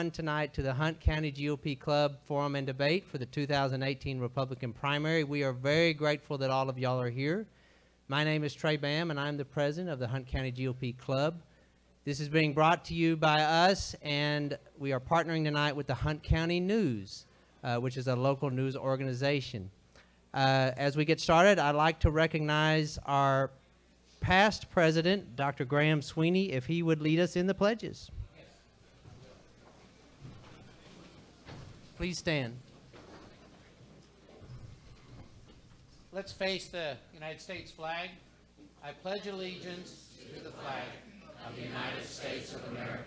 everyone tonight to the Hunt County GOP Club Forum and Debate for the 2018 Republican primary. We are very grateful that all of y'all are here. My name is Trey Bam, and I'm the president of the Hunt County GOP Club. This is being brought to you by us, and we are partnering tonight with the Hunt County News, which is a local news organization. As we get started, I'd like to recognize our past president, Dr. Graham Sweeney, if he would lead us in the pledges. Please stand. Let's face the United States flag. I pledge allegiance to the flag of the United States of America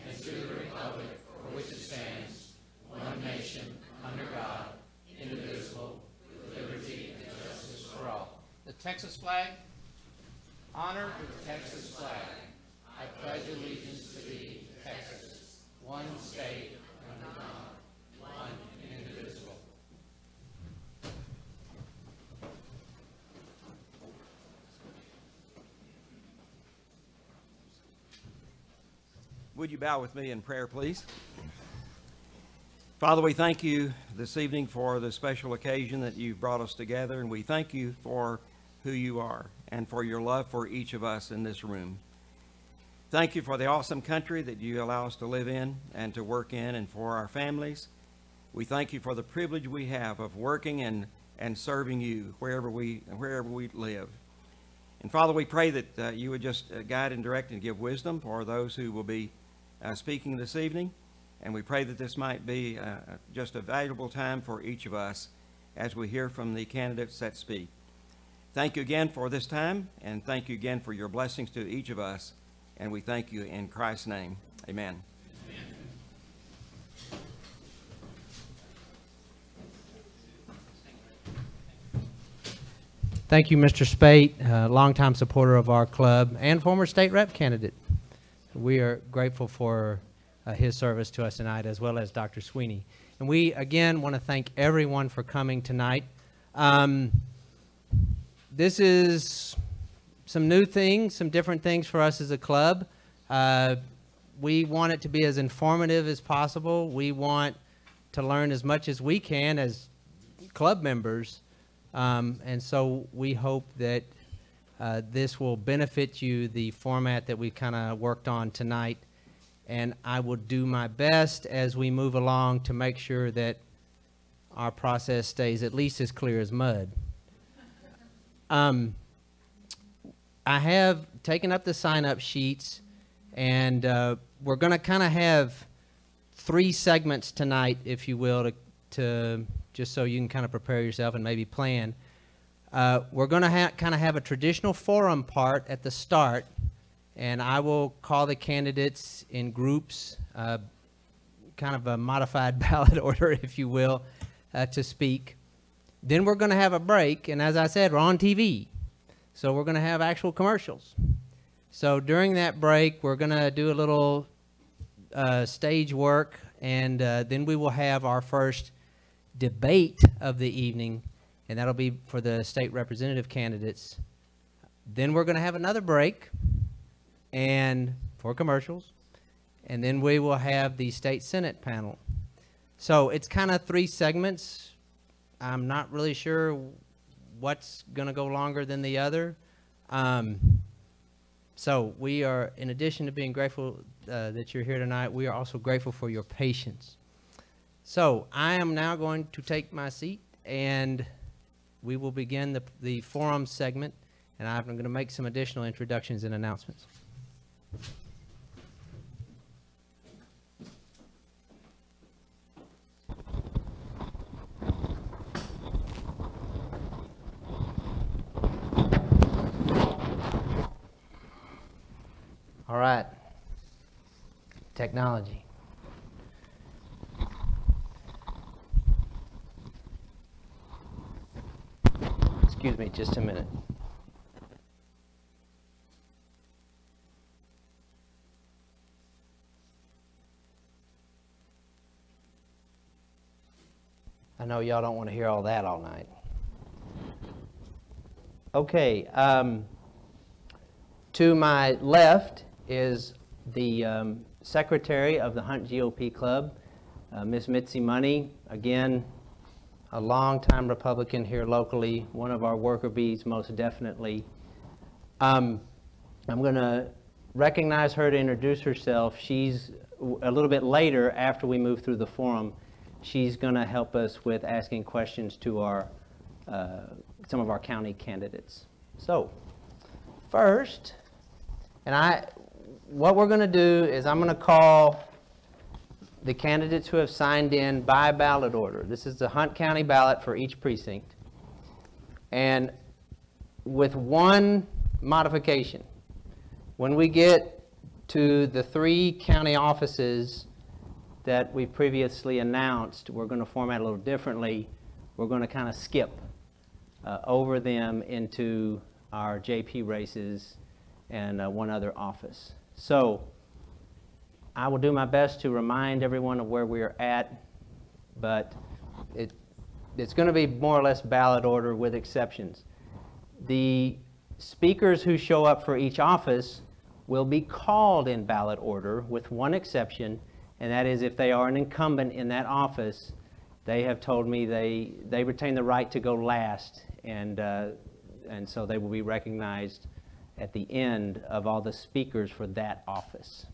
and to the republic for which it stands, one nation, under God, indivisible, with liberty and justice for all. The Texas flag. Honor the Texas flag. I pledge allegiance to thee, Texas, one state under God, one and indivisible. Would you bow with me in prayer, please? Father, we thank you this evening for the special occasion that you've brought us together, and we thank you for who you are and for your love for each of us in this room. Thank you for the awesome country that you allow us to live in and to work in, and for our families. We thank you for the privilege we have of working and serving you wherever we live. And Father, we pray that you would just guide and direct and give wisdom for those who will be speaking this evening. And we pray that this might be just a valuable time for each of us as we hear from the candidates that speak. Thank you again for this time, and thank you again for your blessings to each of us. And we thank you in Christ's name. Amen. Thank you, Mr. Spate, longtime supporter of our club and former state rep candidate. We are grateful for his service to us tonight, as well as Dr. Sweeney. And we, again, want to thank everyone for coming tonight. This is some new things, some different things for us as a club. We want it to be as informative as possible. We want to learn as much as we can as club members. And so we hope that this will benefit you, the format that we kind of worked on tonight. And I will do my best as we move along to make sure that our process stays at least as clear as mud. I have taken up the sign-up sheets, and we're going to kind of have 3 segments tonight, if you will, to just so you can kind of prepare yourself and maybe plan. We're going to kind of have a traditional forum part at the start, and I will call the candidates in groups, kind of a modified ballot order, if you will, to speak. Then we're going to have a break, and as I said, we're on TV, so we're going to have actual commercials. So during that break, we're going to do a little stage work, and then we will have our first debate of the evening, and that'll be for the state representative candidates. Then we're going to have another break and for commercials, and then we will have the state senate panel. So it's kind of 3 segments. I'm not really sure what's going to go longer than the other. So we are, in addition to being grateful that you're here tonight, we are also grateful for your patience. So I am now going to take my seat, and we will begin the forum segment, and I'm going to make some additional introductions and announcements. All right, technology. Excuse me just a minute. I know y'all don't want to hear all that all night. Okay, to my left is the secretary of the Hunt GOP Club, Ms. Mitzi Money, again, a longtime Republican here locally, one of our worker bees most definitely. I'm going to recognize her to introduce herself. She's a little bit later after we move through the forum. She's going to help us with asking questions to our some of our county candidates. So first, what we're going to do is I'm going to call the candidates who have signed in by ballot order. This is the Hunt County ballot for each precinct. And with one modification, when we get to the 3 county offices that we previously announced, we're going to format a little differently. We're going to kind of skip over them into our JP races and one other office. So I will do my best to remind everyone of where we're at, but it's going to be more or less ballot order with exceptions. The speakers who show up for each office will be called in ballot order with one exception, and that is if they are an incumbent in that office. They have told me they retain the right to go last, and so they will be recognized at the end of all the speakers for that office.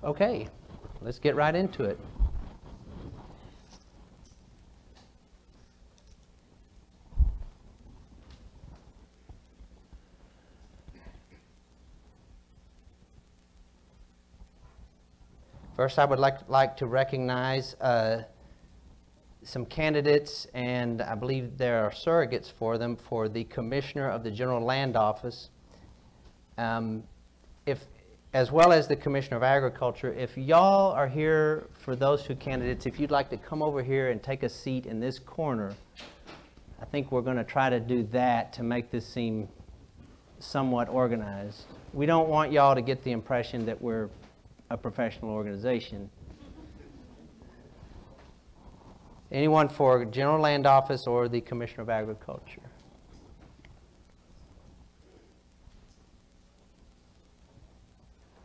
Okay, let's get right into it. First, I would like to recognize some candidates, and I believe there are surrogates for them, for the Commissioner of the General Land Office, as well as the Commissioner of Agriculture. If y'all are here for those 2 candidates, if you'd like to come over here and take a seat in this corner, I think we're going to try to do that to make this seem somewhat organized. We don't want y'all to get the impression that we're a professional organization. Anyone for General Land Office or the Commissioner of Agriculture?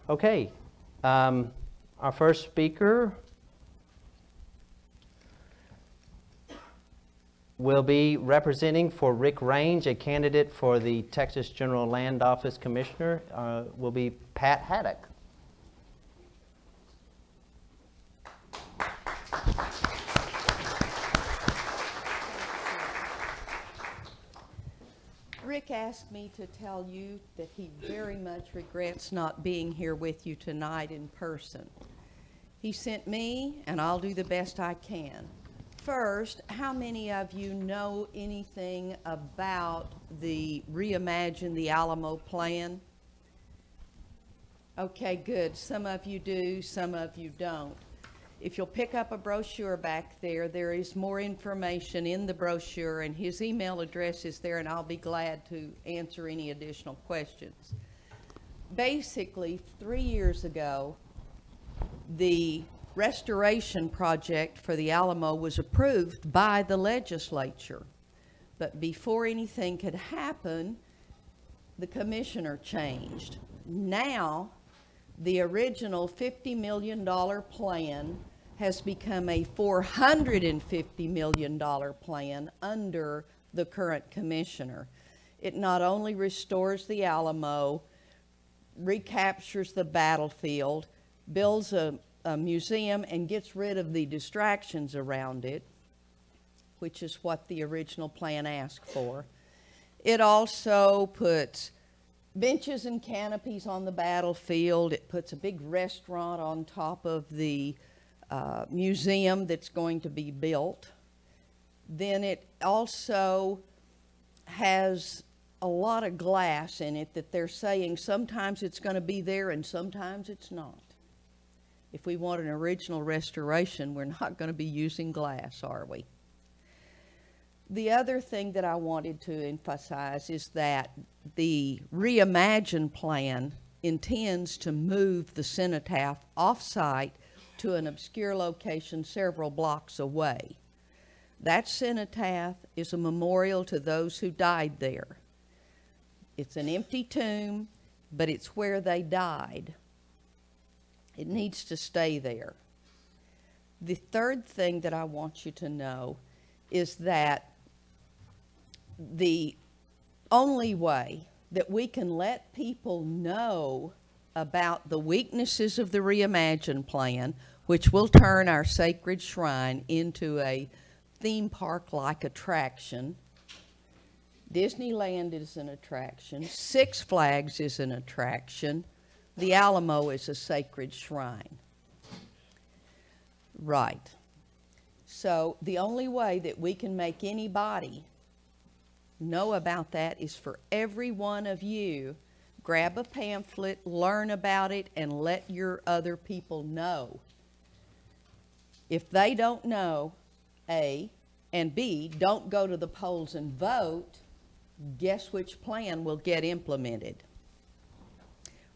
Okay, our first speaker will be representing for Rick Range, a candidate for the Texas General Land Office Commissioner, will be Pat Haddock. Rick asked me to tell you that he very much regrets not being here with you tonight in person. He sent me, and I'll do the best I can. First, how many of you know anything about the Reimagine the Alamo plan? Okay, good. Some of you do, some of you don't. If you'll pick up a brochure back there, there is more information in the brochure, and his email address is there, and I'll be glad to answer any additional questions. Basically, 3 years ago, the restoration project for the Alamo was approved by the legislature. But before anything could happen, the commissioner changed. Now, the original $50 million plan has become a $450 million plan under the current commissioner. It not only restores the Alamo, recaptures the battlefield, builds a museum, and gets rid of the distractions around it, which is what the original plan asked for. It also puts benches and canopies on the battlefield. It puts a big restaurant on top of the museum that's going to be built. Then it also has a lot of glass in it that they're saying sometimes it's going to be there and sometimes it's not. If we want an original restoration, we're not going to be using glass, are we? The other thing that I wanted to emphasize is that the Reimagine plan intends to move the cenotaph off-site to an obscure location several blocks away. That cenotaph is a memorial to those who died there. It's an empty tomb, but it's where they died. It needs to stay there. The third thing that I want you to know is that the only way that we can let people know about the weaknesses of the Reimagine plan, which will turn our sacred shrine into a theme park-like attraction. Disneyland is an attraction. Six Flags is an attraction. The Alamo is a sacred shrine. Right. So the only way that we can make anybody know about that is for every one of you, grab a pamphlet, learn about it, and let your other people know. If they don't know, A, and B, don't go to the polls and vote, guess which plan will get implemented?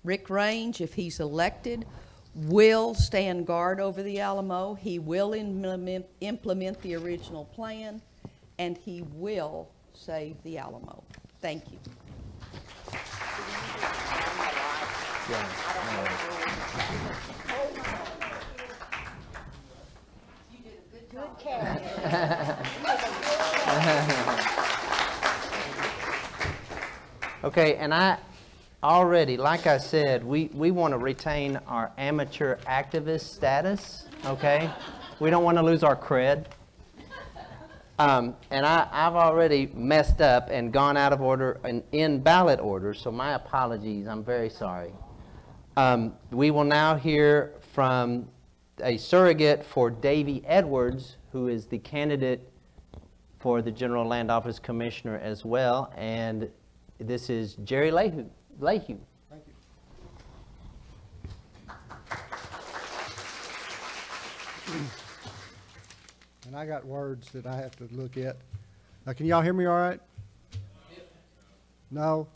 Rick Range, if he's elected, will stand guard over the Alamo. He will implement the original plan, and he will save the Alamo. Thank you. You did a good job. Okay, and I already, like I said, we want to retain our amateur activist status, okay? We don't want to lose our cred. And I've already messed up and gone out of order in ballot order, so my apologies. I'm very sorry. We will now hear from a surrogate for Davy Edwards, who is the candidate for the General Land Office Commissioner as well, and this is Jerry Lehue. Thank you. And I got words that I have to look at. Can y'all hear me all right? No?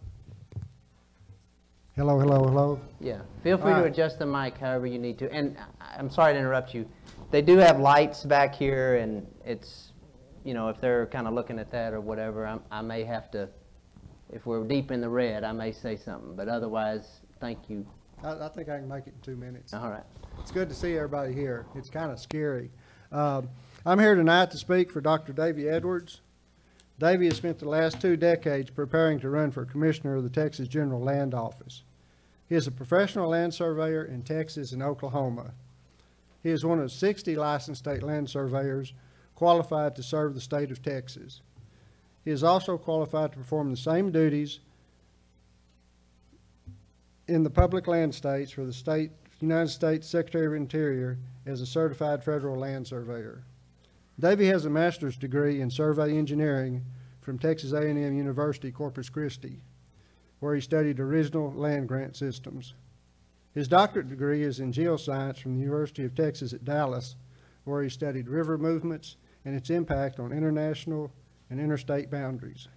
Hello, hello, hello? Yeah, feel free to adjust the mic however you need to. And I'm sorry to interrupt you. They do have lights back here, and it's, you know, if they're kind of looking at that or whatever, I may have to, if we're deep in the red, I may say something. But otherwise, thank you. I think I can make it in 2 minutes. All right. It's good to see everybody here. It's kind of scary. I'm here tonight to speak for Dr. Davy Edwards. Davy has spent the last 2 decades preparing to run for Commissioner of the Texas General Land Office. He is a professional land surveyor in Texas and Oklahoma. He is one of 60 licensed state land surveyors qualified to serve the state of Texas. He is also qualified to perform the same duties in the public land states for the United States Secretary of Interior as a certified federal land surveyor. Davy has a master's degree in survey engineering from Texas A&M University, Corpus Christi, where he studied original land grant systems. His doctorate degree is in geoscience from the University of Texas at Dallas, where he studied river movements and its impact on international and interstate boundaries.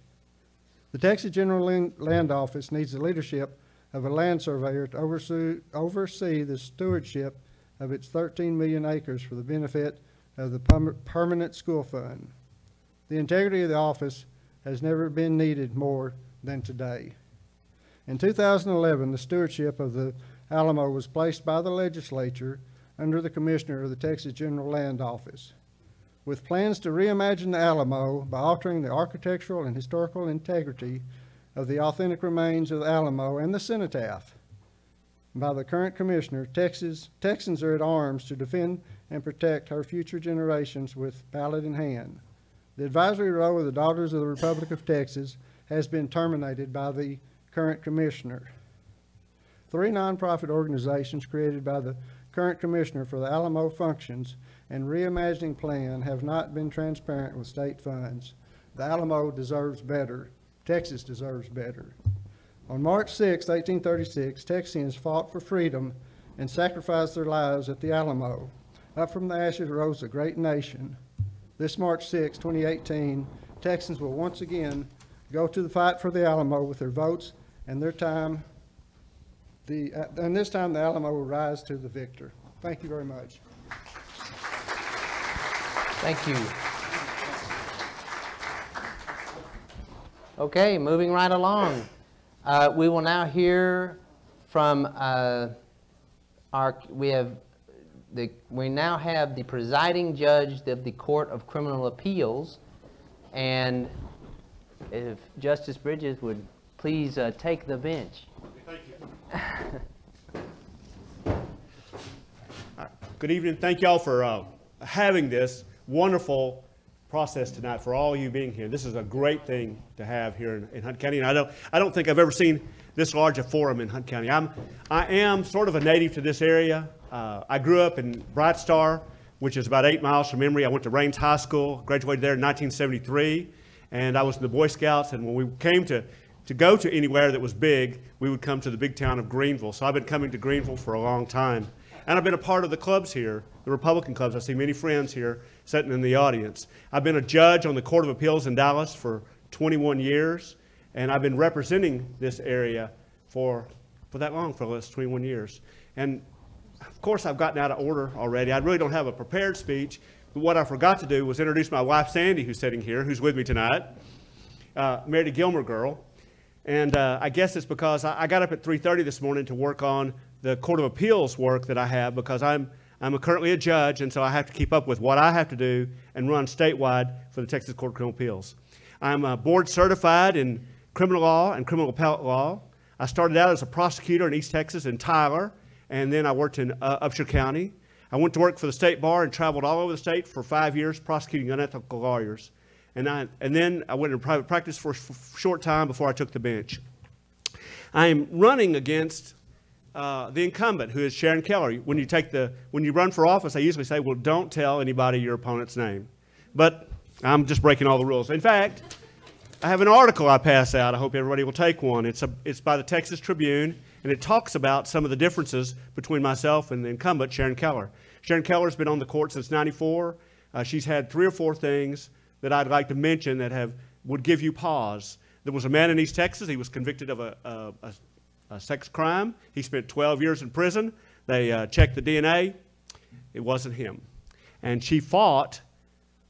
The Texas General Land Office needs the leadership of a land surveyor to oversee the stewardship of its 13 million acres for the benefit of the Permanent School Fund. The integrity of the office has never been needed more than today. In 2011, the stewardship of the Alamo was placed by the legislature under the Commissioner of the Texas General Land Office. With plans to reimagine the Alamo by altering the architectural and historical integrity of the authentic remains of the Alamo and the cenotaph by the current commissioner, Texans are at arms to defend and protect our future generations with ballot in hand. The advisory role of the Daughters of the Republic of Texas has been terminated by the current commissioner. 3 nonprofit organizations created by the current commissioner for the Alamo functions and reimagining plan have not been transparent with state funds. The Alamo deserves better. Texas deserves better. On March 6, 1836, Texans fought for freedom and sacrificed their lives at the Alamo. Up from the ashes rose a great nation. This March 6, 2018, Texans will once again go to the fight for the Alamo with their votes and their time. And this time the Alamo will rise to the victor. Thank you very much. Thank you. Okay, moving right along. We will now hear from we now have the presiding judge of the Court of Criminal Appeals, and if Justice Bridges would please take the bench. Thank you. Good evening. Thank you all for having this wonderful process tonight, for all you being here. This is a great thing to have here in Hunt County, and I don't think I've ever seen this large a forum in Hunt County. I am sort of a native to this area. I grew up in Bright Star, which is about 8 miles from Emory. I went to Raines High School, graduated there in 1973, and I was in the Boy Scouts. And when we came to go to anywhere that was big, we would come to the big town of Greenville. So I've been coming to Greenville for a long time. And I've been a part of the clubs here, the Republican clubs. I see many friends here sitting in the audience. I've been a judge on the Court of Appeals in Dallas for 21 years, and I've been representing this area for that long, for the last 21 years. And of course, I've gotten out of order already. I really don't have a prepared speech, but what I forgot to do was introduce my wife, Sandy, who's sitting here, who's with me tonight, married a Gilmer girl. And I guess it's because I got up at 3:30 this morning to work on the Court of Appeals work that I have, because I'm currently a judge, and so I have to keep up with what I have to do and run statewide for the Texas Court of Criminal Appeals. I'm board certified in criminal law and criminal appellate law. I started out as a prosecutor in East Texas in Tyler, and then I worked in Upshur County. I went to work for the state bar and traveled all over the state for 5 years prosecuting unethical lawyers. And then I went into private practice for a short time before I took the bench. I'm running against the incumbent, who is Sharon Keller. When you run for office, I usually say, well, don't tell anybody your opponent's name. But I'm just breaking all the rules. In fact, I have an article I pass out. I hope everybody will take one. It's by the Texas Tribune, and it talks about some of the differences between myself and the incumbent, Sharon Keller. Sharon Keller's been on the court since '94. She's had 3 or 4 things that I'd like to mention that would give you pause. There was a man in East Texas. He was convicted of a sex crime. He spent 12 years in prison. They checked the DNA. It wasn't him. And she fought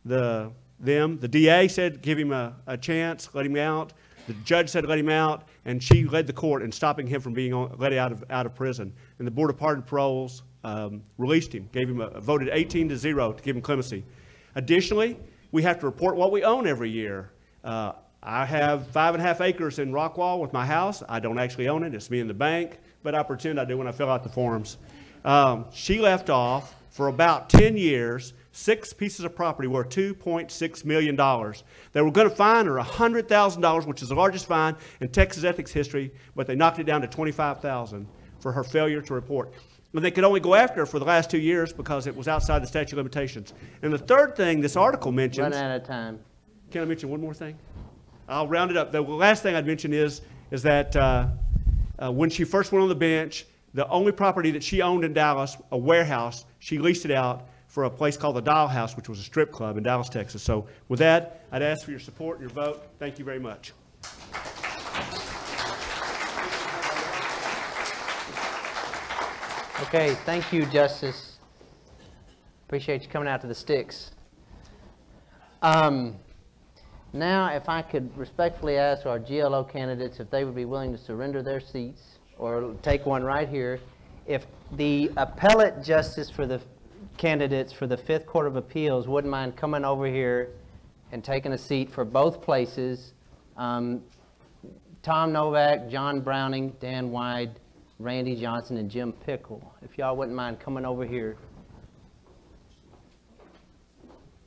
them. The DA said, give him a chance, let him out. The judge said, let him out. And she led the court in stopping him from being let out of prison. And the Board of Pardon Paroles released him, voted 18-0 to give him clemency. Additionally, we have to report what we own every year. I have 5.5 acres in Rockwall with my house. I don't actually own it. It's me and the bank, but I pretend I do when I fill out the forms. She left off for about 10 years 6 pieces of property worth $2.6 million. They were going to fine her $100,000, which is the largest fine in Texas ethics history, but they knocked it down to $25,000 for her failure to report. And they could only go after her for the last 2 years because it was outside the statute of limitations. And the third thing this article mentions... Run out of time. Can I mention one more thing? I'll round it up. The last thing I'd mention is that when she first went on the bench, the only property that she owned in Dallas, a warehouse, she leased it out for a place called the Dial House, which was a strip club in Dallas, Texas. So with that, I'd ask for your support and your vote. Thank you very much. Okay, thank you, Justice. Appreciate you coming out to the sticks. Now, if I could respectfully ask our GLO candidates if they would be willing to surrender their seats, or take one right here. If the appellate justice for the candidates for the 5th Court of Appeals wouldn't mind coming over here and taking a seat for both places. Tom Novak, John Browning, Dan Wyde, Randy Johnson, and Jim Pickle. If y'all wouldn't mind coming over here.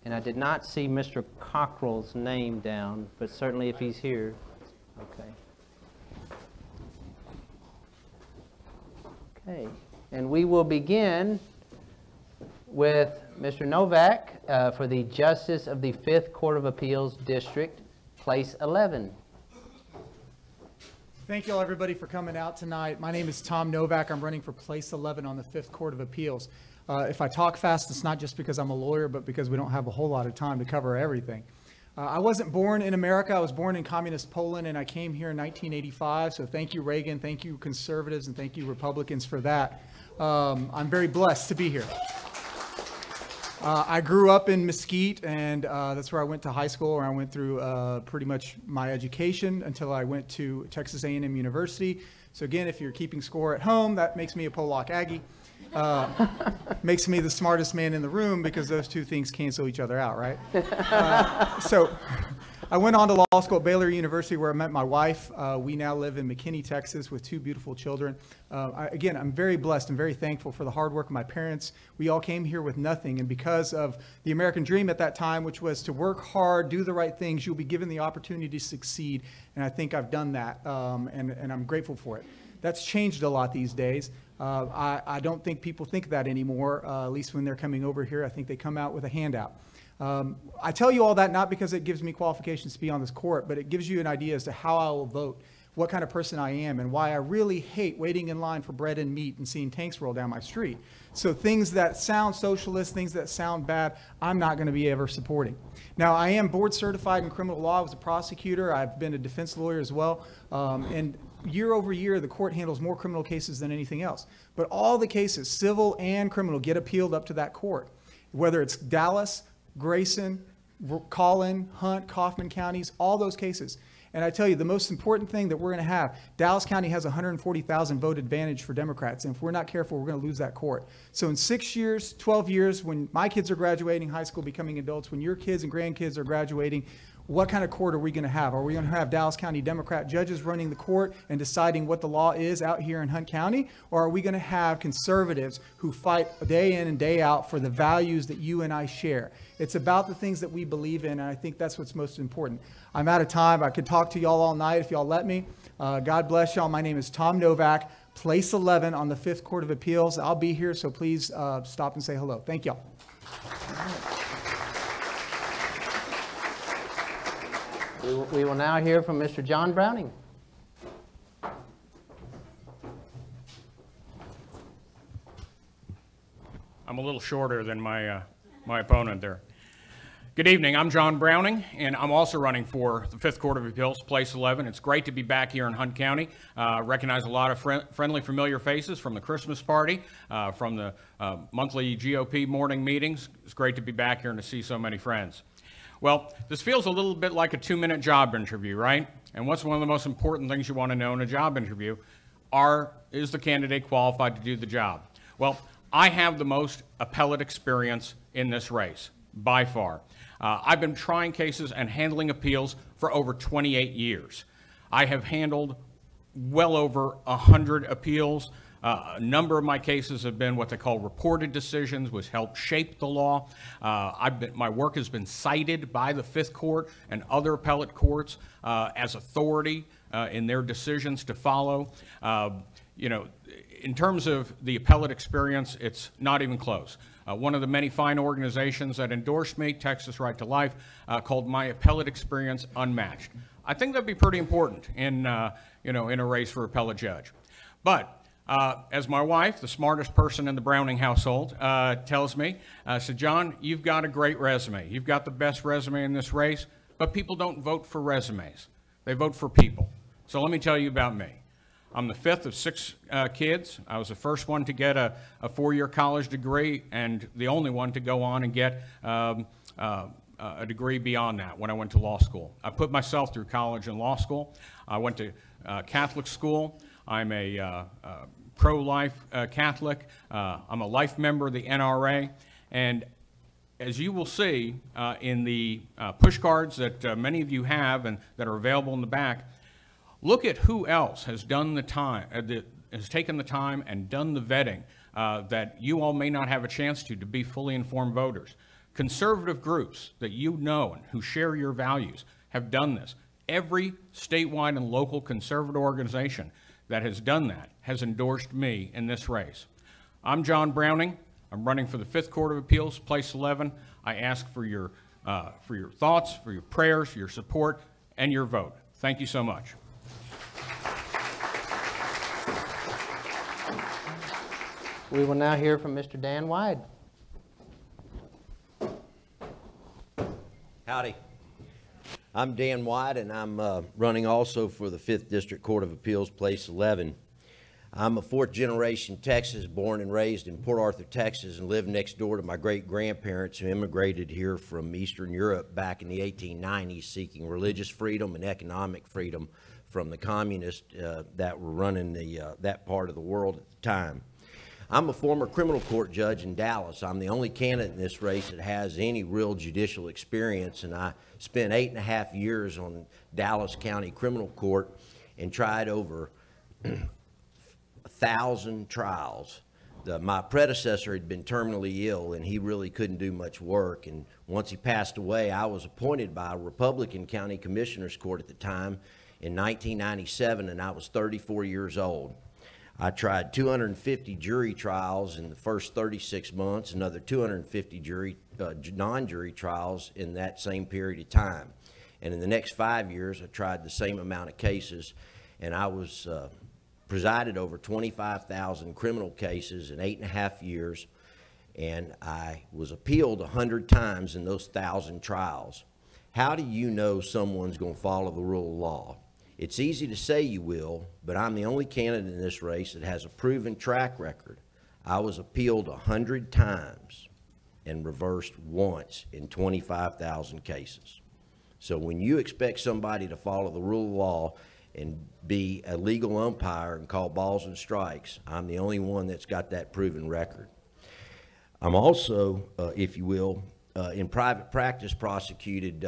And I did not see Mr. Cockrell's name down, but certainly if he's here. Okay. Okay, and we will begin with Mr. Novak for the Justice of the 5th Court of Appeals District, place 11. Thank you all, everybody, for coming out tonight. My name is Tom Novak. I'm running for place 11 on the 5th Court of Appeals. If I talk fast, it's not just because I'm a lawyer, but because we don't have a whole lot of time to cover everything. I wasn't born in America. I was born in communist Poland, and I came here in 1985. So thank you, Reagan. Thank you, conservatives, and thank you, Republicans, for that. I'm very blessed to be here. I grew up in Mesquite, and that's where I went to high school, where I went through pretty much my education until I went to Texas A&M University. So again, if you're keeping score at home, that makes me a Pollock Aggie. Makes me the smartest man in the room because those two things cancel each other out, right? So I went on to law school at Baylor University where I met my wife. We now live in McKinney, Texas with two beautiful children. Again, I'm very blessed and very thankful for the hard work of my parents. We all came here with nothing, and because of the American dream at that time, which was to work hard, do the right things, you'll be given the opportunity to succeed, and I think I've done that, and I'm grateful for it. That's changed a lot these days. I don't think people think that anymore, at least when they're coming over here. I think they come out with a handout. I tell you all that not because it gives me qualifications to be on this court, but it gives you an idea as to how I will vote, what kind of person I am, and why I really hate waiting in line for bread and meat and seeing tanks roll down my street. So things that sound socialist, things that sound bad, I'm not going to be ever supporting. Now, I am board certified in criminal law. I was a prosecutor. I've been a defense lawyer as well. And year over year, the court handles more criminal cases than anything else. But all the cases, civil and criminal, get appealed up to that court, whether it's Dallas, Grayson, Collin, Hunt, Kaufman counties, all those cases. And I tell you, the most important thing that we're going to have, Dallas County has 140,000 vote advantage for Democrats. And if we're not careful, we're going to lose that court. So in 6 years, 12 years, when my kids are graduating high school, becoming adults, when your kids and grandkids are graduating, what kind of court are we going to have? Are we going to have Dallas County Democrat judges running the court and deciding what the law is out here in Hunt County? Or are we going to have conservatives who fight day in and day out for the values that you and I share? It's about the things that we believe in, and I think that's what's most important. I'm out of time. I could talk to y'all all night if y'all let me. God bless y'all. My name is Tom Novak, place 11 on the 5th Court of Appeals. I'll be here, so please stop and say hello. Thank y'all. We will now hear from Mr. John Browning. I'm a little shorter than my opponent there. Good evening. I'm John Browning, and I'm also running for the 5th Court of Appeals, place 11. It's great to be back here in Hunt County. Recognize a lot of friendly, familiar faces from the Christmas party, from the monthly GOP morning meetings. It's great to be back here and to see so many friends. Well, this feels a little bit like a 2-minute job interview, right? And what's one of the most important things you want to know in a job interview? Is the candidate qualified to do the job? Well, I have the most appellate experience in this race, by far. I've been trying cases and handling appeals for over 28 years. I have handled well over 100 appeals. A number of my cases have been what they call reported decisions, which help shape the law. My work has been cited by the 5th Court and other appellate courts as authority in their decisions to follow. You know, in terms of the appellate experience, it's not even close. One of the many fine organizations that endorsed me, Texas Right to Life, called my appellate experience unmatched. I think that'd be pretty important in, in a race for appellate judge. But as my wife, the smartest person in the Browning household, tells me, said, John, you've got a great resume. You've got the best resume in this race, but people don't vote for resumes. They vote for people. So let me tell you about me. I'm the 5th of 6 kids. I was the first one to get a 4-year college degree and the only one to go on and get a degree beyond that when I went to law school. I put myself through college and law school. I went to Catholic school. I'm a pro-life Catholic. I'm a life member of the NRA. And as you will see in the push cards that many of you have and that are available in the back, look at who else has done the time, has taken the time and done the vetting that you all may not have a chance to be fully informed voters. Conservative groups that you know and who share your values have done this. Every statewide and local conservative organization that has done that has endorsed me in this race. I'm John Browning. I'm running for the 5th Court of Appeals, place 11. I ask for your thoughts, for your prayers, your support, and your vote. Thank you so much. We will now hear from Mr. Dan Wyde. Howdy. I'm Dan White, and I'm running also for the 5th District Court of Appeals, place 11. I'm a 4th-generation Texan, born and raised in Port Arthur, Texas, and lived next door to my great-grandparents who immigrated here from Eastern Europe back in the 1890s, seeking religious freedom and economic freedom from the communists that were running that part of the world at the time. I'm a former criminal court judge in Dallas. I'm the only candidate in this race that has any real judicial experience, and I spent 8.5 years on Dallas County Criminal Court and tried over 1,000 trials. My predecessor had been terminally ill, and he really couldn't do much work. And once he passed away, I was appointed by a Republican county commissioner's court at the time in 1997, and I was 34 years old. I tried 250 jury trials in the first 36 months, another 250 non-jury trials in that same period of time. And in the next 5 years, I tried the same amount of cases, and I was presided over 25,000 criminal cases in 8.5 years, and I was appealed 100 times in those 1,000 trials. How do you know someone's going to follow the rule of law? It's easy to say you will, but I'm the only candidate in this race that has a proven track record. I was appealed 100 times and reversed once in 25,000 cases. So when you expect somebody to follow the rule of law and be a legal umpire and call balls and strikes, I'm the only one that's got that proven record. I'm also, if you will, in private practice prosecuted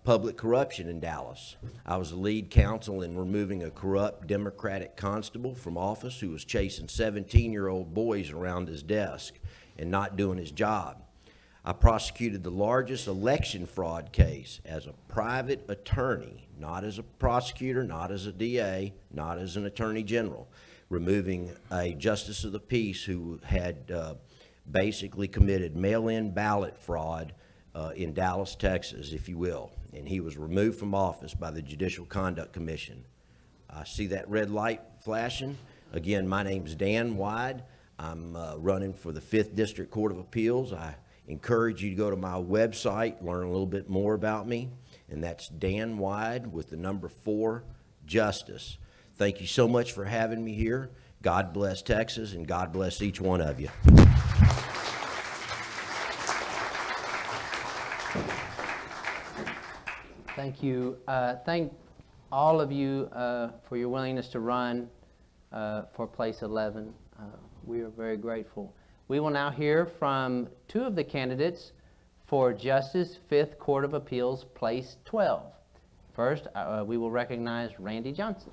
public corruption in Dallas. I was the lead counsel in removing a corrupt Democratic constable from office who was chasing 17-year-old boys around his desk and not doing his job. I prosecuted the largest election fraud case as a private attorney, not as a prosecutor, not as a DA, not as an attorney general, removing a justice of the peace who had basically committed mail-in ballot fraud in Dallas, Texas, if you will, and he was removed from office by the Judicial Conduct Commission. I see that red light flashing. Again, my name's Dan Wyde. I'm running for the 5th District Court of Appeals. I encourage you to go to my website, learn a little bit more about me, and that's Dan Wyde with the number 4, Justice. Thank you so much for having me here. God bless Texas, and God bless each one of you. Thank you. Thank all of you for your willingness to run for place 11. We are very grateful. We will now hear from 2 of the candidates for Justice 5th Court of Appeals, place 12. First, we will recognize Randy Johnson.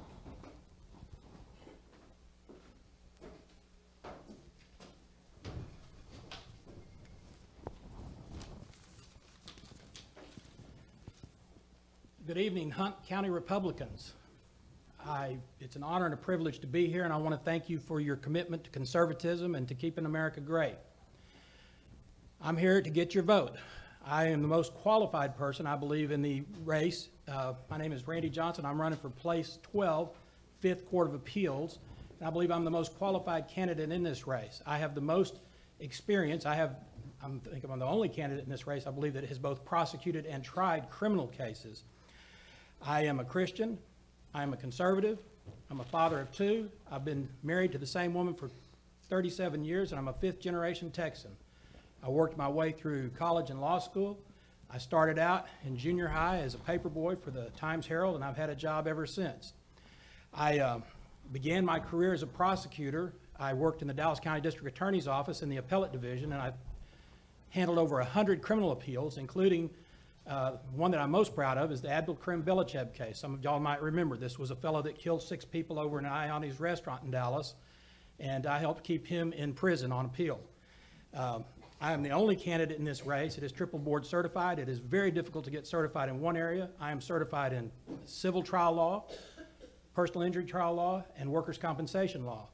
Good evening, Hunt County Republicans. It's an honor and a privilege to be here, and I want to thank you for your commitment to conservatism and to keeping America great. I'm here to get your vote. I am the most qualified person, I believe, in the race. My name is Randy Johnson. I'm running for place 12, 5th Court of Appeals, and I believe I'm the most qualified candidate in this race. I have the most experience. I think I'm the only candidate in this race, I believe, that has both prosecuted and tried criminal cases. I am a Christian, I am a conservative, I'm a father of 2, I've been married to the same woman for 37 years, and I'm a 5th generation Texan. I worked my way through college and law school. I started out in junior high as a paper boy for the Times-Herald, and I've had a job ever since. I began my career as a prosecutor. I worked in the Dallas County District Attorney's Office in the Appellate Division, and I handled over 100 criminal appeals, including one that I'm most proud of is the Abdulkarim Belichev case. Some of y'all might remember this was a fellow that killed 6 people over in Ioni's restaurant in Dallas, and I helped keep him in prison on appeal. I am the only candidate in this race. It is triple board certified. It is very difficult to get certified in one area. I am certified in civil trial law, personal injury trial law, and workers' compensation law.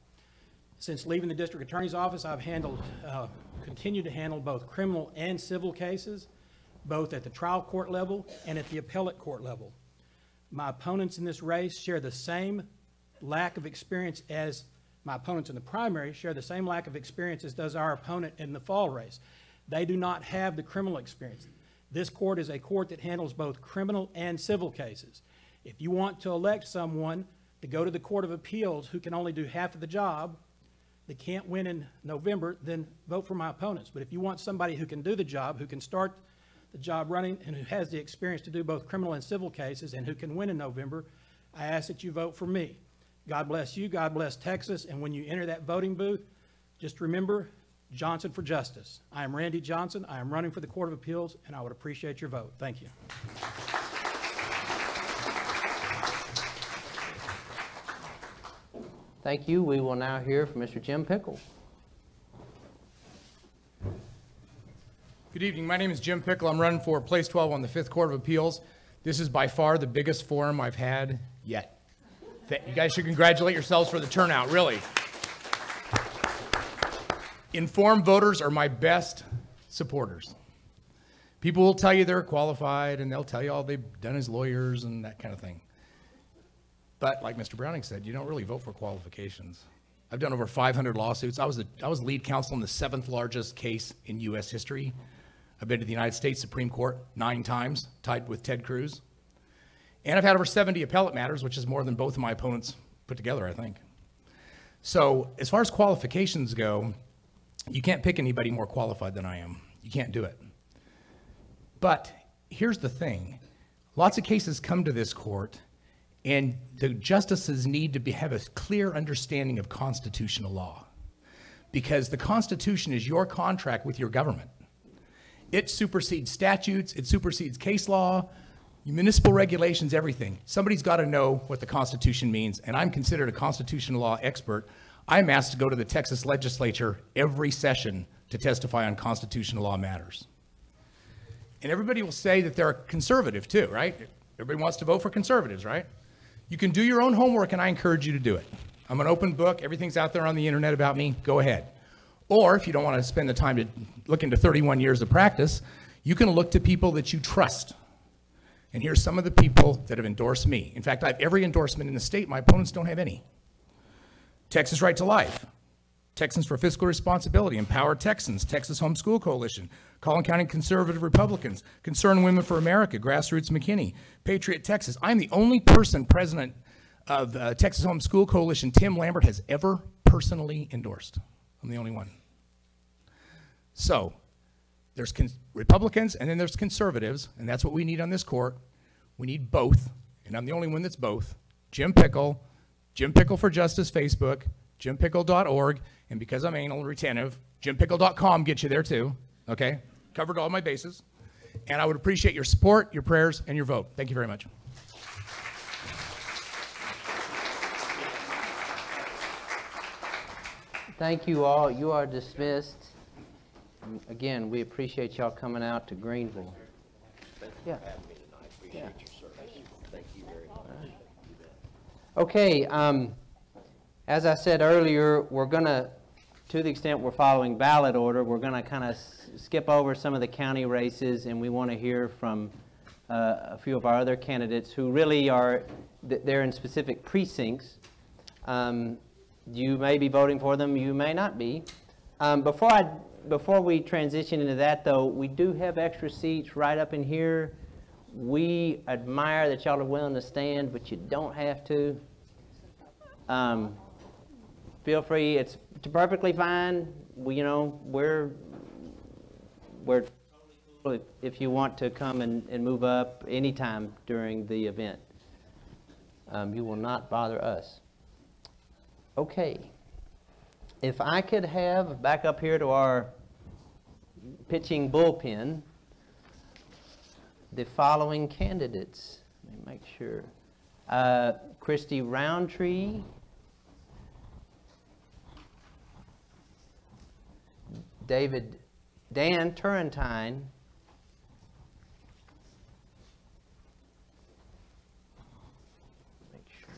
Since leaving the district attorney's office, I've continued to handle both criminal and civil cases, both at the trial court level and at the appellate court level. My opponents in this race share the same lack of experience as my opponents in the primary share the same lack of experience as does our opponent in the fall race. They do not have the criminal experience. This court is a court that handles both criminal and civil cases. If you want to elect someone to go to the Court of Appeals who can only do half of the job, that can't win in November, then vote for my opponents. But if you want somebody who can do the job, who can start the job running, and who has the experience to do both criminal and civil cases, and who can win in November, I ask that you vote for me. God bless you, God bless Texas, and when you enter that voting booth, just remember Johnson for justice. I am Randy Johnson. I am running for the Court of Appeals, and I would appreciate your vote. Thank you. Thank you. We will now hear from Mr. Jim Pickle. Good evening. My name is Jim Pickle. I'm running for Place 12 on the 5th Court of Appeals. This is by far the biggest forum I've had yet. You guys should congratulate yourselves for the turnout, really. Informed voters are my best supporters. People will tell you they're qualified, and they'll tell you all they've done as lawyers and that kind of thing. But like Mr. Browning said, you don't really vote for qualifications. I've done over 500 lawsuits. I was lead counsel in the 7th largest case in U.S. history. I've been to the United States Supreme Court 9 times, tied with Ted Cruz. And I've had over 70 appellate matters, which is more than both of my opponents put together, I think. So as far as qualifications go, you can't pick anybody more qualified than I am. You can't do it. But here's the thing. Lots of cases come to this court, and the justices need to have a clear understanding of constitutional law, because the Constitution is your contract with your government. It supersedes statutes, it supersedes case law, municipal regulations, everything. Somebody's got to know what the Constitution means, and I'm considered a constitutional law expert. I'm asked to go to the Texas legislature every session to testify on constitutional law matters. And everybody will say that they're conservative too, right? Everybody wants to vote for conservatives, right? You can do your own homework, and I encourage you to do it. I'm an open book. Everything's out there on the internet about me. Go ahead. Or if you don't want to spend the time to look into 31 years of practice, you can look to people that you trust. And here's some of the people that have endorsed me. In fact, I have every endorsement in the state. My opponents don't have any. Texas Right to Life, Texans for Fiscal Responsibility, Empower Texans, Texas Homeschool Coalition, Collin County Conservative Republicans, Concerned Women for America, Grassroots McKinney, Patriot Texas. I'm the only person president of Texas Homeschool Coalition Tim Lambert has ever personally endorsed. I'm the only one. So there's Republicans and then there's conservatives, and that's what we need on this court. We need both, and I'm the only one that's both. Jim Pickle for Justice Facebook, jimpickle.org, and because I'm anal retentive, jimpickle.com gets you there too, okay? Covered all my bases. And I would appreciate your support, your prayers, and your vote. Thank you very much. Thank you all. You are dismissed. Again, we appreciate y'all coming out to Greenville. Yeah. Yeah. Okay. As I said earlier, we're going to the extent we're following ballot order, we're going to kind of skip over some of the county races, and we want to hear from a few of our other candidates who really are, they're in specific precincts. You may be voting for them, you may not be. Before we transition into that, though, we do have extra seats right up in here. We admire that y'all are willing to stand, but you don't have to. Feel free. It's perfectly fine. We're totally cool if you want to come and move up anytime during the event. You will not bother us. Okay. If I could have, back up here to our pitching bullpen, the following candidates. Let me make sure. Christy Roundtree, Dan Turrentine, make sure.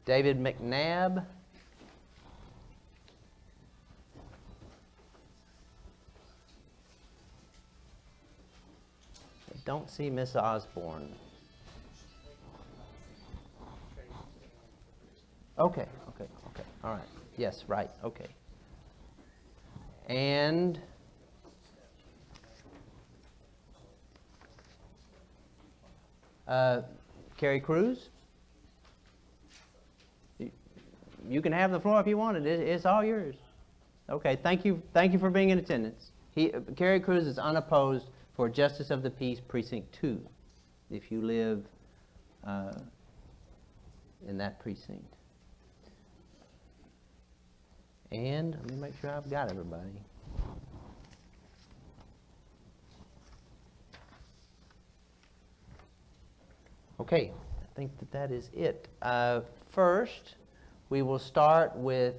David McNabb, I don't see Miss Osborne. Okay, all right. Yes, right, okay. And Carrie Cruz? You can have the floor if you want it. It's all yours. Okay, thank you for being in attendance. Carrie Cruz is unopposed for Justice of the Peace Precinct 2, if you live in that precinct. And let me make sure I've got everybody. Okay, I think that is it. First, we will start with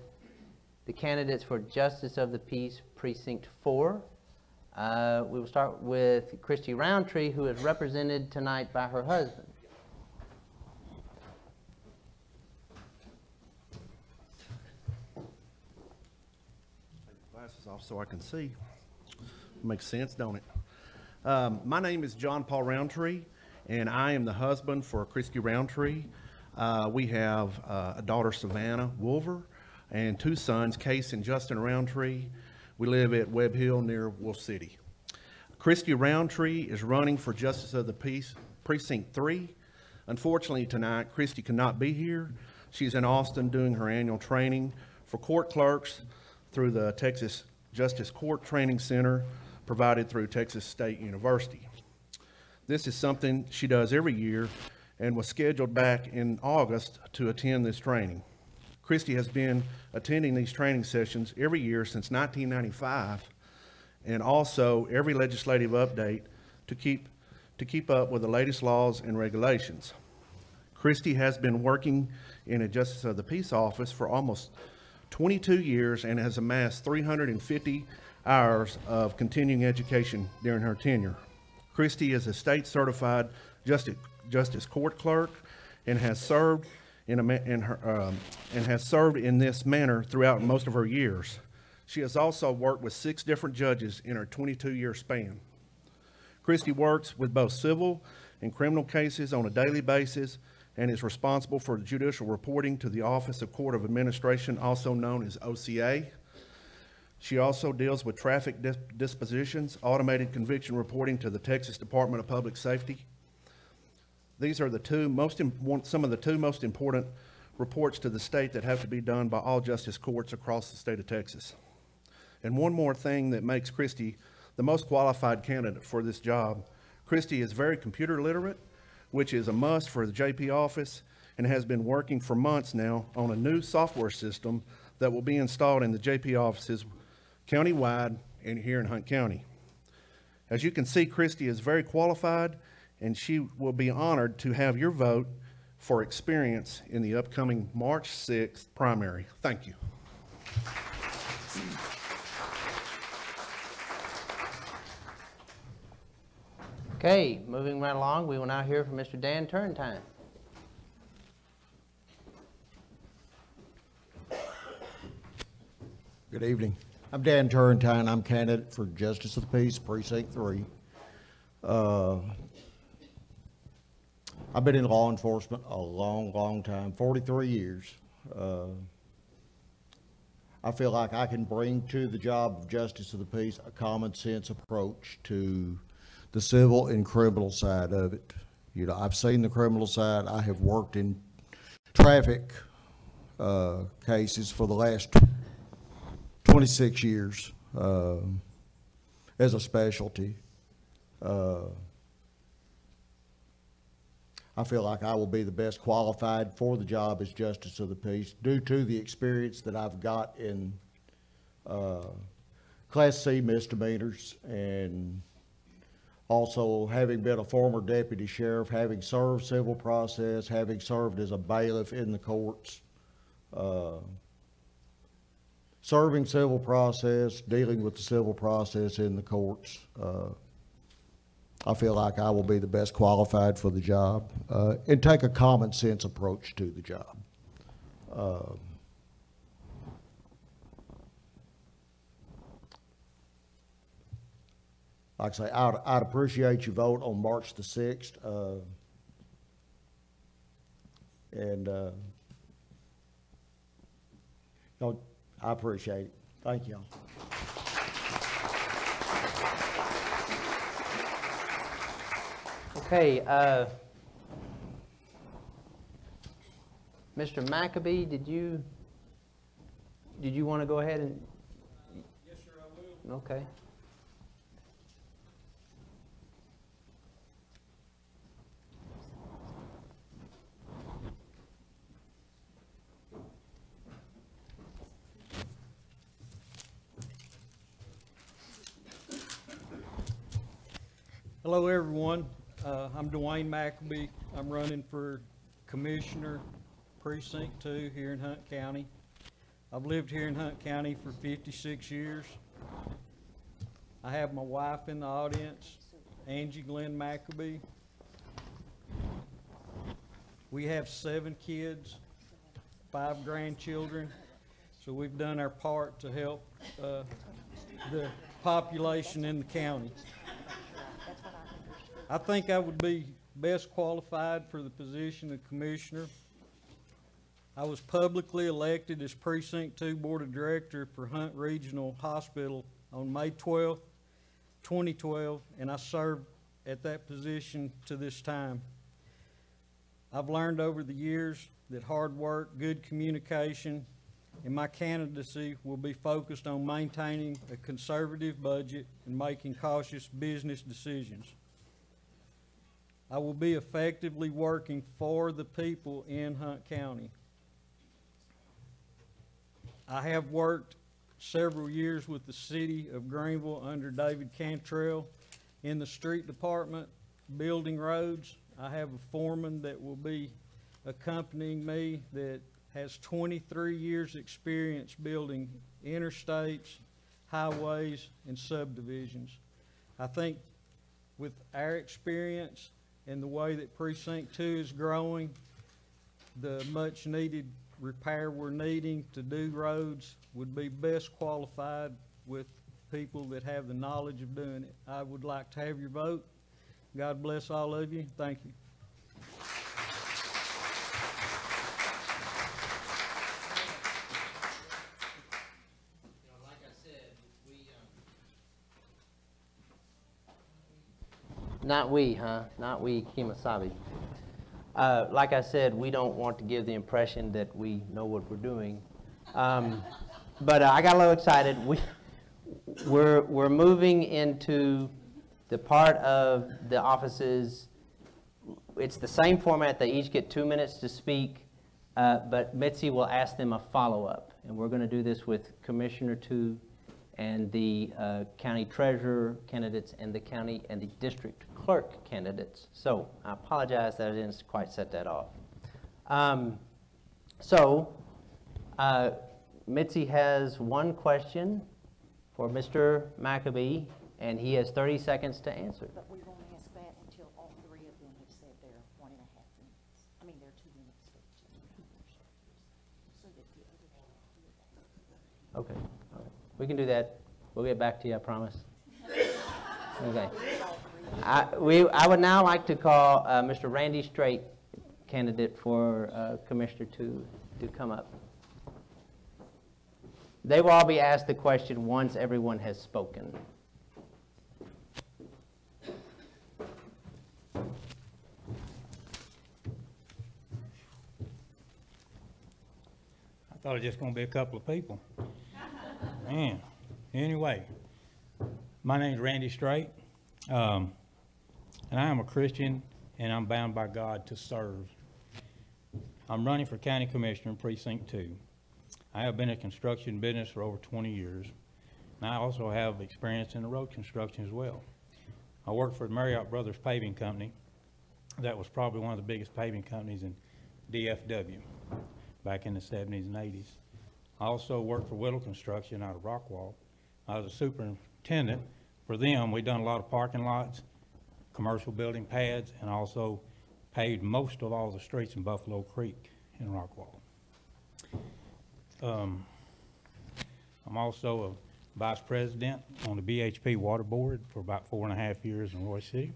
the candidates for Justice of the Peace, Precinct 4. We will start with Christy Roundtree, who is represented tonight by her husband. Take the glasses off so I can see. Makes sense, don't it? My name is John Paul Roundtree, and I am the husband for Christy Roundtree. We have a daughter, Savannah Wolver, and 2 sons, Case and Justin Roundtree. We live at Webb Hill near Wolf City. Christy Roundtree is running for Justice of the Peace, Precinct 3. Unfortunately tonight, Christy cannot be here. She's in Austin doing her annual training for court clerks through the Texas Justice Court Training Center provided through Texas State University. This is something she does every year and was scheduled back in August to attend this training. Christy has been attending these training sessions every year since 1995, and also every legislative update to keep up with the latest laws and regulations. Christy has been working in a Justice of the Peace office for almost 22 years and has amassed 350 hours of continuing education during her tenure. Christy is a state certified justice court clerk and has served in this manner throughout most of her years. She has also worked with 6 different judges in her 22-year span. Christy works with both civil and criminal cases on a daily basis and is responsible for judicial reporting to the Office of Court of Administration, also known as OCA. She also deals with traffic dispositions, automated conviction reporting to the Texas Department of Public Safety. These are some of the 2 most important reports to the state that have to be done by all justice courts across the state of Texas. And one more thing that makes Christy the most qualified candidate for this job. Christy is very computer literate, which is a must for the JP office, and has been working for months now on a new software system that will be installed in the JP offices countywide and here in Hunt County. As you can see, Christy is very qualified, and she will be honored to have your vote for experience in the upcoming March 6th primary. Thank you. Okay, moving right along, we will now hear from Mr. Dan Turrentine. Good evening. I'm Dan Turrentine. I'm candidate for Justice of the Peace, Precinct 3. I've been in law enforcement a long time, 43 years. I feel like I can bring to the job of Justice of the Peace a common sense approach to the civil and criminal side of it. You know, I've seen the criminal side. I have worked in traffic cases for the last 26 years as a specialty. I feel like I will be the best qualified for the job as Justice of the Peace due to the experience that I've got in Class C misdemeanors, and also having been a former deputy sheriff, having served civil process, having served as a bailiff in the courts, serving civil process, dealing with the civil process in the courts. I feel like I will be the best qualified for the job and take a common sense approach to the job. Like I say, I'd appreciate your vote on March the 6th. I appreciate it. Thank y'all. Okay, Mr. McAbee, did you want to go ahead and? Yes, sir, I will. Okay. Hello, everyone. I'm Dwayne McAbee. I'm running for Commissioner Precinct 2 here in Hunt County. I've lived here in Hunt County for 56 years. I have my wife in the audience, Angie Glenn McAbee. We have 7 kids, 5 grandchildren, so we've done our part to help the population in the county. I think I would be best qualified for the position of commissioner. I was publicly elected as Precinct 2 Board of Director for Hunt Regional Hospital on May 12th, 2012, and I served at that position to this time. I've learned over the years that hard work, good communication, and my candidacy will be focused on maintaining a conservative budget and making cautious business decisions. I will be effectively working for the people in Hunt County. I have worked several years with the city of Greenville under David Cantrell in the street department, building roads. I have a foreman that will be accompanying me that has 23 years experience building interstates, highways, and subdivisions. I think with our experience and the way that Precinct 2 is growing, the much needed repair we're needing to do roads would be best qualified with people that have the knowledge of doing it. I would like to have your vote. God bless all of you. Thank you. Not we, huh? Not we, Kemosabe. Like I said, we don't want to give the impression that we know what we're doing. But I got a little excited. We're moving into the part of the offices. It's the same format. They each get 2 minutes to speak, but Mitzi will ask them a follow-up. And we're going to do this with Commissioner 2 and the county treasurer candidates and the county and the district clerk candidates. So I apologize that I didn't quite set that off. Mitzi has one question for Mr. McAbee, and he has 30 seconds to answer. But we won't ask that until all 3 of them have said their 1.5 minutes. I mean, their 2 minutes each. So that the others Okay. All right. We can do that. We'll get back to you, I promise. Okay. I would now like to call Mr. Randy Strait, candidate for Commissioner to come up. They will all be asked the question once everyone has spoken. I thought it was just going to be a couple of people. Man, anyway, my name's Randy Strait, and I am a Christian, and I'm bound by God to serve. I'm running for County Commissioner in Precinct 2. I have been in construction business for over 20 years, and I also have experience in the road construction as well. I worked for the Marriott Brothers Paving Company. That was probably one of the biggest paving companies in DFW back in the 70s and 80s. I also worked for Whittle Construction out of Rockwall. I was a superintendent for them. We done a lot of parking lots, commercial building pads, and also paved most of all the streets in Buffalo Creek in Rockwall. I'm also a vice president on the BHP Water Board for about 4.5 years in Roy City.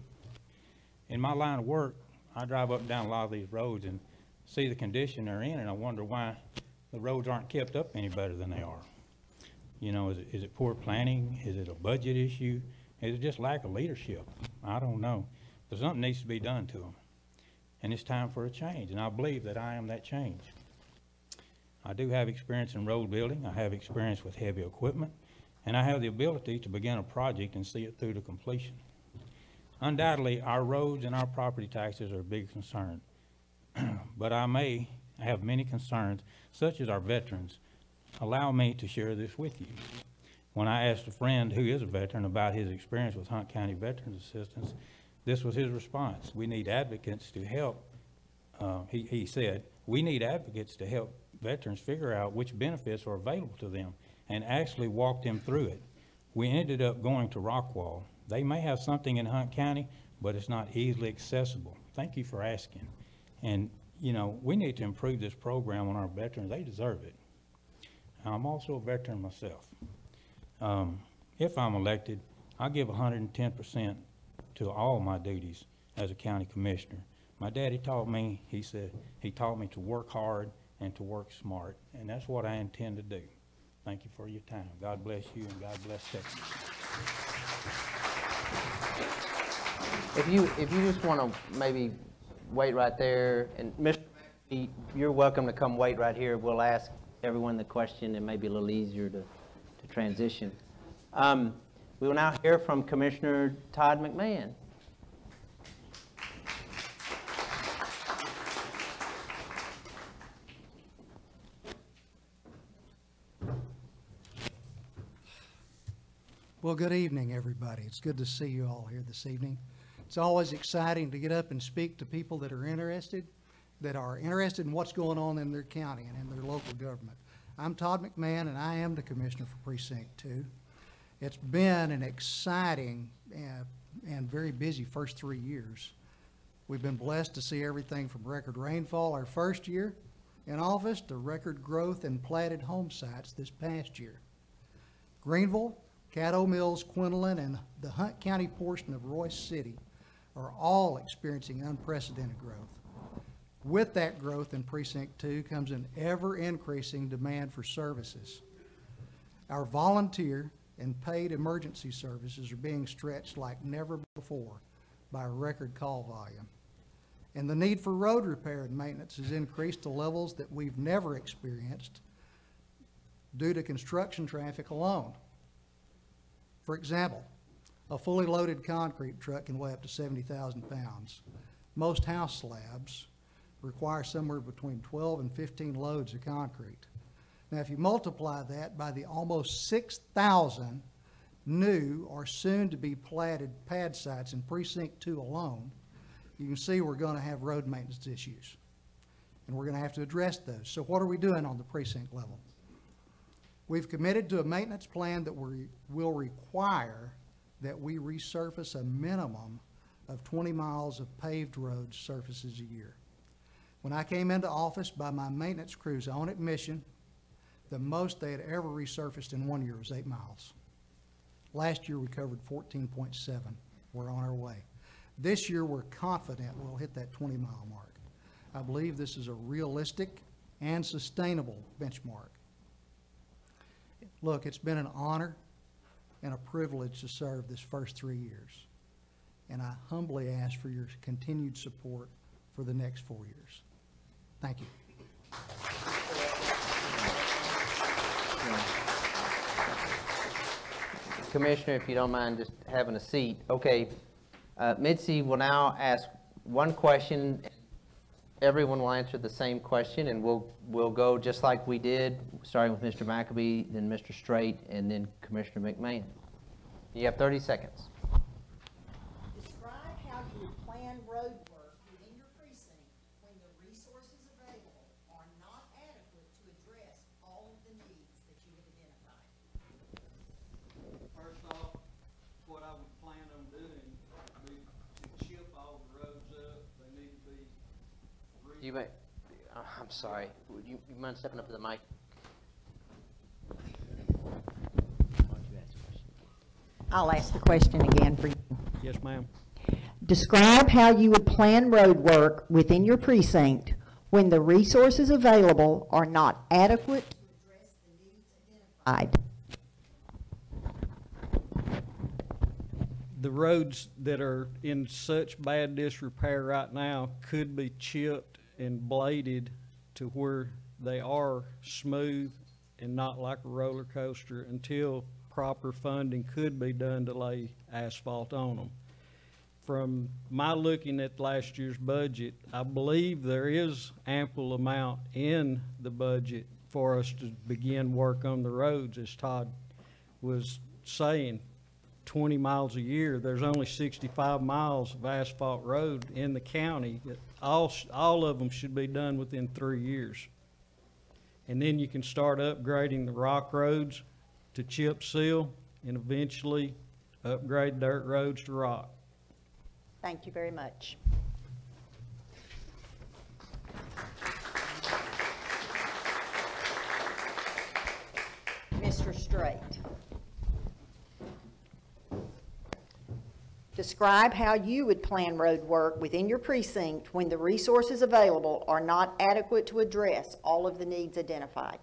In my line of work, I drive up and down a lot of these roads and see the condition they're in, and I wonder why the roads aren't kept up any better than they are. You know, is it poor planning? Is it a budget issue? Is it just lack of leadership? I don't know. But something needs to be done to them. And it's time for a change, and I believe that I am that change. I do have experience in road building. I have experience with heavy equipment, and I have the ability to begin a project and see it through to completion. Undoubtedly, our roads and our property taxes are a big concern, but I may have many concerns, such as our veterans. Allow me to share this with you. When I asked a friend who is a veteran about his experience with Hunt County Veterans Assistance, this was his response. We need advocates to help, he said, we need advocates to help veterans figure out which benefits are available to them, and actually walk them through it. We ended up going to Rockwall. They may have something in Hunt County, but it's not easily accessible. Thank you for asking. And, you know, we need to improve this program on our veterans. They deserve it. I'm also a veteran myself. If I'm elected, I'll give 110% to all my duties as a county commissioner. My daddy taught me, he said, he taught me to work hard and to work smart, and that's what I intend to do. Thank you for your time. God bless you, and God bless Texas. If you just want to maybe wait right there, and Mr. McAfee, you're welcome to come wait right here. We'll ask everyone the question. It may be a little easier to transition. We will now hear from Commissioner Todd McMahon. Well, good evening, everybody. It's good to see you all here this evening. It's always exciting to get up and speak to people that are interested in what's going on in their county and in their local government. I'm Todd McMahon, and I am the Commissioner for Precinct 2. It's been an exciting and very busy first 3 years. We've been blessed to see everything from record rainfall our first year in office to record growth in platted home sites this past year. Greenville, Caddo Mills, Quinlan, and the Hunt County portion of Royce City are all experiencing unprecedented growth. With that growth in Precinct 2 comes an ever-increasing demand for services. Our volunteer and paid emergency services are being stretched like never before by a record call volume. And the need for road repair and maintenance has increased to levels that we've never experienced due to construction traffic alone. For example, a fully loaded concrete truck can weigh up to 70,000 pounds. Most house slabs require somewhere between 12 and 15 loads of concrete. Now, if you multiply that by the almost 6,000 new or soon-to-be platted pad sites in Precinct 2 alone, you can see we're going to have road maintenance issues, and we're going to have to address those. So what are we doing on the precinct level? We've committed to a maintenance plan that will require that we resurface a minimum of 20 miles of paved road surfaces a year. When I came into office, by my maintenance crew's own admission, the most they had ever resurfaced in 1 year was 8 miles. Last year we covered 14.7. We're on our way. This year we're confident we'll hit that 20-mile mark. I believe this is a realistic and sustainable benchmark. Look, it's been an honor and a privilege to serve this first 3 years, and I humbly ask for your continued support for the next 4 years. Thank you. Commissioner, if you don't mind just having a seat. Okay, Mitzi will now ask one question. Everyone will answer the same question, and we'll go just like we did, starting with Mr. McAbee, then Mr. Straight, and then Commissioner McMahon. You have 30 seconds. Describe how you would plan road work within your precinct when the resources available are not adequate to address all of the needs that you have identified. First off, what I would plan on doing would be to chip all the roads up. They need to be. You may, I'm sorry. You mind stepping up to the mic? I'll ask the question again for you. Yes, ma'am. Describe how you would plan road work within your precinct when the resources available are not adequate to address the needs identified. The roads that are in such bad disrepair right now could be chipped and bladed to where they are smooth and not like a roller coaster until proper funding could be done to lay asphalt on them. From my looking at last year's budget, I believe there is ample amount in the budget for us to begin work on the roads, as Todd was saying. 20 miles a year, there's only 65 miles of asphalt road in the county. All of them should be done within 3 years. And then you can start upgrading the rock roads to chip seal and eventually upgrade dirt roads to rock. Thank you very much. Mr. Strait. Describe how you would plan road work within your precinct when the resources available are not adequate to address all of the needs identified.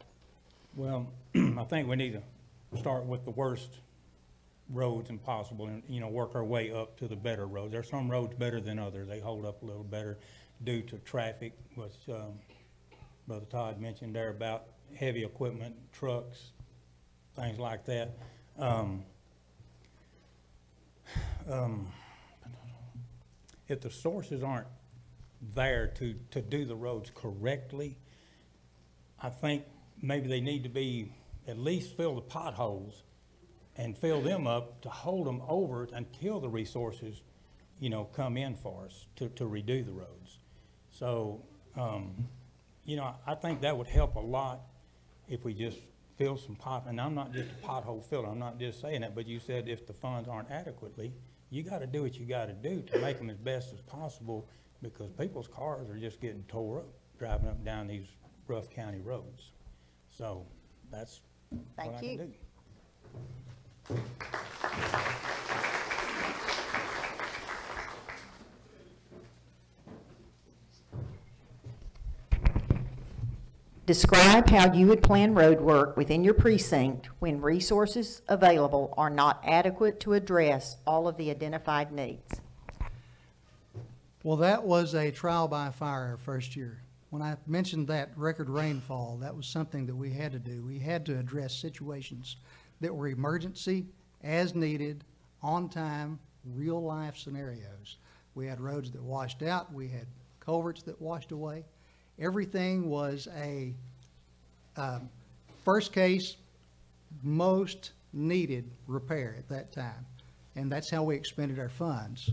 Well, I think we need to start with the worst roads and possible and, you know, work our way up to the better roads. There's some roads better than others. They hold up a little better due to traffic, which Brother Todd mentioned there about heavy equipment, trucks, things like that. If the sources aren't there to do the roads correctly, I think maybe they need to be, at least fill the potholes and fill them up to hold them over until the resources, you know, come in for us to redo the roads. So, you know, I think that would help a lot if we just fill some and I'm not just a pothole filler, I'm not just saying that, but you said if the funds aren't adequately, you got to do what you got to do to make them as best as possible, because people's cars are just getting tore up driving up and down these rough county roads. So that's what I can do. Describe how you would plan road work within your precinct when resources available are not adequate to address all of the identified needs. Well, that was a trial by fire our first year. When I mentioned that record rainfall, that was something that we had to do. We had to address situations that were emergency, as needed, on time, real life scenarios. We had roads that washed out, we had culverts that washed away. Everything was a first case, most needed repair at that time. And that's how we expended our funds.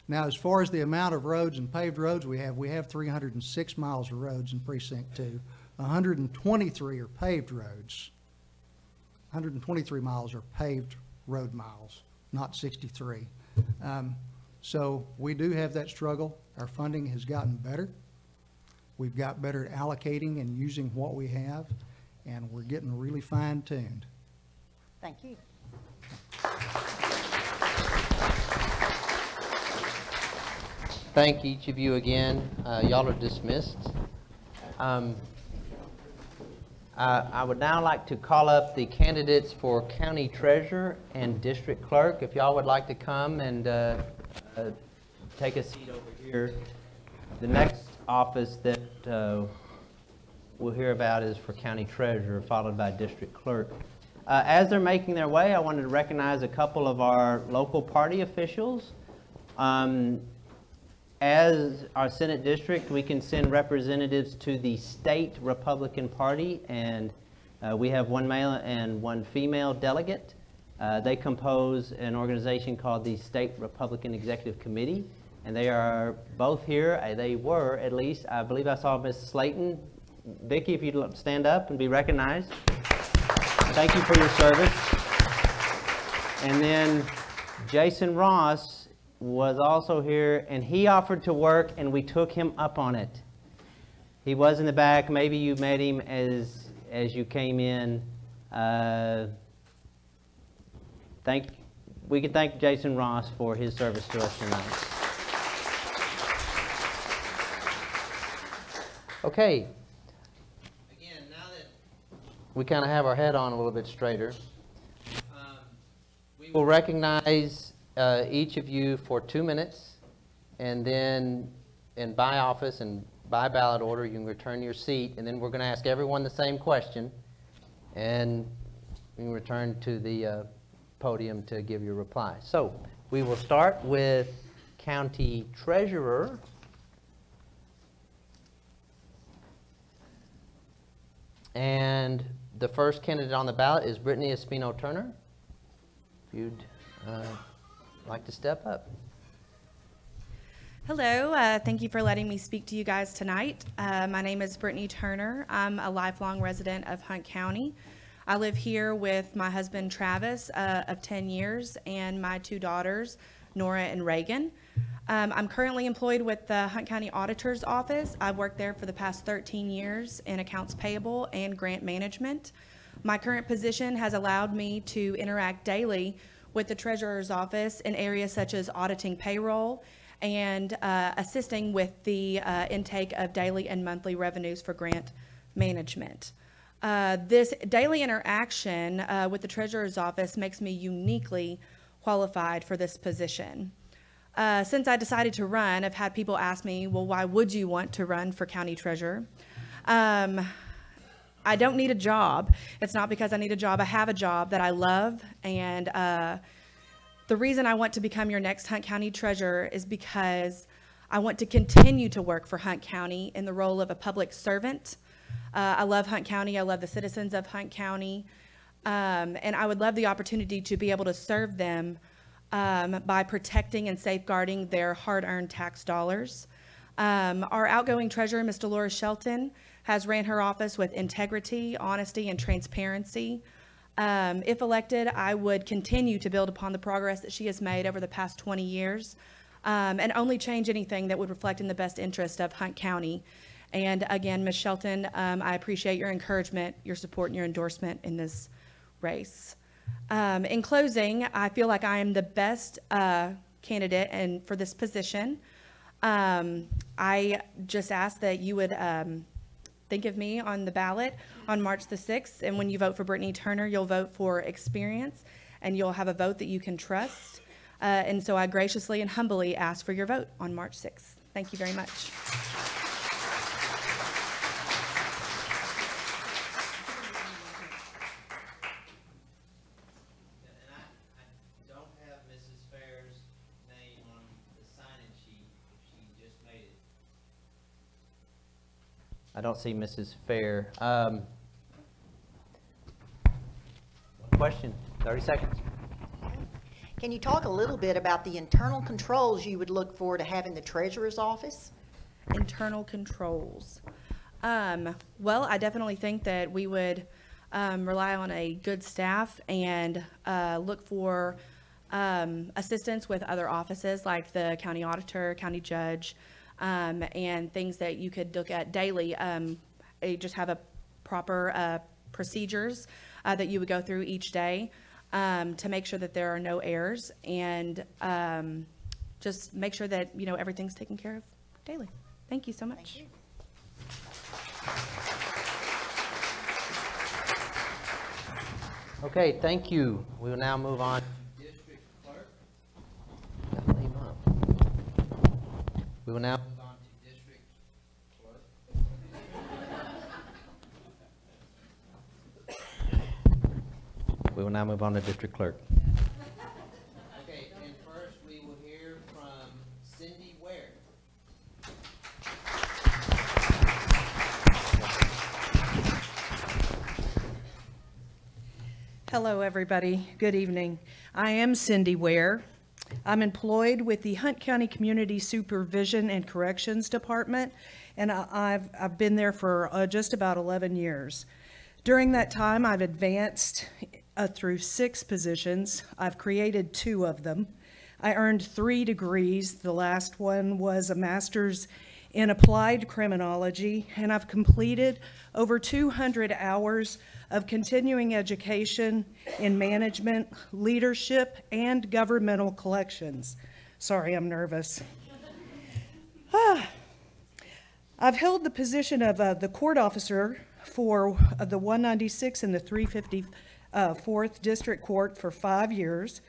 Now, as far as the amount of roads and paved roads we have 306 miles of roads in Precinct 2. 123 are paved roads. 123 miles are paved road miles, not 63. So we do have that struggle. Our funding has gotten better. We've got better at allocating and using what we have, and we're getting really fine-tuned. Thank you. Thank each of you again. Y'all are dismissed. I would now like to call up the candidates for county treasurer and district clerk. If y'all would like to come and take a seat over here. The next office that we'll hear about is for county treasurer, followed by district clerk. As they're making their way, I wanted to recognize a couple of our local party officials. As our Senate district, we can send representatives to the state Republican Party, and we have one male and one female delegate. They compose an organization called the State Republican Executive Committee, and they are both here. They were, at least. I believe I saw Ms. Slayton. Vicki, if you'd stand up and be recognized. Thank you for your service. And then Jason Ross was also here, and he offered to work, and we took him up on it. He was in the back. Maybe you met him as you came in. We can thank Jason Ross for his service to us tonight. Okay. Again, now that we kind of have our head on a little bit straighter, we will recognize each of you for 2 minutes, and then by office and by ballot order, you can return your seat, and then we're going to ask everyone the same question, and you can return to the podium to give your reply. So we will start with county treasurer. And the first candidate on the ballot is Brittany Espino Turner. If you'd like to step up. Hello, thank you for letting me speak to you guys tonight. My name is Brittany Turner. I'm a lifelong resident of Hunt County. I live here with my husband Travis of 10 years and my 2 daughters, Nora and Reagan. I'm currently employed with the Hunt County Auditor's Office. I've worked there for the past 13 years in accounts payable and grant management. My current position has allowed me to interact daily with the Treasurer's Office in areas such as auditing payroll and assisting with the intake of daily and monthly revenues for grant management. This daily interaction with the Treasurer's Office makes me uniquely qualified for this position. Since I decided to run, I've had people ask me, well, why would you want to run for county treasurer? I don't need a job. It's not because I need a job. I have a job that I love, and the reason I want to become your next Hunt County treasurer is because I want to continue to work for Hunt County in the role of a public servant. I love Hunt County. I love the citizens of Hunt County. And I would love the opportunity to be able to serve them by protecting and safeguarding their hard-earned tax dollars. Our outgoing treasurer, Ms. Dolores Shelton, has ran her office with integrity, honesty, and transparency. If elected, I would continue to build upon the progress that she has made over the past 20 years and only change anything that would reflect in the best interest of Hunt County. And again, Ms. Shelton, I appreciate your encouragement, your support, and your endorsement in this race. In closing, I feel like I am the best candidate for this position. I just ask that you would think of me on the ballot on March the 6th, and when you vote for Brittany Turner, you'll vote for experience, and you'll have a vote that you can trust. And so I graciously and humbly ask for your vote on March 6th. Thank you very much. I don't see Mrs. Fair. Question, 30 seconds. Can you talk a little bit about the internal controls you would look for to have in the treasurer's office? Internal controls. Well, I definitely think that we would rely on a good staff and look for assistance with other offices like the county auditor, county judge, and things that you could look at daily. Just have a proper procedures that you would go through each day to make sure that there are no errors, and just make sure that everything's taken care of daily. Thank you so much. Thank you. Okay, thank you. We will now move on. District Clerk. We will now move on to District Clerk. We will now move on to District Clerk. Okay, and first we will hear from Cindy Ware. Hello, everybody. Good evening. I am Cindy Ware. I'm employed with the Hunt County Community Supervision and Corrections Department, and I've been there for just about 11 years. During that time, I've advanced through 6 positions. I've created 2 of them. I earned 3 degrees. The last one was a master's in applied criminology, and I've completed over 200 hours of continuing education in management, leadership, and governmental collections. Sorry, I'm nervous. I've held the position of the court officer for the 196 and the 354th District Court for 5 years.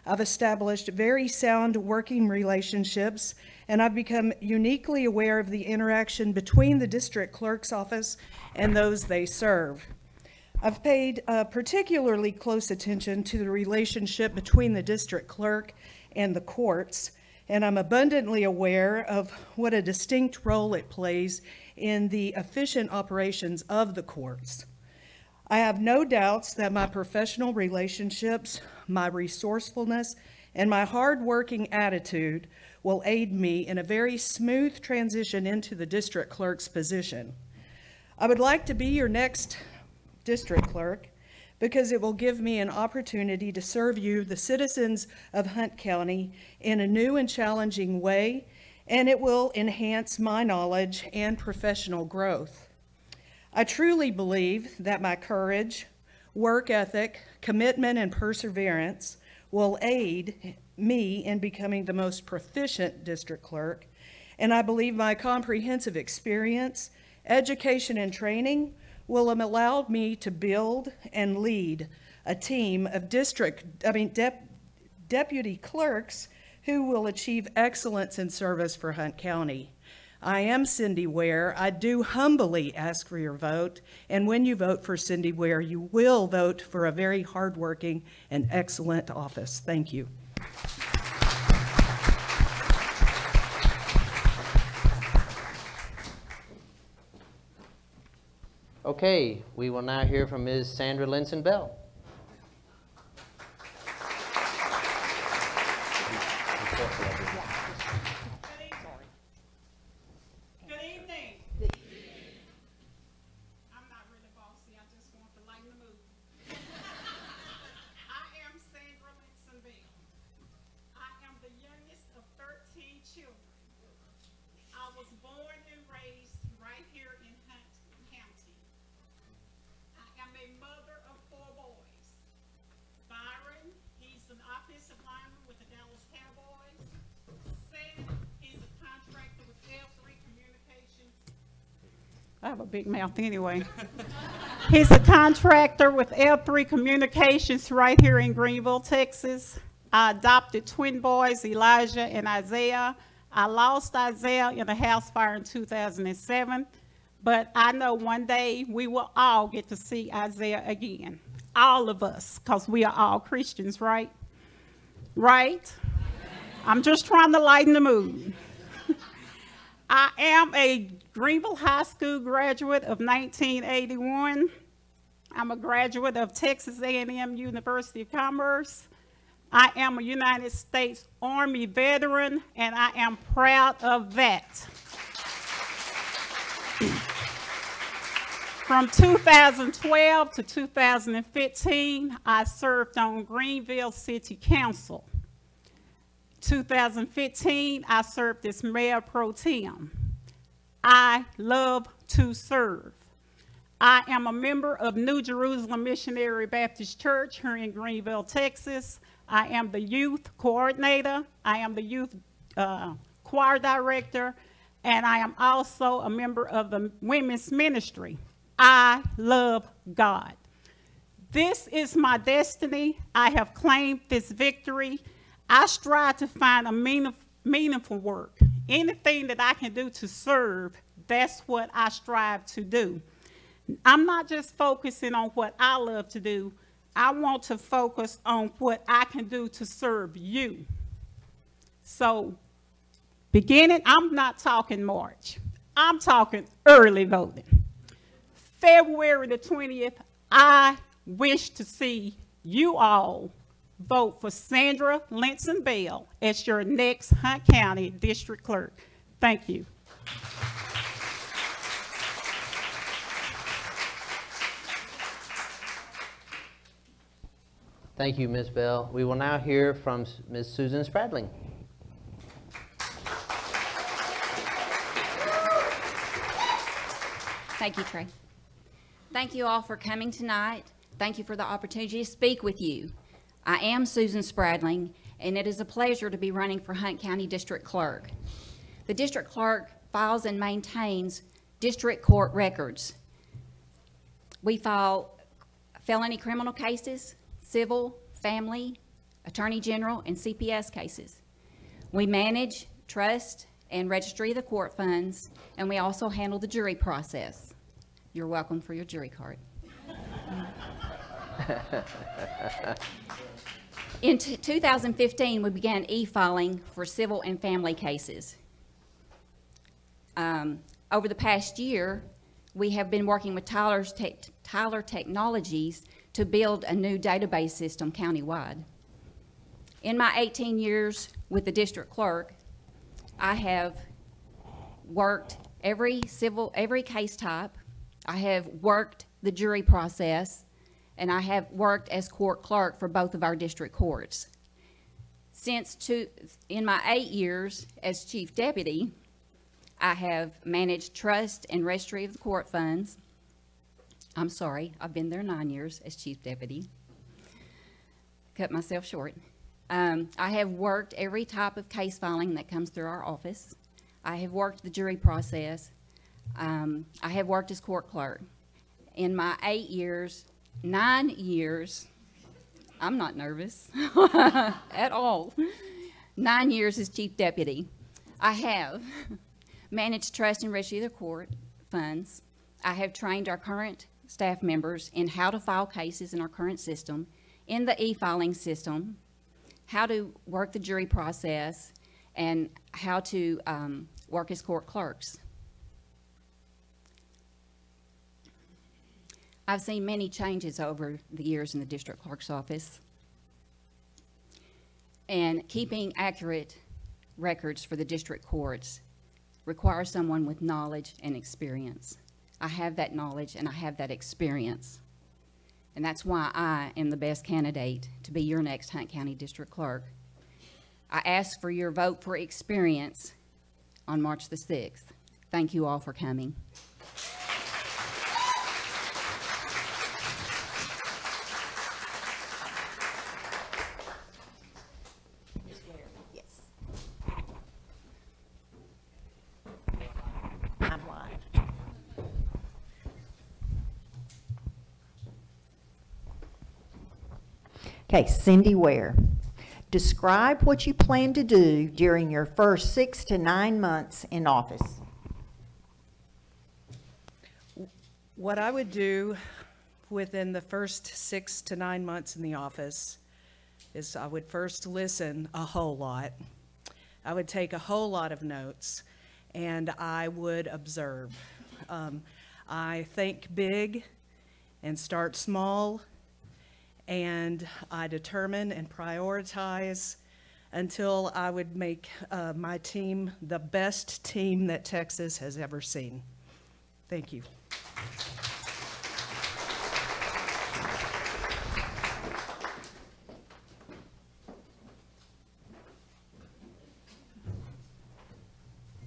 I've established very sound working relationships, and I've become uniquely aware of the interaction between the district clerk's office and those they serve. I've paid particularly close attention to the relationship between the district clerk and the courts, and I'm abundantly aware of what a distinct role it plays in the efficient operations of the courts. I have no doubts that my professional relationships, my resourcefulness, and my hard-working attitude will aid me in a very smooth transition into the district clerk's position. I would like to be your next district clerk because it will give me an opportunity to serve you, the citizens of Hunt County, in a new and challenging way, and it will enhance my knowledge and professional growth. I truly believe that my courage, work ethic, commitment, and perseverance will aid me in becoming the most proficient district clerk, and I believe my comprehensive experience, education, and training will allow me to build and lead a team of deputy clerks who will achieve excellence in service for Hunt County. I am Cindy Ware. I do humbly ask for your vote, and when you vote for Cindy Ware, you will vote for a very hardworking and excellent office. Thank you. Okay, we will now hear from Ms. Sandra Linson Bell. Good evening. I'm not really bossy. I just want to lighten the mood. I am Sandra Linson Bell. I am the youngest of 13 children. I was born and raised right here in Hunt County. I am a mother of 4 boys. Byron, he's an offensive lineman with the Dallas Cowboys. Sam, he's a contractor with L3 Communications. I have a big mouth anyway. He's a contractor with L3 Communications right here in Greenville, Texas. I adopted twin boys, Elijah and Isaiah. I lost Isaiah in a house fire in 2007, but I know one day we will all get to see Isaiah again. All of us, because we are all Christians, right? Right? I'm just trying to lighten the mood. I am a Greenville High School graduate of 1981. I'm a graduate of Texas A&M University of Commerce. I am a United States Army veteran, and I am proud of that. From 2012 to 2015, I served on Greenville City Council. 2015, I served as Mayor Pro Tem. I love to serve. I am a member of New Jerusalem Missionary Baptist Church here in Greenville, Texas. I am the youth coordinator. I am the youth choir director, and I am also a member of the women's ministry. I love God. This is my destiny. I have claimed this victory. I strive to find a meaningful work. Anything that I can do to serve, that's what I strive to do. I'm not just focusing on what I love to do. I want to focus on what I can do to serve you. So, beginning, I'm not talking March. I'm talking early voting. February the 20th, I wish to see you all vote for Sandra Linson Bell as your next Hunt County District Clerk. Thank you. Thank you, Ms. Bell. We will now hear from Ms. Susan Spradling. Thank you, Trey. Thank you all for coming tonight. Thank you for the opportunity to speak with you. I am Susan Spradling, and it is a pleasure to be running for Hunt County District Clerk. The District Clerk files and maintains district court records. We file felony criminal cases, civil, family, attorney general, and CPS cases. We manage, trust, and registry the court funds, and we also handle the jury process. You're welcome for your jury card. In 2015, we began e-filing for civil and family cases. Over the past year, we have been working with Tyler Technologies to build a new database system countywide. In my 18 years with the district clerk, I have worked every case type. I have worked the jury process, and I have worked as court clerk for both of our district courts. In my 8 years as chief deputy, I have managed trust and registry of the court funds. I'm sorry, I've been there 9 years as chief deputy. Cut myself short. I have worked every type of case filing that comes through our office. I have worked the jury process. I have worked as court clerk. In my 9 years, I'm not nervous at all. 9 years as chief deputy. I have managed trust and registry of the court funds. I have trained our current staff members in how to file cases in our current system, in the e-filing system, how to work the jury process, and how to work as court clerks. I've seen many changes over the years in the district clerk's office, and keeping accurate records for the district courts requires someone with knowledge and experience. I have that knowledge and I have that experience, and that's why I am the best candidate to be your next Hunt County District Clerk. I ask for your vote for experience on March the 6th. Thank you all for coming. Yes. I'm live. Okay, Cindy Ware. Describe what you plan to do during your first 6 to 9 months in office. What I would do within the first 6 to 9 months in the office is I would first listen a whole lot. I would take a whole lot of notes, and I would observe. I think big and start small, and I determine and prioritize until I would make my team the best team that Texas has ever seen. Thank you.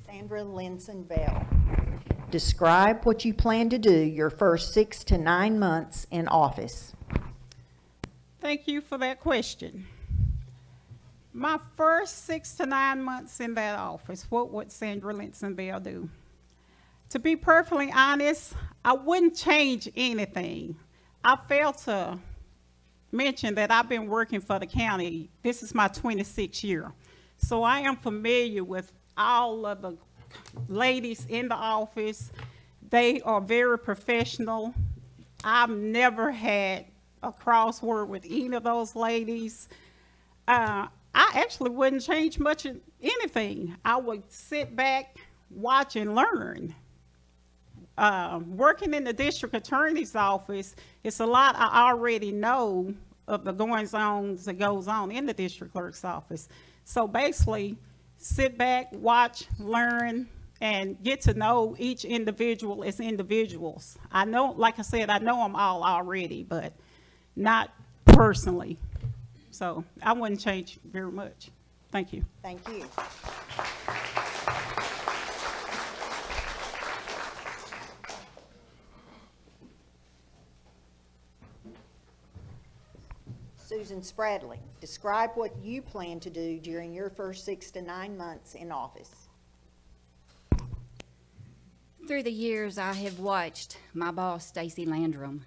Sandra Linson Bell. Describe what you plan to do your first 6 to 9 months in office. Thank you for that question. My first 6 to 9 months in that office, what would Sandra Linson Bell do? To be perfectly honest, I wouldn't change anything. I failed to mention that I've been working for the county. This is my 26th year. So I am familiar with all of the ladies in the office. They are very professional. I've never had a crossword with any of those ladies. I actually wouldn't change much of anything. I would sit back, watch, and learn. Working in the district attorney's office, it's a lot I already know of the goings-on that goes on in the district clerk's office. So basically, sit back, watch, learn, and get to know each individual as individuals. I know, like I said, I know them all already, but not personally. So I wouldn't change very much. Thank you. Thank you. Susan Spradley, describe what you plan to do during your first 6 to 9 months in office. Through the years, I have watched my boss, Stacy Landrum,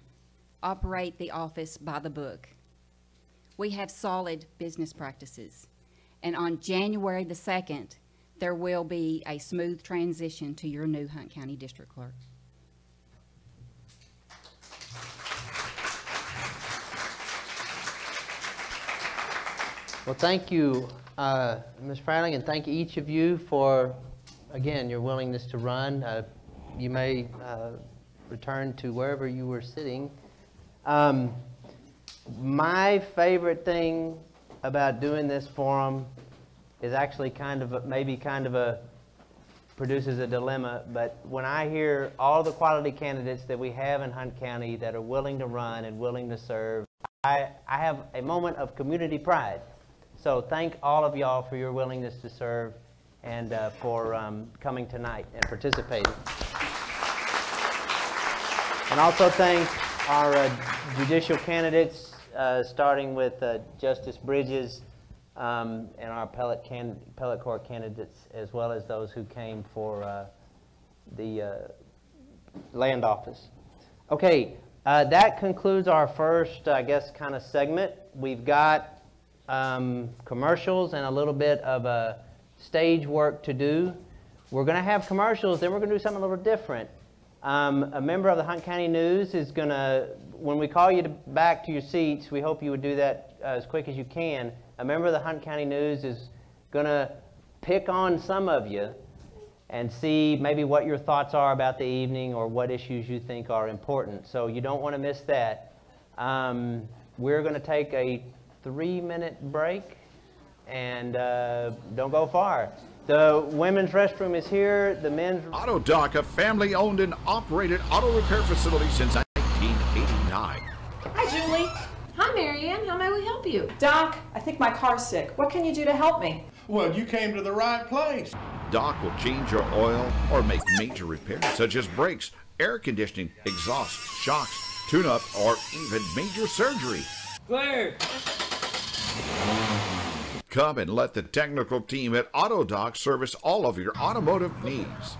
operate the office by the book. We have solid business practices, and on January the 2nd, there will be a smooth transition to your new Hunt County District Clerk. Well, thank you, Ms. Freiling, and thank each of you for, again, your willingness to run. You may return to wherever you were sitting. My favorite thing about doing this forum is actually produces a dilemma, but when I hear all the quality candidates that we have in Hunt County that are willing to run and willing to serve, I have a moment of community pride. So thank all of y'all for your willingness to serve and for coming tonight and participating. And also thank our judicial candidates, starting with Justice Bridges, and our appellate court candidates, as well as those who came for the land office. Okay, that concludes our first, I guess, kind of segment. We've got commercials and a little bit of stage work to do. We're going to have commercials, then we're going to do something a little different. A member of the Hunt County News is going to, when we call you back to your seats, we hope you would do that as quick as you can. A member of the Hunt County News is going to pick on some of you and see maybe what your thoughts are about the evening or what issues you think are important. So you don't want to miss that. We're going to take a 3-minute break, and don't go far. The women's restroom is here. The men's... Auto Doc, a family-owned and operated auto repair facility since 1989. Hi, Julie. Hi, Marianne. How may we help you? Doc, I think my car's sick. What can you do to help me? Well, you came to the right place. Doc will change your oil or make major repairs such as brakes, air conditioning, exhaust, shocks, tune-up, or even major surgery. Claire! Come and let the technical team at AutoDoc service all of your automotive needs.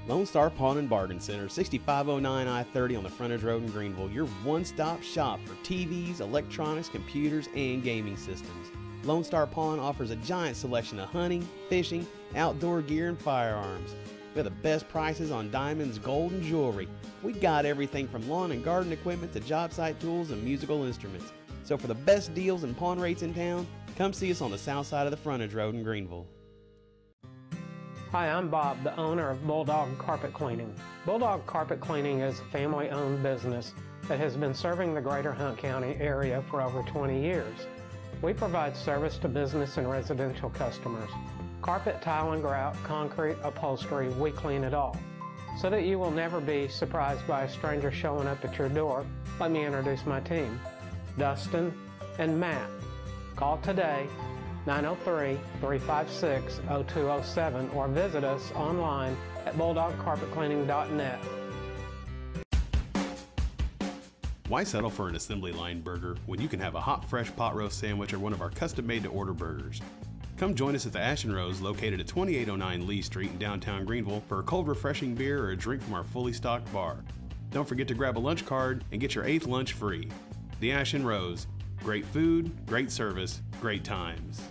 Lone Star Pawn and Bargain Center, 6509 I-30 on the frontage road in Greenville. Your one-stop shop for TVs, electronics, computers, and gaming systems. Lone Star Pawn offers a giant selection of hunting, fishing, outdoor gear, and firearms. We have the best prices on diamonds, gold, and jewelry. We got everything from lawn and garden equipment to job site tools and musical instruments. So for the best deals and pawn rates in town, come see us on the south side of the frontage road in Greenville. Hi, I'm Bob, the owner of Bulldog Carpet Cleaning. Bulldog Carpet Cleaning is a family-owned business that has been serving the greater Hunt County area for over 20 years. We provide service to business and residential customers. Carpet, tile and grout, concrete, upholstery, we clean it all. So that you will never be surprised by a stranger showing up at your door, let me introduce my team, Dustin and Matt. Call today, 903-356-0207, or visit us online at bulldogcarpetcleaning.net. Why settle for an assembly line burger when you can have a hot, fresh pot roast sandwich or one of our custom-made to order burgers? Come join us at the Ash & Rose, located at 2809 Lee Street in downtown Greenville, for a cold, refreshing beer or a drink from our fully stocked bar. Don't forget to grab a lunch card and get your 8th lunch free. The Ash & Rose. Great food, great service, great times.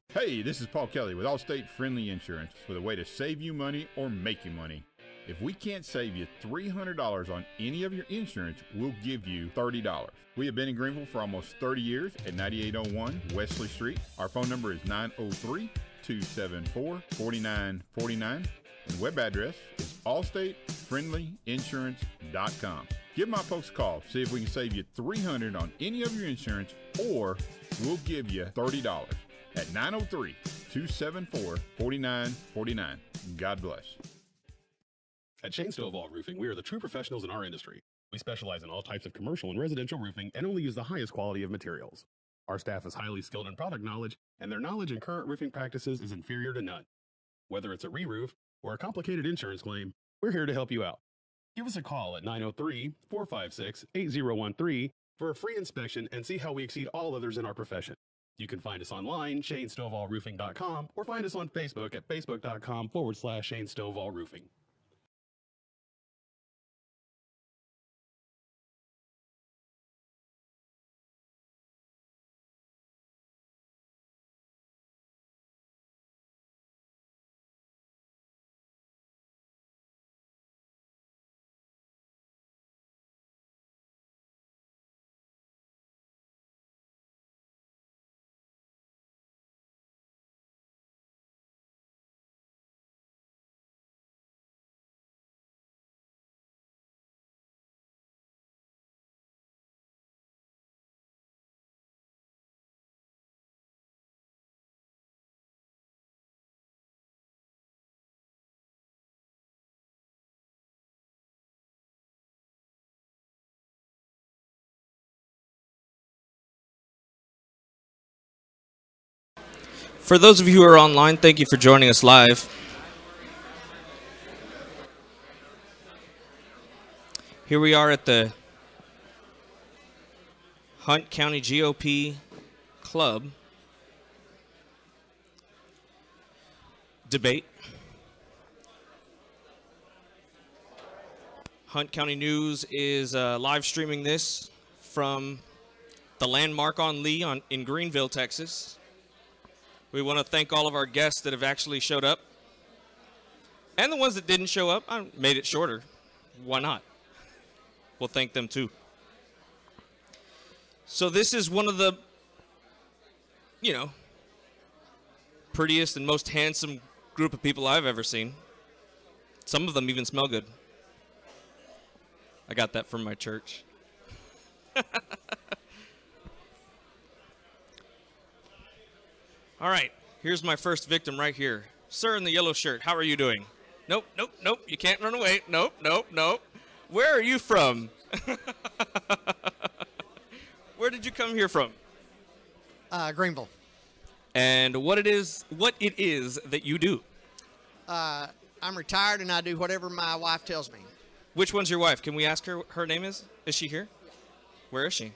Hey, this is Paul Kelly with Allstate Friendly Insurance with a way to save you money or make you money. If we can't save you $300 on any of your insurance, we'll give you $30. We have been in Greenville for almost 30 years at 9801 Wesley Street. Our phone number is 903-274-4949. And web address is allstatefriendlyinsurance.com. Give my folks a call. See if we can save you $300 on any of your insurance, or we'll give you $30 at 903-274-4949. God bless. At Shane Stovall Roofing, we are the true professionals in our industry. We specialize in all types of commercial and residential roofing and only use the highest quality of materials. Our staff is highly skilled in product knowledge, and their knowledge in current roofing practices is inferior to none. Whether it's a re-roof or a complicated insurance claim, we're here to help you out. Give us a call at 903-456-8013 for a free inspection and see how we exceed all others in our profession. You can find us online, ShaneStovallRoofing.com, or find us on Facebook at facebook.com/Shane Stovall Roofing. For those of you who are online, thank you for joining us live. Here we are at the Hunt County GOP Club debate. Hunt County News is live streaming this from the landmark on Lee in Greenville, Texas. We want to thank all of our guests that have actually showed up. And the ones that didn't show up, I made it shorter. Why not? We'll thank them too. So this is one of the, prettiest and most handsome group of people I've ever seen. Some of them even smell good. I got that from my church. All right, here's my first victim right here. Sir in the yellow shirt, how are you doing? Nope, nope, nope, you can't run away. Nope, nope, nope. Where are you from? Where did you come here from? Greenville. And what it is that you do? I'm retired and I do whatever my wife tells me. Which one's your wife? Can we ask her her name is? Is she here? Yeah. Where is she?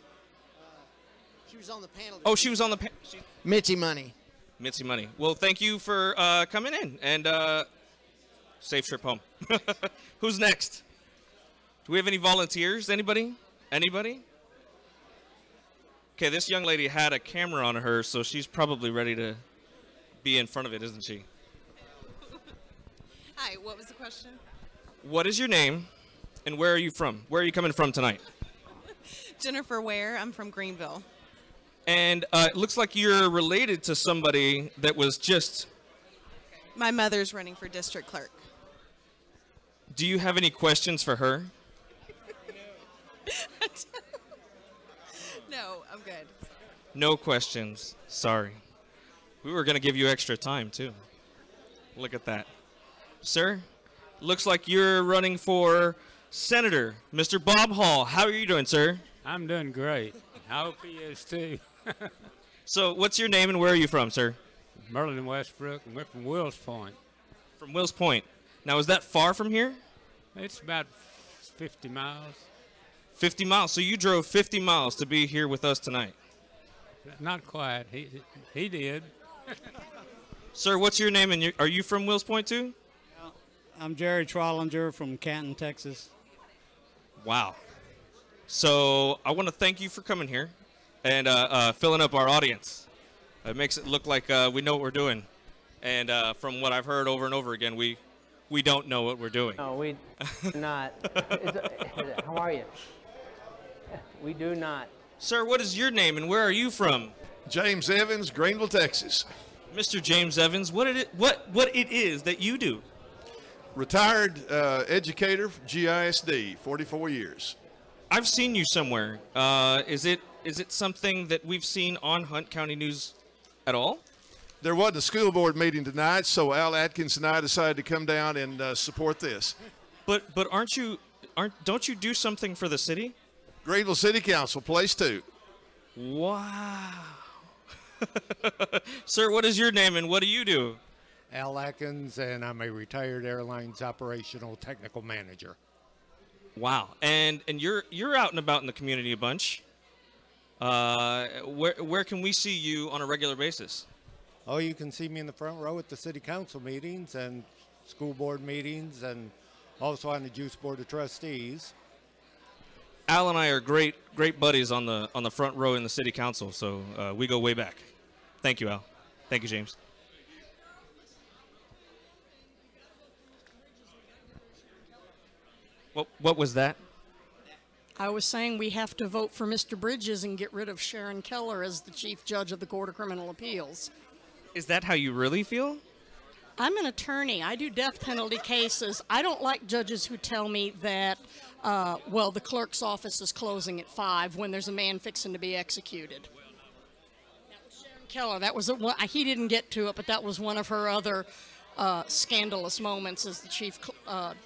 She was on the panel. Oh, she was on the panel. Mitzi Money. Mitzi Money. Well, thank you for coming in, and safe trip home. Who's next? Do we have any volunteers? Anybody? Anybody? Okay, this young lady had a camera on her, so she's probably ready to be in front of it, isn't she? Hi, what was the question? What is your name, and where are you from? Where are you coming from tonight? Jennifer Ware. I'm from Greenville. And it looks like you're related to somebody that was just... My mother's running for district clerk. Do you have any questions for her? No, I'm good. No questions. Sorry. We were going to give you extra time, too. Look at that. Sir, looks like you're running for Senator, Mr. Bob Hall. How are you doing, sir? I'm doing great. I hope he is, too. So, what's your name and where are you from, sir? Merlin Westbrook, and we're from Wills Point. From Wills Point. Now, is that far from here? It's about 50 miles. 50 miles. So you drove 50 miles to be here with us tonight? Not quite. He did. Sir, what's your name and are you from Wills Point too? I'm Jerry Trollinger from Canton, Texas. Wow. So I want to thank you for coming here and filling up our audience. It makes it look like we know what we're doing. And from what I've heard over and over again, we don't know what we're doing. No, we do not. How are you? We do not. Sir, what is your name and where are you from? James Evans, Greenville, Texas. Mr. James Evans, what it is that you do? Retired educator, GISD, 44 years. I've seen you somewhere. Is it something that we've seen on Hunt County News at all? There wasn't a school board meeting tonight, so Al Atkins and I decided to come down and support this. But don't you do something for the city? Greenville City Council, place 2. Wow. Sir, what is your name and what do you do? Al Atkins, and I'm a retired airlines operational technical manager. Wow. And you're out and about in the community a bunch. Where can we see you on a regular basis? Oh, you can see me in the front row at the city council meetings and school board meetings, and also on the Juice Board of Trustees. Al and I are great buddies on the front row in the city council, so we go way back. Thank you, Al. Thank you, James. What was that? I was saying we have to vote for Mr. Bridges and get rid of Sharon Keller as the Chief Judge of the Court of Criminal Appeals. Is that how you really feel? I'm an attorney. I do death penalty cases. I don't like judges who tell me that, well, the clerk's office is closing at 5 when there's a man fixing to be executed. That was Sharon Keller. That was he didn't get to it, but that was one of her other scandalous moments as the Chief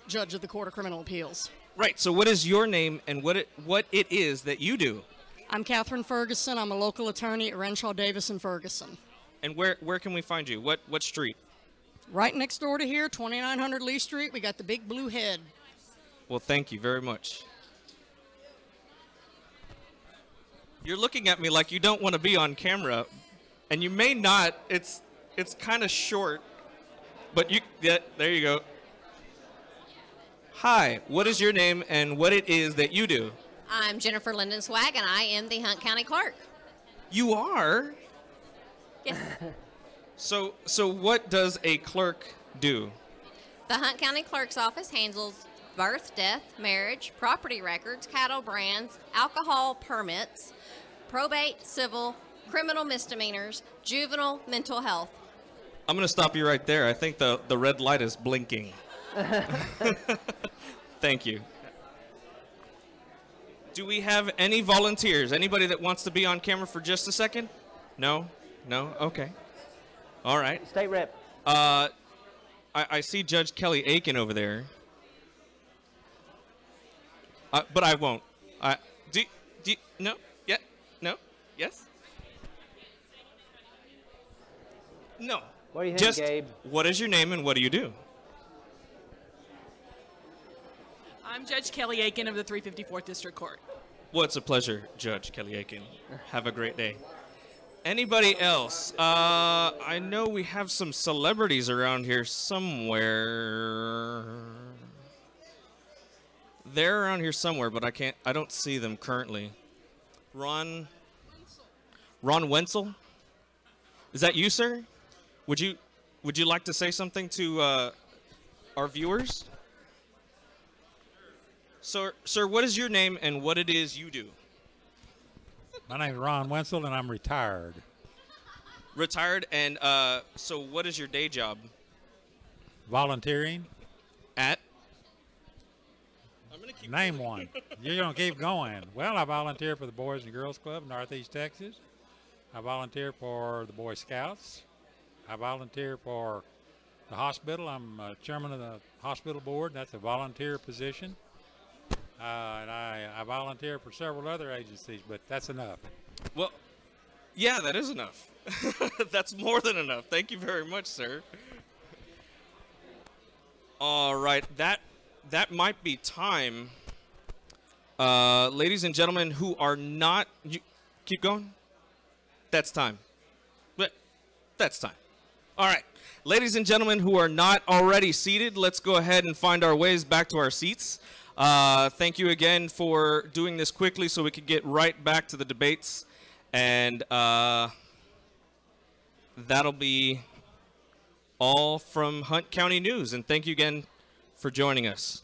Judge of the Court of Criminal Appeals. Right. So what is your name and what it is that you do? I'm Catherine Ferguson. I'm a local attorney at Renshaw, Davis & Ferguson. And where can we find you? What street? Right next door to here, 2900 Lee Street, we got the big blue head. Well, thank you very much. You're looking at me like you don't want to be on camera, and you may not. It's kind of short, but yeah, there you go. Hi, what is your name and what it is that you do? I'm Jennifer Linden Swag, and I am the Hunt County Clerk. You are? Yes. So what does a clerk do? The Hunt County Clerk's Office handles birth, death, marriage, property records, cattle brands, alcohol permits, probate, civil, criminal misdemeanors, juvenile, mental health. I'm going to stop you right there. I think the red light is blinking. Thank you. Do we have any volunteers? Anybody that wants to be on camera for just a second? No? No? Okay. All right. State Rep. I see Judge Kelly Aiken over there. But I won't. No? Yeah? No? Yes? No. What do you think, Just, Gabe? what is your name and what do you do? I'm Judge Kelly Aiken of the 354th District Court. Well, it's a pleasure, Judge Kelly Aiken. Have a great day. Anybody else? I know we have some celebrities around here somewhere. They're around here somewhere, but I don't see them currently. Ron Wenzel? Is that you, sir? Would you like to say something to our viewers? Sir, what is your name and what it is you do? My name is Ron Wenzel, and I'm retired. Retired, and so what is your day job? Volunteering. At? Name one. You're going to keep going. Well, I volunteer for the Boys and Girls Club in Northeast Texas. I volunteer for the Boy Scouts. I volunteer for the hospital. I'm chairman of the hospital board. That's a volunteer position. And I volunteer for several other agencies, but that's enough. Well, yeah, that is enough. That's more than enough. Thank you very much, sir. All right, that might be time. Ladies and gentlemen who are not... keep going? That's time. But that's time. All right. Ladies and gentlemen who are not already seated, let's go ahead and find our ways back to our seats. Thank you again for doing this quickly so we could get right back to the debates. And that'll be all from Hunt County News. And thank you again for joining us.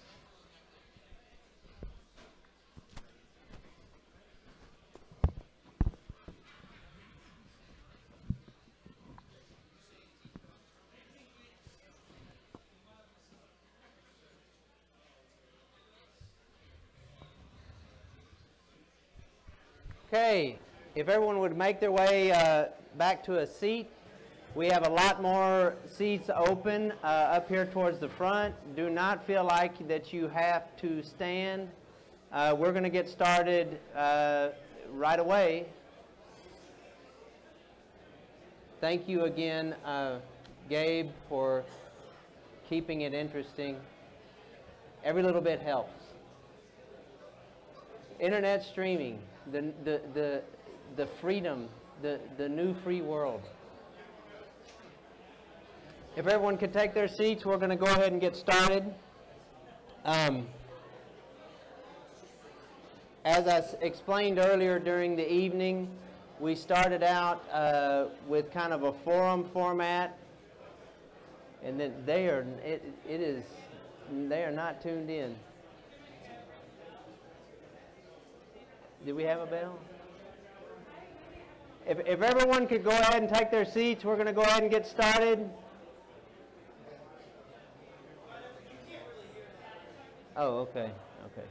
Okay, if everyone would make their way back to a seat. We have a lot more seats open up here towards the front. Do not feel like that you have to stand. We're going to get started right away. Thank you again, Gabe, for keeping it interesting. Every little bit helps. Internet streaming, the freedom, the new free world. If everyone could take their seats, we're going to go ahead and get started. As I explained earlier during the evening, we started out with kind of a forum format, and then they are not tuned in. Do we have a bell? If everyone could go ahead and take their seats, we're going to go ahead and get started. Oh, okay, okay.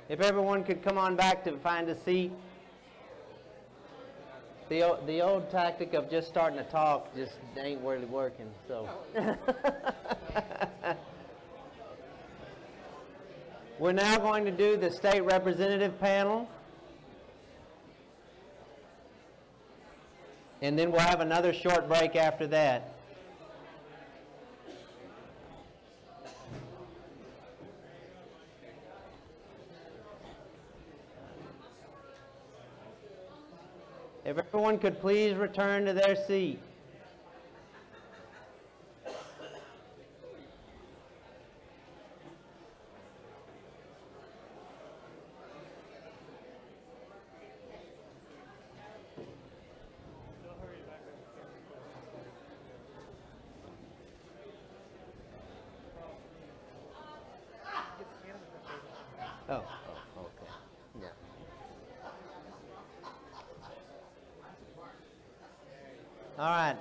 If everyone could come on back to find a seat. The old tactic of just starting to talk just ain't really working, so. We're now going to do the state representative panel. And then we'll have another short break after that. If everyone could please return to their seat. Oh, okay. Yeah. All right.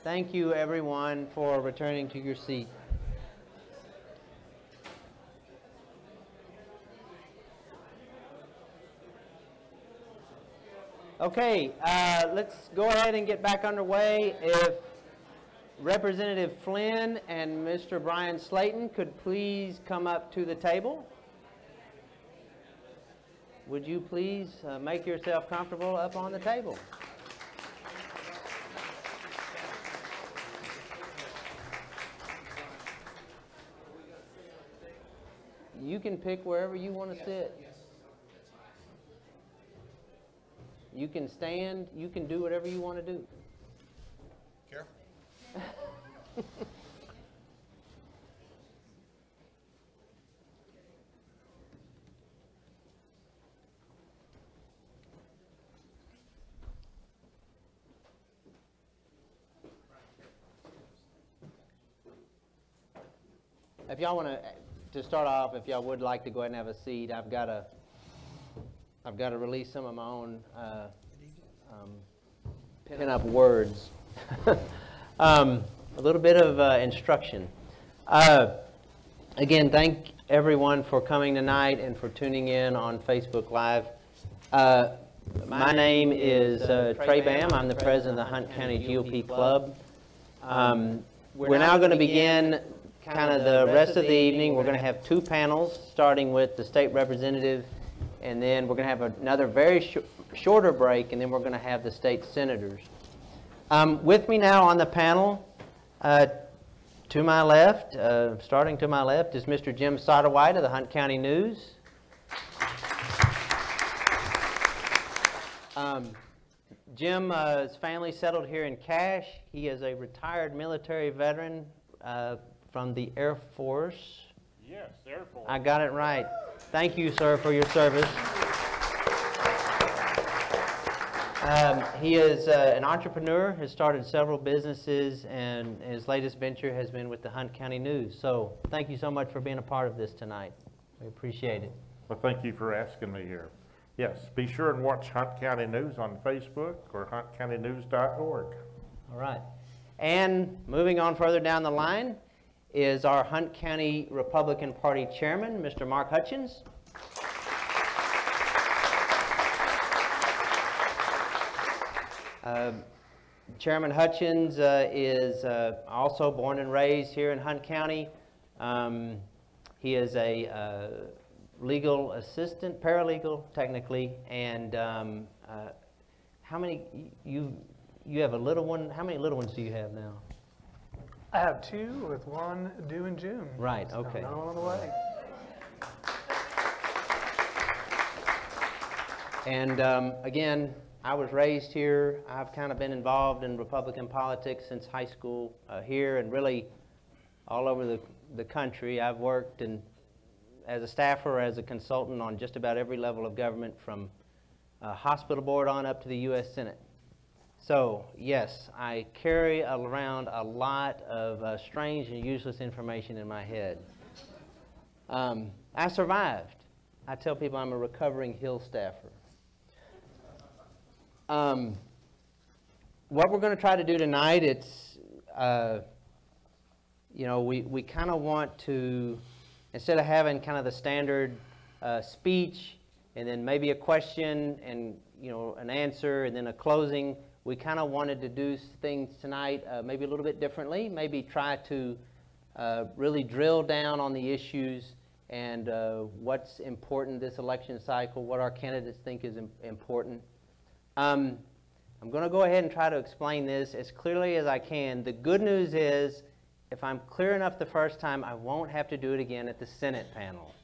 Thank you, everyone, for returning to your seat. Okay, let's go ahead and get back underway. If Representative Flynn and Mr. Brian Slayton could please come up to the table. Would you please make yourself comfortable up on the table? You can pick wherever you want to sit. You can stand. You can do whatever you want to do. Careful. If y'all want to start off, if y'all would like to go ahead and have a seat, I've got to release some of my own pin up words. A little bit of instruction. Again, thank everyone for coming tonight and for tuning in on Facebook Live. My name is Trey Bam. I'm the president of the Hunt County GOP Club. We're now going to begin kind of the rest of the evening. We're going to have two panels, starting with the state representative, and then we're going to have another very shorter break, and then we're going to have the state senators. With me now on the panel, to my left, starting to my left, is Mr. Jim Satterwhite of the Hunt County News. Jim's family settled here in Cache. He is a retired military veteran from the Air Force. Yes, Air Force. I got it right. Thank you, sir, for your service. He is an entrepreneur, has started several businesses, and his latest venture has been with the Hunt County News. So thank you so much for being a part of this tonight. We appreciate it. Well, thank you for asking me here. Yes, be sure and watch Hunt County News on Facebook or huntcountynews.org. All right. And moving on further down the line is our Hunt County Republican Party Chairman, Mr. Mark Hutchins. Chairman Hutchins is also born and raised here in Hunt County. He is a legal assistant, paralegal technically, and how many, you have a little one, how many little ones do you have now? I have two, with one due in June. Right, so okay. Another one on the way. And again, I was raised here. I've kind of been involved in Republican politics since high school here and really all over the country. I've worked as a staffer, as a consultant on just about every level of government, from hospital board on up to the U.S. Senate. So, yes, I carry around a lot of strange and useless information in my head. I survived. I tell people I'm a recovering Hill staffer. What we're going to try to do tonight, it's, you know, we kind of want to, instead of having kind of the standard speech and then maybe a question and, you know, an answer and then a closing, we kind of wanted to do things tonight maybe a little bit differently, maybe try to really drill down on the issues and what's important this election cycle, what our candidates think is important. I'm going to go ahead and try to explain this as clearly as I can. The good news is, if I'm clear enough the first time, I won't have to do it again at the Senate panel.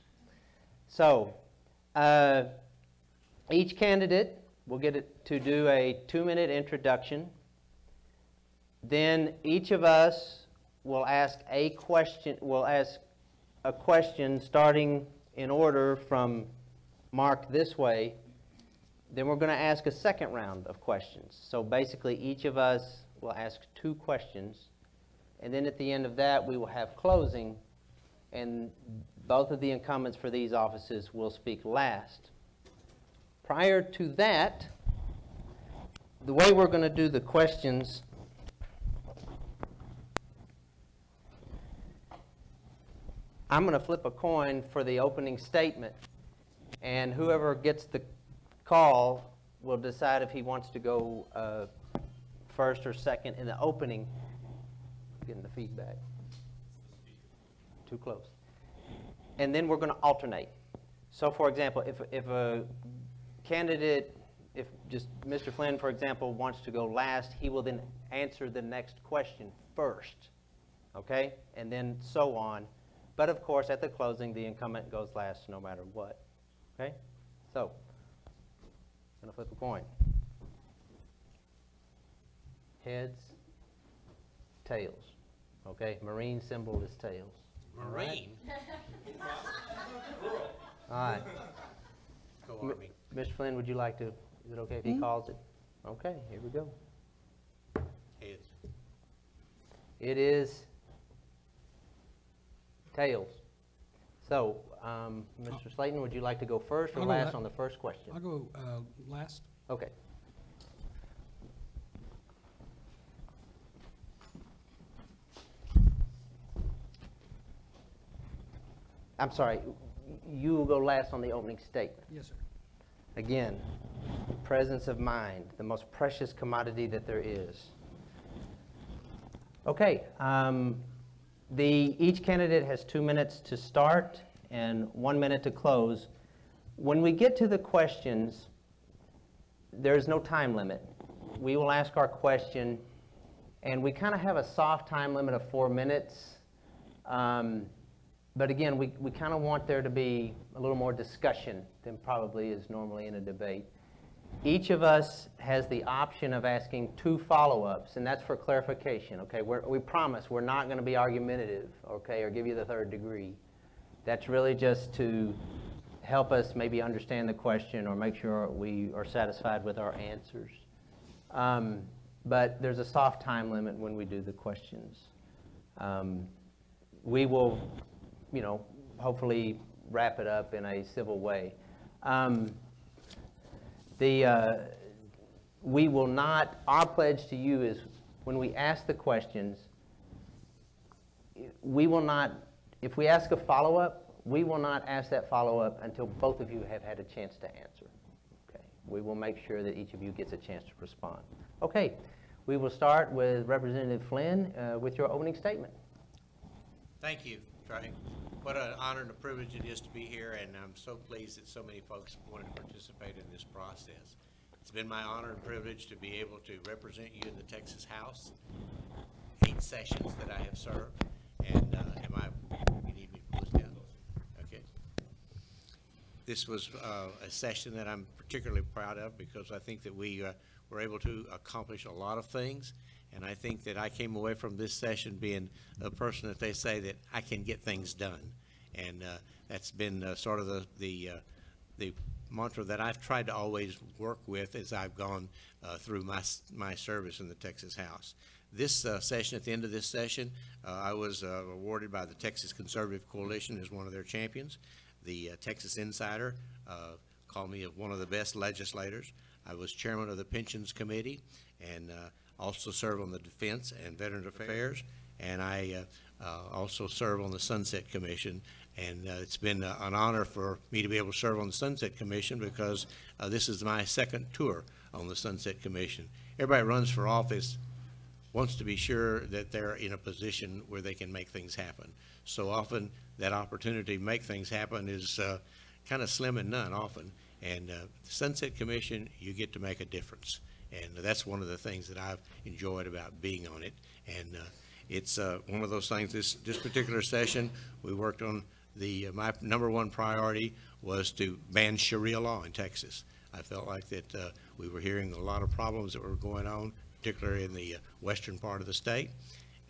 So, each candidate will get to do a 2-minute introduction. Then each of us will ask a question. We'll ask a question starting in order from marked this way. Then we're going to ask a second round of questions. So basically, each of us will ask 2 questions. And then at the end of that, we will have closing. And both of the incumbents for these offices will speak last. Prior to that, the way we're going to do the questions, I'm going to flip a coin for the opening statement, and whoever gets the call will decide if he wants to go first or second in the opening. Getting the feedback. Too close. And then we're going to alternate. So, for example, if a candidate, if just Mr. Flynn, for example, wants to go last, he will then answer the next question first, okay? And then so on. But of course, at the closing, the incumbent goes last no matter what, okay? So, I'm going to flip a coin. Heads, tails, okay? Marine symbol is tails. Marine? All right. Go Army. Mr. Flynn, would you like to, is it okay if he calls it? Okay, here we go. Heads. It is tails. So, Mr. Slayton, would you like to go first or last on the first question? I'll go last. Okay. I'm sorry, you will go last on the opening statement. Yes, sir. Again, presence of mind, the most precious commodity that there is. Okay, each candidate has 2 minutes to start and 1 minute to close. When we get to the questions, there's no time limit. We will ask our question, and we kind of have a soft time limit of 4 minutes. But again, we kind of want there to be a little more discussion than probably is normally in a debate. Each of us has the option of asking 2 follow-ups, and that's for clarification, okay? We promise we're not going to be argumentative, okay, or give you the 3rd degree. That's really just to help us maybe understand the question or make sure we are satisfied with our answers. But there's a soft time limit when we do the questions. We will, you know, hopefully wrap it up in a civil way. We will not, our pledge to you is when we ask the questions, we will not, if we ask a follow-up, we will not ask that follow-up until both of you have had a chance to answer. Okay. We will make sure that each of you gets a chance to respond. Okay, we will start with Representative Flynn with your opening statement. Thank you, Trey. What an honor and a privilege it is to be here, and I'm so pleased that so many folks wanted to participate in this process. It's been my honor and privilege to be able to represent you in the Texas House, 8 sessions that I have served. And you need me to pull this down? Okay. This was a session that I'm particularly proud of because I think that we were able to accomplish a lot of things. And I think that I came away from this session being a person that they say that I can get things done. And that's been sort of the mantra that I've tried to always work with as I've gone through my service in the Texas House. This session, at the end of this session, I was awarded by the Texas Conservative Coalition as one of their champions. The Texas Insider called me one of the best legislators. I was chairman of the Pensions Committee and also serve on the Defense and Veterans Affairs, and I also serve on the Sunset Commission. And it's been an honor for me to be able to serve on the Sunset Commission because this is my 2nd tour on the Sunset Commission. Everybody runs for office wants to be sure that they're in a position where they can make things happen. So often that opportunity to make things happen is kind of slim and none often. And the Sunset Commission, you get to make a difference. And that's one of the things that I've enjoyed about being on it. And it's one of those things, this particular session, we worked on my #1 priority was to ban Sharia law in Texas. I felt like that we were hearing a lot of problems that were going on, particularly in the western part of the state.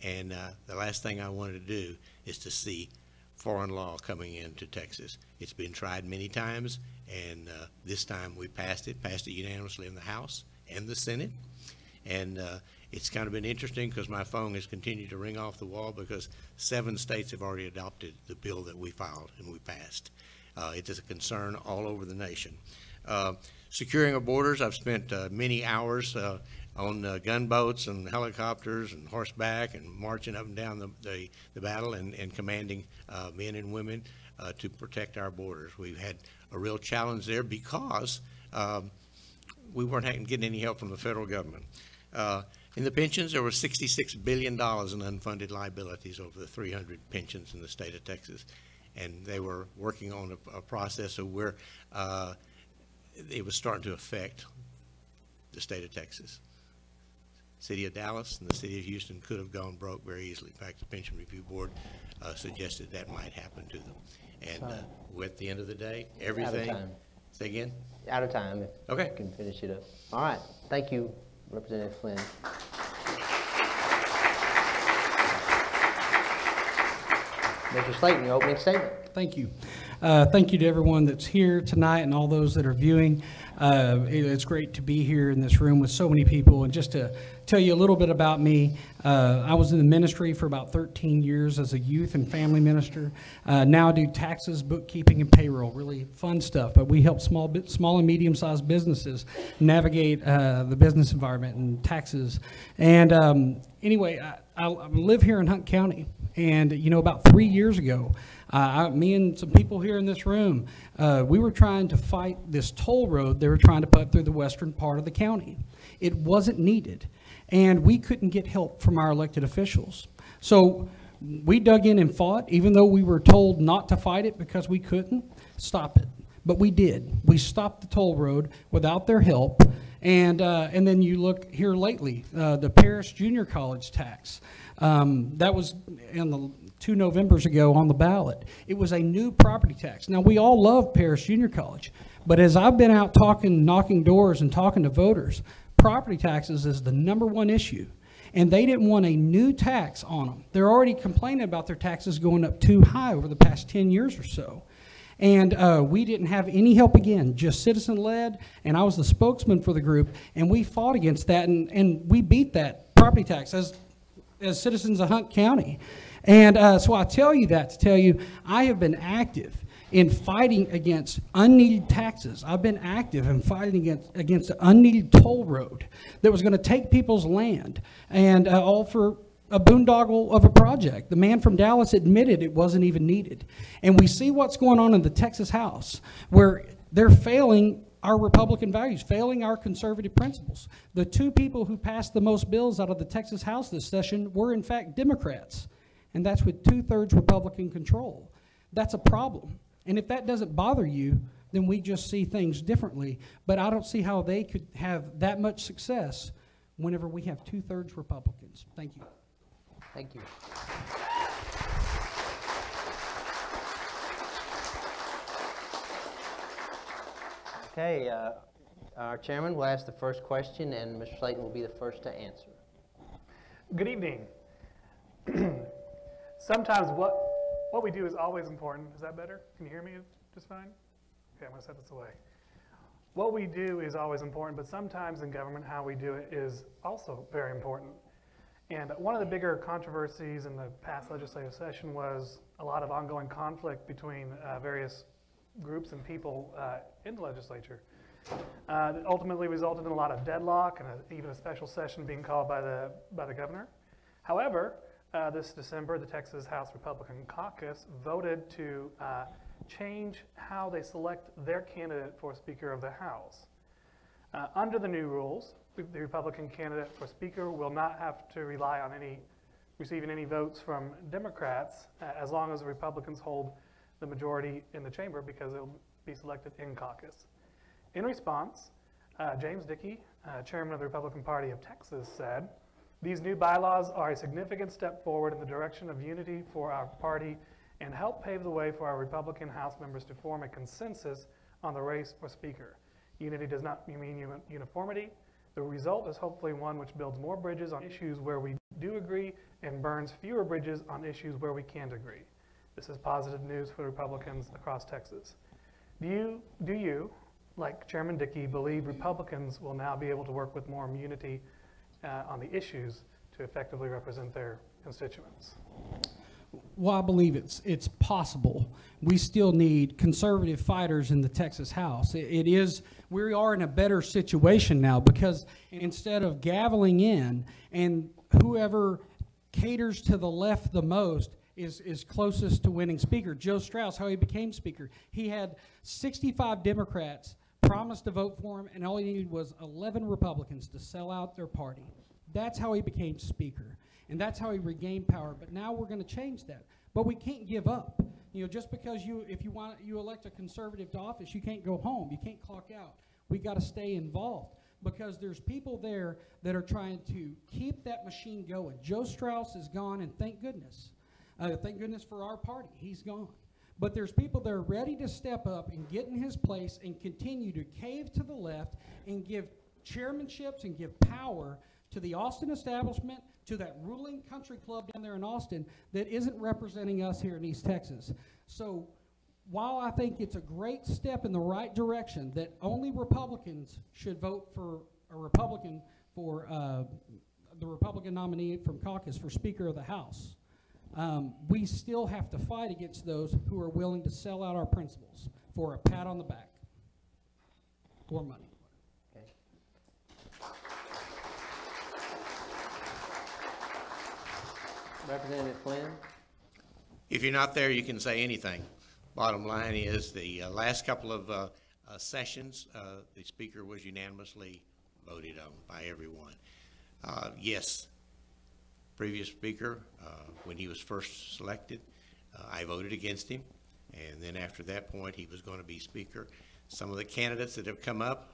And the last thing I wanted to do is to see foreign law coming into Texas. It's been tried many times, and this time we passed it unanimously in the House and the Senate. And it's kind of been interesting because my phone has continued to ring off the wall because 7 states have already adopted the bill that we filed and we passed. It is a concern all over the nation. Securing our borders, I've spent many hours on gunboats and helicopters and horseback and marching up and down the battle and commanding men and women to protect our borders. We've had a real challenge there because we weren't getting any help from the federal government. In the pensions, there were $66 billion in unfunded liabilities over the 300 pensions in the state of Texas. And they were working on a process of where it was starting to affect the state of Texas. City of Dallas and the city of Houston could have gone broke very easily. In fact, the Pension Review Board suggested that might happen to them. And at the end of the day, everything. Out of time. Say again? Out of time. If Okay. you can finish it up. All right. Thank you, Representative Flynn. Mr. Slayton, your opening statement. Thank you. Thank you to everyone that's here tonight and all those that are viewing. It's great to be here in this room with so many people. And just to tell you a little bit about me, I was in the ministry for about 13 years as a youth and family minister. Now I do taxes, bookkeeping, and payroll, really fun stuff. But we help small and medium-sized businesses navigate the business environment and taxes. And anyway, I live here in Hunt County. And, you know, about 3 years ago, me and some people here in this room, we were trying to fight this toll road they were trying to put through the western part of the county. It wasn't needed, and we couldn't get help from our elected officials. So we dug in and fought, even though we were told not to fight it because we couldn't stop it. But we did. We stopped the toll road without their help. And then you look here lately, the Paris Junior College tax. That was in the 2 Novembers ago on the ballot. It was a new property tax. Now, we all love Paris Junior College, but as I've been out talking, knocking doors and talking to voters, property taxes is the #1 issue. And they didn't want a new tax on them. They're already complaining about their taxes going up too high over the past 10 years or so. And we didn't have any help again, just citizen-led, and I was the spokesman for the group, and we fought against that, and we beat that property tax as citizens of Hunt County. And so I tell you that to tell you I have been active in fighting against unneeded taxes. I've been active in fighting against an unneeded toll road that was going to take people's land, and all for a boondoggle of a project. The man from Dallas admitted it wasn't even needed. And we see what's going on in the Texas House, where they're failing our Republican values, failing our conservative principles. The 2 people who passed the most bills out of the Texas House this session were in fact Democrats, and that's with 2/3 Republican control. That's a problem. And if that doesn't bother you, then we just see things differently. But I don't see how they could have that much success whenever we have 2/3 Republicans. Thank you. Thank you. Okay, our chairman will ask the first question, and Mr. Slayton will be the first to answer. Good evening. Sometimes what we do is always important. Is that better? Can you hear me just fine? Okay, I'm going to set this away. What we do is always important, but sometimes in government, how we do it is also very important. And one of the bigger controversies in the past legislative session was a lot of ongoing conflict between various groups and people in the legislature. That ultimately resulted in a lot of deadlock and even a special session being called by the governor. However, this December, the Texas House Republican Caucus voted to change how they select their candidate for Speaker of the House. Under the new rules, the Republican candidate for Speaker will not have to rely on receiving any votes from Democrats as long as the Republicans hold the majority in the chamber, because it will be selected in caucus. In response, James Dickey, chairman of the Republican Party of Texas, said, "These new bylaws are a significant step forward in the direction of unity for our party and help pave the way for our Republican House members to form a consensus on the race for Speaker. Unity does not mean uniformity. The result is hopefully one which builds more bridges on issues where we do agree and burns fewer bridges on issues where we can't agree. This is positive news for Republicans across Texas." Do you, like Chairman Dickey, believe Republicans will now be able to work with more unity on the issues to effectively represent their constituents? Well, I believe it's possible. We still need conservative fighters in the Texas House. We are in a better situation now, because instead of gaveling in and whoever caters to the left the most is closest to winning Speaker. Joe Strauss, how he became Speaker, he had 65 Democrats promised to vote for him, and all he needed was 11 Republicans to sell out their party. That's how he became Speaker, and that's how he regained power. But now we're going to change that. But we can't give up. You know, just because you elect a conservative to office, you can't go home. You can't clock out. We got to stay involved, because there's people there that are trying to keep that machine going. Joe Strauss is gone, and thank goodness. Thank goodness for our party. He's gone. But there's people that are ready to step up and get in his place and continue to cave to the left and give chairmanships and give power to the Austin establishment, to that ruling country club down there in Austin that isn't representing us here in East Texas. So while I think it's a great step in the right direction that only Republicans should vote for a Republican for the Republican nominee from caucus for Speaker of the House, we still have to fight against those who are willing to sell out our principles for a pat on the back or money. Okay. Representative Flynn? If you're not there, you can say anything. Bottom line is the last couple of sessions, the Speaker was unanimously voted on by everyone. Yes, previous Speaker, when he was first selected, I voted against him, and then after that point he was going to be Speaker. Some of the candidates that have come up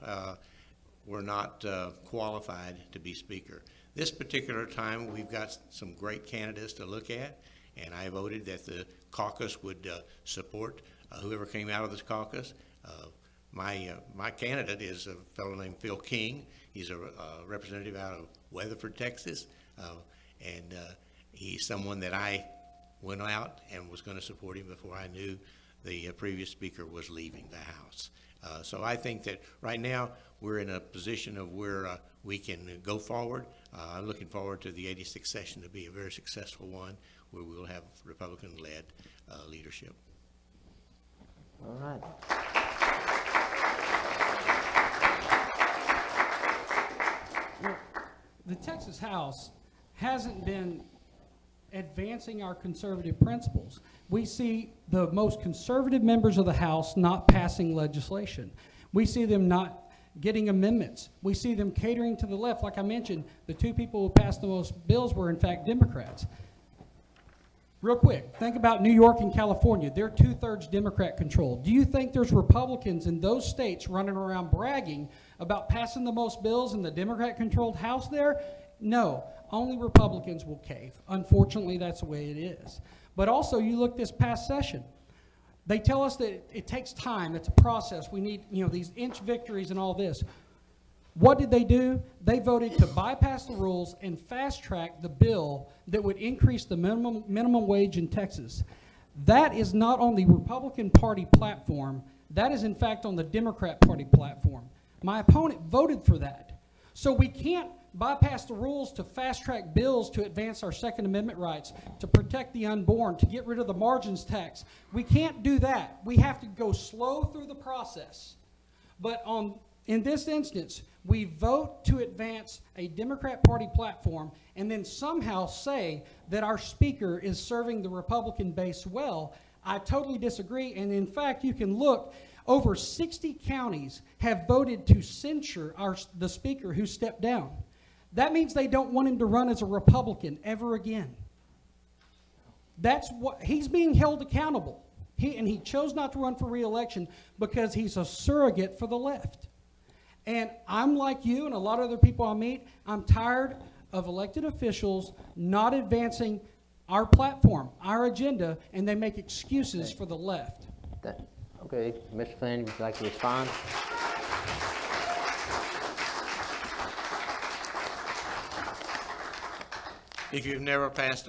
were not qualified to be Speaker. This particular time we've got some great candidates to look at, and I voted that the caucus would support whoever came out of this caucus. My candidate is a fellow named Phil King. He's a representative out of Weatherford, Texas, and he's someone that I went out and was going to support him before I knew the previous Speaker was leaving the House. So I think that right now we're in a position of where we can go forward. I'm looking forward to the 86th session to be a very successful one, where we will have Republican-led leadership. All right. The Texas House hasn't been advancing our conservative principles. We see the most conservative members of the House not passing legislation. We see them not getting amendments. We see them catering to the left. Like I mentioned, the two people who passed the most bills were in fact Democrats. Real quick, think about New York and California. They're 2/3 Democrat controlled. Do you think there's Republicans in those states running around bragging about passing the most bills in the Democrat controlled House there? No, only Republicans will cave. Unfortunately, that's the way it is. But also, you look this past session, they tell us that it takes time, it's a process, we need, these inch victories and all this. What did they do? They voted to bypass the rules and fast track the bill that would increase the minimum wage in Texas. That is not on the Republican Party platform. That is, in fact, on the Democrat Party platform. My opponent voted for that. So we can't bypass the rules to fast track bills to advance our Second Amendment rights, to protect the unborn, to get rid of the margins tax. We can't do that. We have to go slow through the process. But in this instance, we vote to advance a Democrat Party platform and then somehow say that our Speaker is serving the Republican base well. I totally disagree. And in fact, you can look, over 60 counties have voted to censure the speaker who stepped down. That means they don't want him to run as a Republican ever again. That's what, he's being held accountable. He chose not to run for re-election because he's a surrogate for the left. And I'm like you and a lot of other people I meet, I'm tired of elected officials not advancing our platform, our agenda, and they make excuses for the left. Okay, Mr. Flynn, would you like to respond? If you've never passed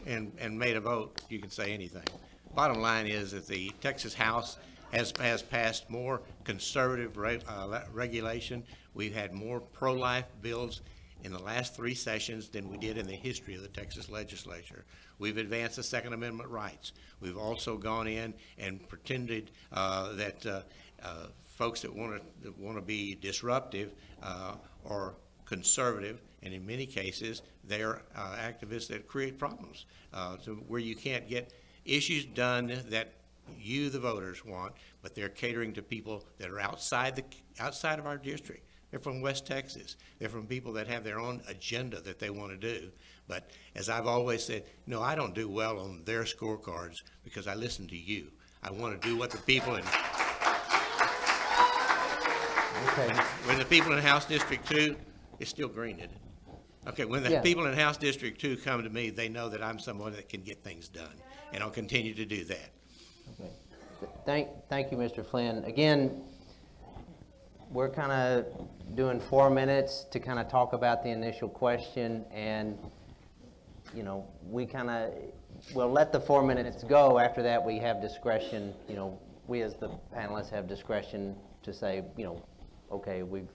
and made a vote, you can say anything. Bottom line is that the Texas House has passed more conservative regulation. We've had more pro-life bills in the last 3 sessions than we did in the history of the Texas legislature. We've advanced the Second Amendment rights. We've also gone in and pretended that folks that want to be disruptive or conservative, and in many cases they're activists that create problems, so where you can't get issues done that you, the voters, want, but they're catering to people that are outside of our district. They're from West Texas. They're from people that have their own agenda that they want to do. But as I've always said, no, I don't do well on their scorecards because I listen to you. I want to do what the people in when the people in House District 2, it's still green, isn't it? Okay, when the people in House District 2 come to me, they know that I'm someone that can get things done, and I'll continue to do that. Okay. Thank you, Mr. Flynn. Again, we're kind of doing 4 minutes to kind of talk about the initial question, and you know, we'll let the 4 minutes go. After that, we have discretion. You know, we as the panelists have discretion to say, you know, okay, we're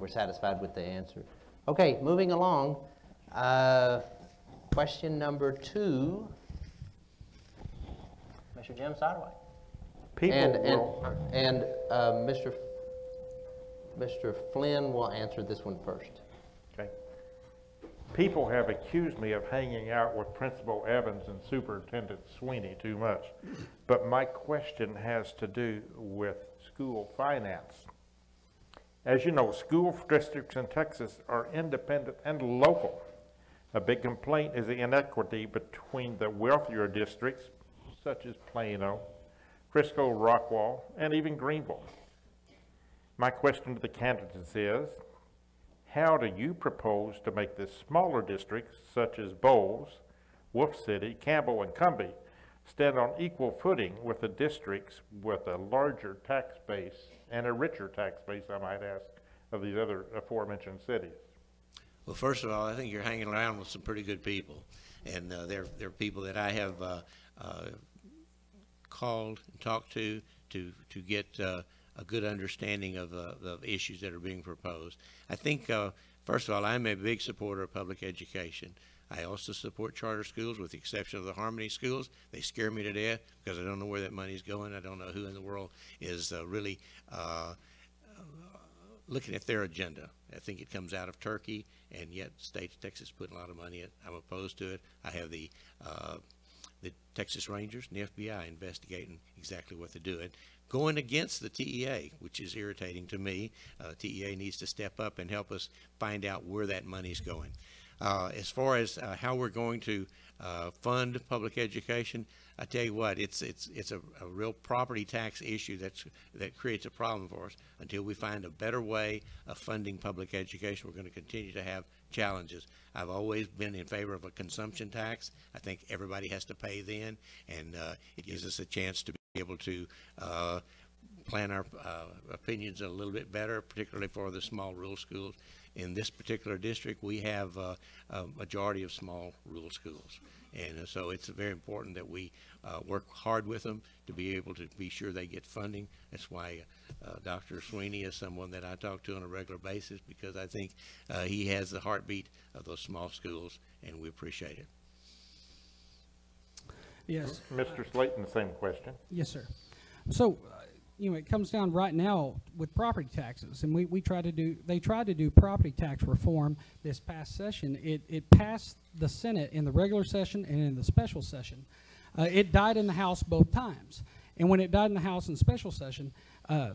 satisfied with the answer. Okay, moving along. Question number 2, Mr. Jim Sideway. Mr. Flynn will answer this one first. Okay. People have accused me of hanging out with Principal Evans and Superintendent Sweeney too much, but my question has to do with school finance. As you know, school districts in Texas are independent and local. A big complaint is the inequity between the wealthier districts, such as Plano, Frisco, Rockwall, and even Greenville. My question to the candidates is, how do you propose to make the smaller districts, such as Bowles, Wolf City, Campbell, and Cumbie, stand on equal footing with the districts with a larger tax base and a richer tax base, I might ask, of these other aforementioned cities? Well, first of all, I think you're hanging around with some pretty good people, and they're people that I have called and talked to get a good understanding of the issues that are being proposed. I think, first of all, I'm a big supporter of public education. I also support charter schools, with the exception of the Harmony schools. They scare me to death because I don't know where that money's going. I don't know who in the world is really looking at their agenda. I think it comes out of Turkey, and yet the state of Texas put a lot of money in it. I'm opposed to it. I have the Texas Rangers and the FBI investigating exactly what they're doing, going against the TEA, which is irritating to me. TEA needs to step up and help us find out where that money's going. As far as how we're going to fund public education, I tell you what, it's a real property tax issue that creates a problem for us. Until we find a better way of funding public education, we're going to continue to have challenges. I've always been in favor of a consumption tax. I think everybody has to pay then, and it gives us a chance to be able to plan our opinions a little bit better, particularly for the small rural schools. In this particular district, we have a majority of small rural schools, and so it's very important that we work hard with them to be able to be sure they get funding. That's why Dr. Sweeney is someone that I talk to on a regular basis, because I think he has the heartbeat of those small schools, and we appreciate it. Yes. Mr. Slayton, the same question. Yes, sir. So, it comes down right now with property taxes, and they tried to do property tax reform this past session. It passed the Senate in the regular session and in the special session. It died in the House both times. And when it died in the House in special session,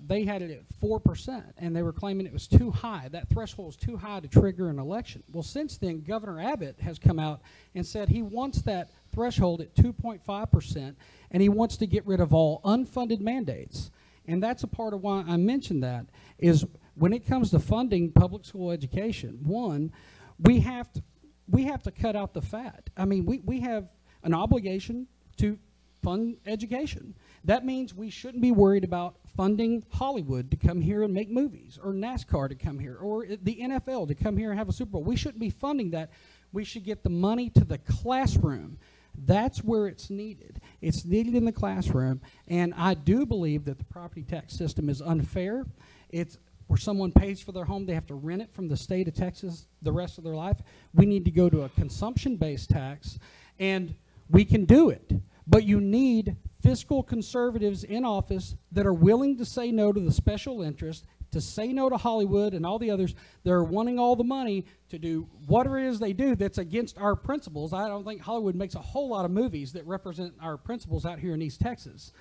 they had it at 4%, and they were claiming it was too high. That threshold was too high to trigger an election. Well, since then, Governor Abbott has come out and said he wants that threshold at 2.5%, and he wants to get rid of all unfunded mandates. And that's a part of why I mentioned that, is when it comes to funding public school education, one, we have to cut out the fat. I mean, we have an obligation to fund education. That means we shouldn't be worried about funding Hollywood to come here and make movies, or NASCAR to come here, or the NFL to come here and have a Super Bowl. We shouldn't be funding that. We should get the money to the classroom. That's where it's needed. It's needed in the classroom, and I do believe that the property tax system is unfair. It's where someone pays for their home, they have to rent it from the state of Texas the rest of their life. We need to go to a consumption-based tax, and we can do it. But you need fiscal conservatives in office that are willing to say no to the special interest, to say no to Hollywood and all the others that are wanting all the money to do whatever it is they do that's against our principles. I don't think Hollywood makes a whole lot of movies that represent our principles out here in East Texas.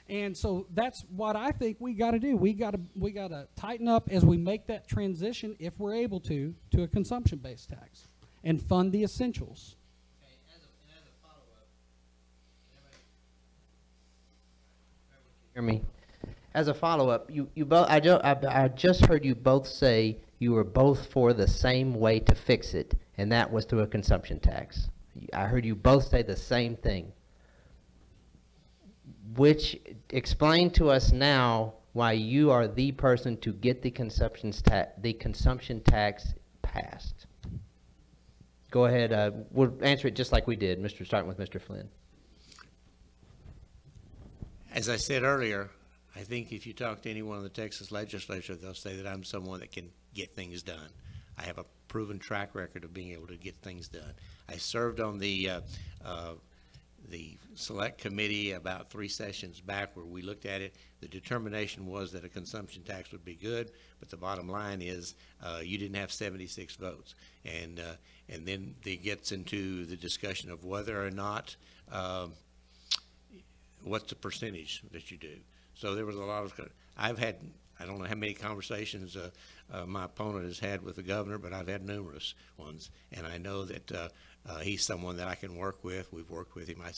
And so that's what I think we got to do. We got to tighten up as we make that transition, if we're able to a consumption-based tax and fund the essentials. Hear me? As a follow-up, I just heard you both say you were both for the same way to fix it, and that was through a consumption tax. I heard you both say the same thing. Which, explain to us now why you are the person to get the consumption tax passed. Go ahead. We'll answer it just like we did, starting with Mr. Flynn. As I said earlier, I think if you talk to anyone in the Texas legislature, they'll say that I'm someone that can get things done. I have a proven track record of being able to get things done. I served on the select committee about 3 sessions back where we looked at it. The determination was that a consumption tax would be good, but the bottom line is you didn't have 76 votes. And then it gets into the discussion of whether or not what's the percentage that you do. So there was a lot of, I've had, I don't know how many conversations my opponent has had with the governor, but I've had numerous ones. And I know that he's someone that I can work with. We've worked with him. I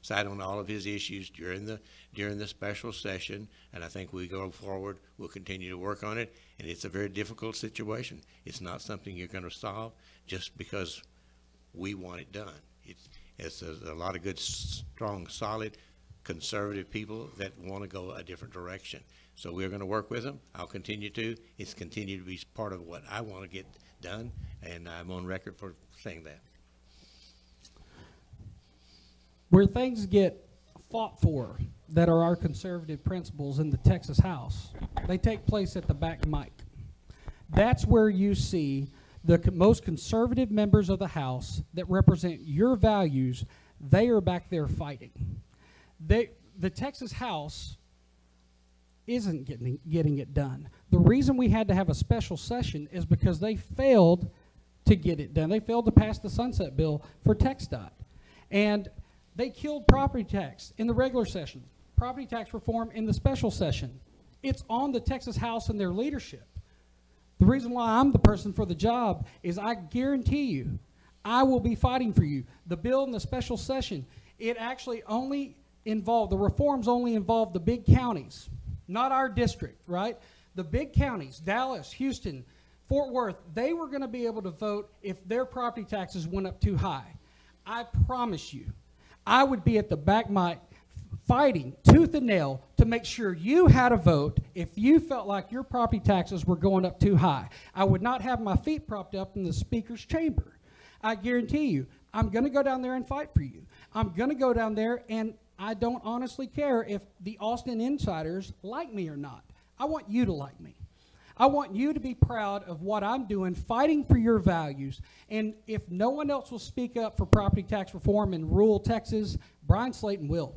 sat on all of his issues during the special session, and I think we go forward. We'll continue to work on it, and it's a very difficult situation. It's not something you're going to solve just because we want it done. It's a lot of good, strong, solid, conservative people that want to go a different direction. So we're going to work with them. I'll continue to. It's continued to be part of what I want to get done, and I'm on record for saying that. Where things get fought for that are our conservative principles in the Texas House, they take place at the back mic. That's where you see the most conservative members of the House that represent your values. They are back there fighting. The Texas House isn't getting it done. The reason we had to have a special session is because they failed to get it done. They failed to pass the sunset bill for TxDOT. And they killed property tax in the regular session, property tax reform in the special session. It's on the Texas House and their leadership. The reason why I'm the person for the job is I guarantee you, I will be fighting for you. The bill in the special session, it actually only involved, the reforms only involved the big counties, not our district, right? The big counties, Dallas, Houston, Fort Worth, they were going to be able to vote if their property taxes went up too high. I promise you, I would be at the back mic fighting tooth and nail to make sure you had a vote if you felt like your property taxes were going up too high. I would not have my feet propped up in the speaker's chamber. I guarantee you, I'm going to go down there and fight for you. I'm going to go down there, and I don't honestly care if the Austin insiders like me or not. I want you to like me. I want you to be proud of what I'm doing, fighting for your values. And if no one else will speak up for property tax reform in rural Texas, Brian Slayton will.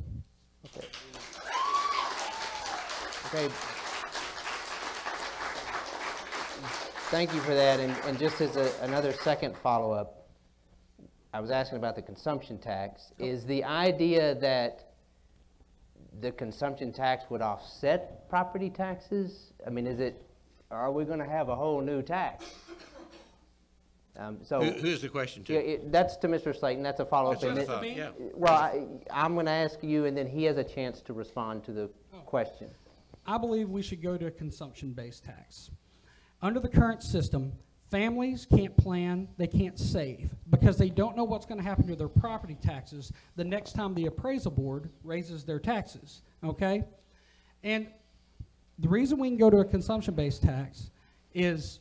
Okay. Thank you for that. And just as another second follow-up, I was asking about the consumption tax. Is the idea that the consumption tax would offset property taxes? I mean, are we going to have a whole new tax? Who's the question to? Yeah, that's to Mr. Slayton. That's a follow-up. That's what I thought, yeah. Well, I'm going to ask you, and then he has a chance to respond to the question. I believe we should go to a consumption-based tax. Under the current system, families can't plan, they can't save, because they don't know what's going to happen to their property taxes the next time the appraisal board raises their taxes, okay? And the reason we can go to a consumption-based tax is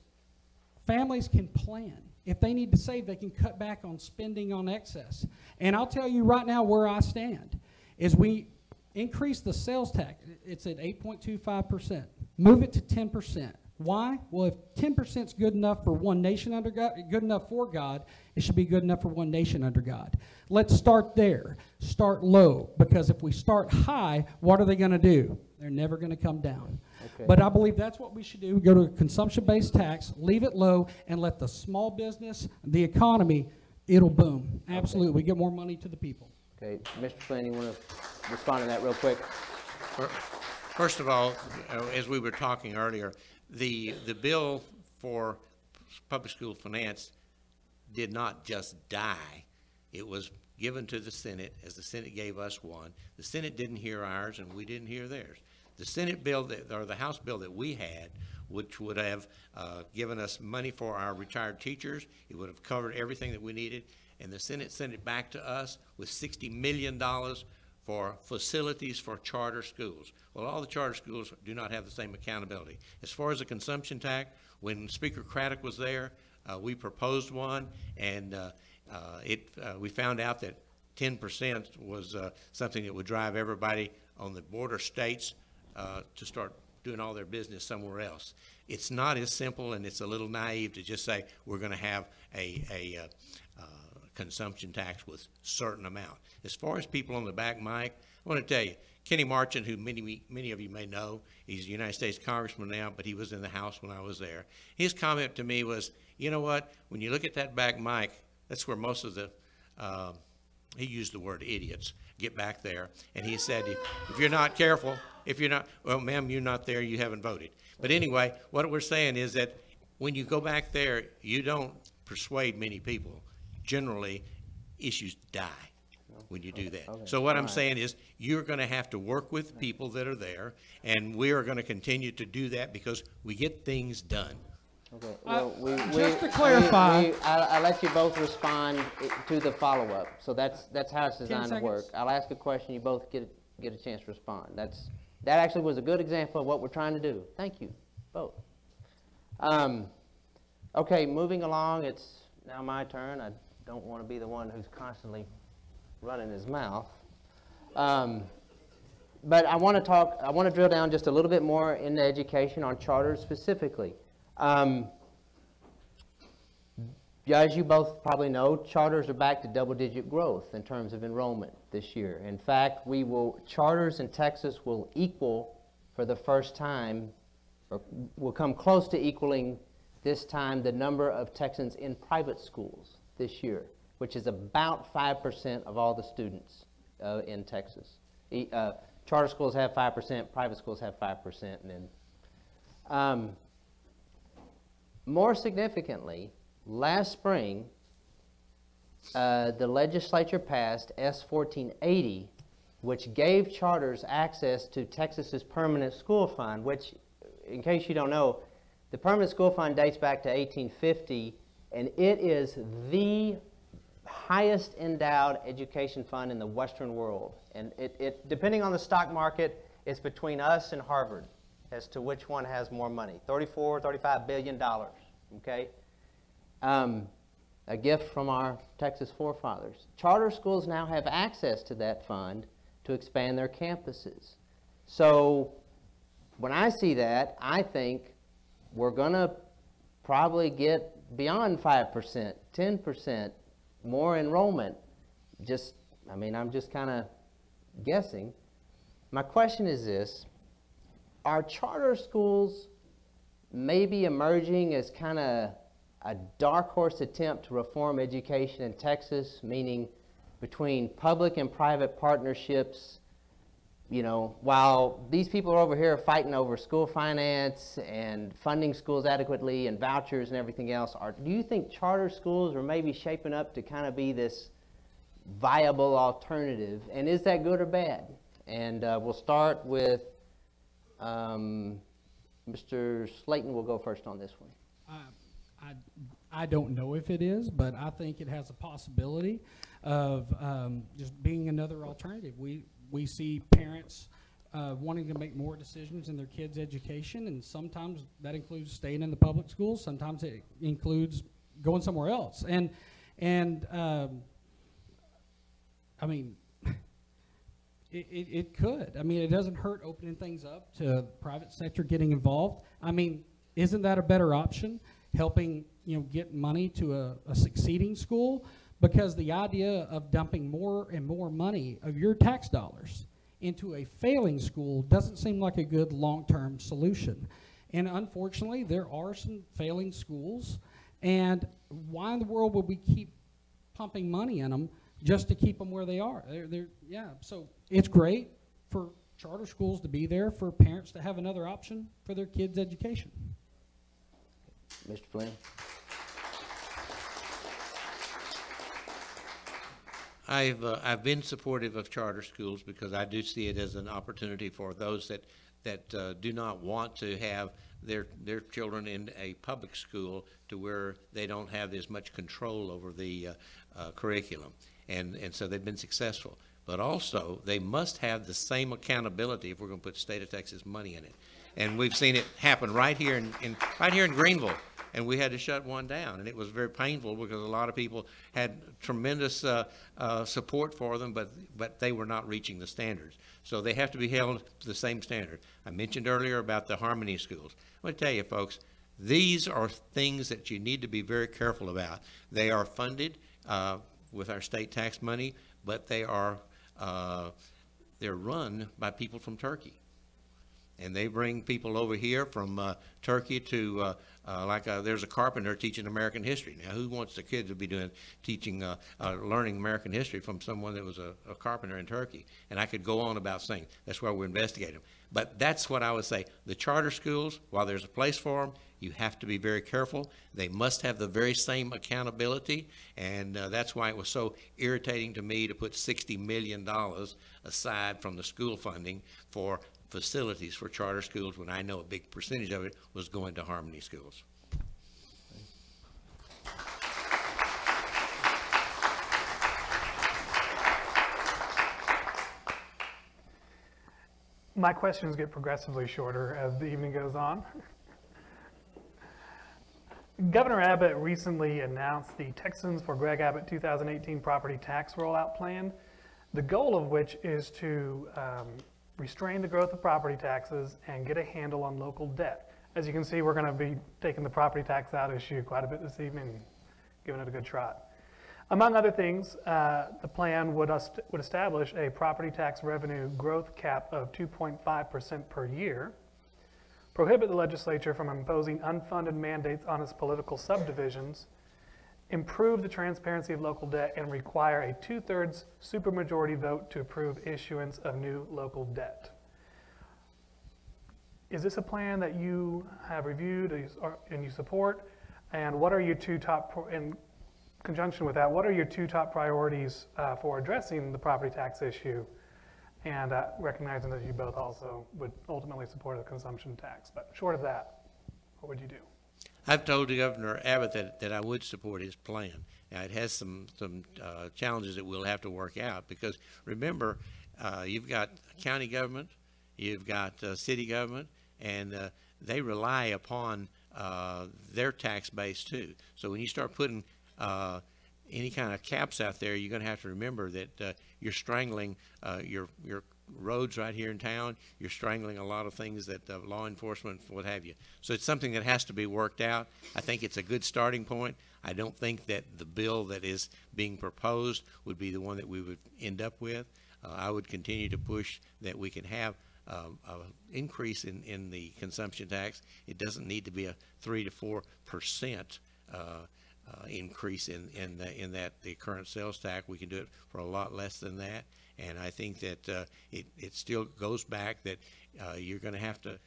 families can plan. If they need to save, they can cut back on spending on excess. And I'll tell you right now where I stand, is we increase the sales tax. It's at 8.25%. Move it to 10%. Why? Well, if 10% is good enough for one nation under God, good enough for God, it should be good enough for one nation under God. Let's start there. Start low, because if we start high, what are they going to do? They're never going to come down. Okay. But I believe that's what we should do. Go to a consumption-based tax, leave it low, and let the small business, the economy, it'll boom. Absolutely. We get more money to the people. Okay. Mr. Flynn, you want to respond to that real quick? First of all, as we were talking earlier, the bill for public school finance did not just die. It was given to the Senate, as the Senate gave us one. The Senate didn't hear ours, and we didn't hear theirs. The Senate bill, or the House bill that we had, which would have given us money for our retired teachers, it would have covered everything that we needed, and the Senate sent it back to us with $60 million for facilities for charter schools. Well, all the charter schools do not have the same accountability. As far as the consumption tax, when Speaker Craddock was there, we proposed one, and we found out that 10% was something that would drive everybody on the border states to start doing all their business somewhere else. It's not as simple, and it's a little naive to just say we're going to have a consumption tax with certain amount. As far as people on the back mic, I want to tell you, Kenny Marchant, who many of you may know, he's a United States Congressman now, but he was in the House when I was there. His comment to me was, you know what, when you look at that back mic, that's where most of the, he used the word idiots, get back there. And he said, if you're not careful, well, ma'am, you're not there, you haven't voted. But anyway, what we're saying is that when you go back there, you don't persuade many people. Generally, issues die when you do that. Okay. So what I'm saying is you're going to have to work with people that are there, and we are going to continue to do that because we get things done. Okay. Well, just to clarify, I'll let you both respond to the follow-up. So that's how it's designed to work. I'll ask a question, you both get a chance to respond. That actually was a good example of what we're trying to do. Thank you, both. Okay, moving along, it's now my turn. I don't want to be the one who's constantly running his mouth. But I want to drill down just a little bit more into education on charters specifically. As you both probably know, charters are back to double-digit growth in terms of enrollment this year. In fact, charters in Texas will equal for the first time, or will come close to equaling this time the number of Texans in private schools this year, which is about 5% of all the students in Texas. Charter schools have 5%, private schools have 5%, and then more significantly, last spring, the legislature passed S 1480, which gave charters access to Texas's permanent school fund, which, in case you don't know, the permanent school fund dates back to 1850, and it is the highest endowed education fund in the Western world. And it depending on the stock market, it's between us and Harvard as to which one has more money, $35 billion, okay? A gift from our Texas forefathers. Charter schools now have access to that fund to expand their campuses. So when I see that, I think we're going to probably get beyond 5%, 10% more enrollment. I'm just kind of guessing. My question is this: are charter schools maybe emerging as kind of a dark horse attempt to reform education in Texas, meaning between public and private partnerships. You know, while these people are over here fighting over school finance and funding schools adequately and vouchers and everything else, do you think charter schools are maybe shaping up to kind of be this viable alternative? And is that good or bad? And we'll start with Mr. Slayton. Will go first on this one. I don't know if it is, but I think it has a possibility of just being another alternative. We see parents wanting to make more decisions in their kids' education, and sometimes that includes staying in the public schools. Sometimes it includes going somewhere else. And I mean, it could. I mean, it doesn't hurt opening things up to the private sector getting involved. I mean, isn't that a better option? Helping, get money to a succeeding school? Because the idea of dumping more and more money of your tax dollars into a failing school doesn't seem like a good long-term solution. And unfortunately, there are some failing schools, and why in the world would we keep pumping money in them just to keep them where they are? Yeah, so it's great for charter schools to be there, for parents to have another option for their kids' education. Mr. Flynn. I've been supportive of charter schools because I do see it as an opportunity for those that do not want to have their children in a public school to where they don't have as much control over the curriculum, and so they've been successful. But also they must have the same accountability if we're going to put state of Texas money in it, and we've seen it happen right here in Greenville. And we had to shut one down, and it was very painful because a lot of people had tremendous support for them, but they were not reaching the standards. So they have to be held to the same standard. I mentioned earlier about the Harmony schools. I want to tell you, folks, these are things that you need to be very careful about. They are funded with our state tax money, but they're run by people from Turkey. And they bring people over here from Turkey to, there's a carpenter teaching American history. Now, who wants the kids to be learning American history from someone that was a carpenter in Turkey? And I could go on about saying that's why we investigate them. But that's what I would say. The charter schools, while there's a place for them, you have to be very careful. They must have the very same accountability, and that's why it was so irritating to me to put $60 million aside from the school funding for facilities for charter schools when I know a big percentage of it was going to Harmony schools. My questions get progressively shorter as the evening goes on. Governor Abbott recently announced the Texans for Greg Abbott 2018 property tax rollout plan, the goal of which is to restrain the growth of property taxes and get a handle on local debt. As you can see, we're going to be taking the property tax out issue quite a bit this evening, giving it a good trot. Among other things, the plan would establish a property tax revenue growth cap of 2.5% per year, prohibit the legislature from imposing unfunded mandates on its political subdivisions, improve the transparency of local debt, and require a 2/3 supermajority vote to approve issuance of new local debt. Is this a plan that you have reviewed and you support? And what are your in conjunction with that, what are your two top priorities for addressing the property tax issue? And recognizing that you both also would ultimately support a consumption tax. But short of that, what would you do? I've told Governor Abbott that I would support his plan. Now, it has some challenges that we'll have to work out because, remember, you've got county government, you've got city government, and they rely upon their tax base too. So when you start putting any kind of caps out there, you're going to have to remember that you're strangling your roads right here in town. You're strangling a lot of things that law enforcement, what have you. So it's something that has to be worked out. I think it's a good starting point. I don't think that the bill that is being proposed would be the one that we would end up with. I would continue to push that we can have an increase in the consumption tax. It doesn't need to be a 3 to 4% increase in the current sales tax. We can do it for a lot less than that, and I think that it still goes back that you're going to have to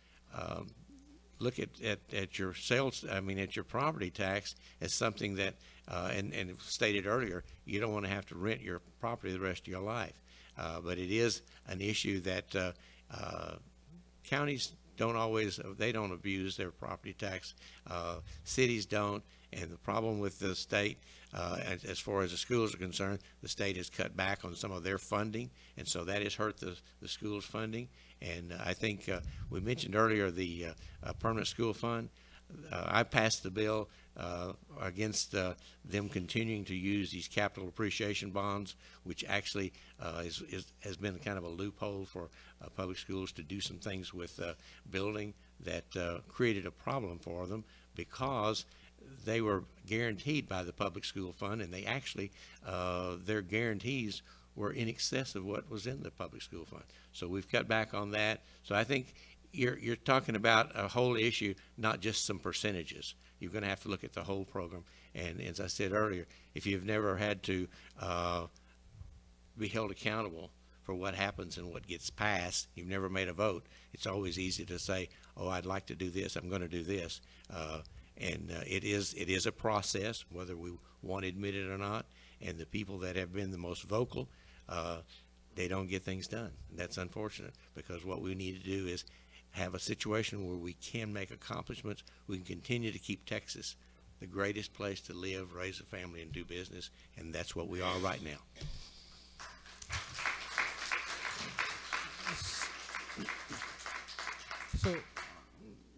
look at your sales, at your property tax as something that, and stated earlier, you don't want to have to rent your property the rest of your life. But it is an issue that counties they don't abuse their property tax. Cities don't, and the problem with the state, as far as the schools are concerned, the state has cut back on some of their funding, and so that has hurt the schools' funding. And I think we mentioned earlier the permanent school fund. I passed the bill against them continuing to use these capital appreciation bonds, which actually has been kind of a loophole for public schools to do some things with building that created a problem for them, because they were guaranteed by the public school fund, and they actually their guarantees were in excess of what was in the public school fund. So we've cut back on that. So I think you're talking about a whole issue, not just some percentages. You're going to have to look at the whole program. And as I said earlier, if you've never had to be held accountable for what happens and what gets passed, you've never made a vote, it's always easy to say, oh, I'd like to do this, I'm going to do this. It is a process, whether we want to admit it or not. And the people that have been the most vocal, they don't get things done. And that's unfortunate, because what we need to do is have a situation where we can make accomplishments. We can continue to keep Texas the greatest place to live, raise a family, and do business, and that's what we are right now. So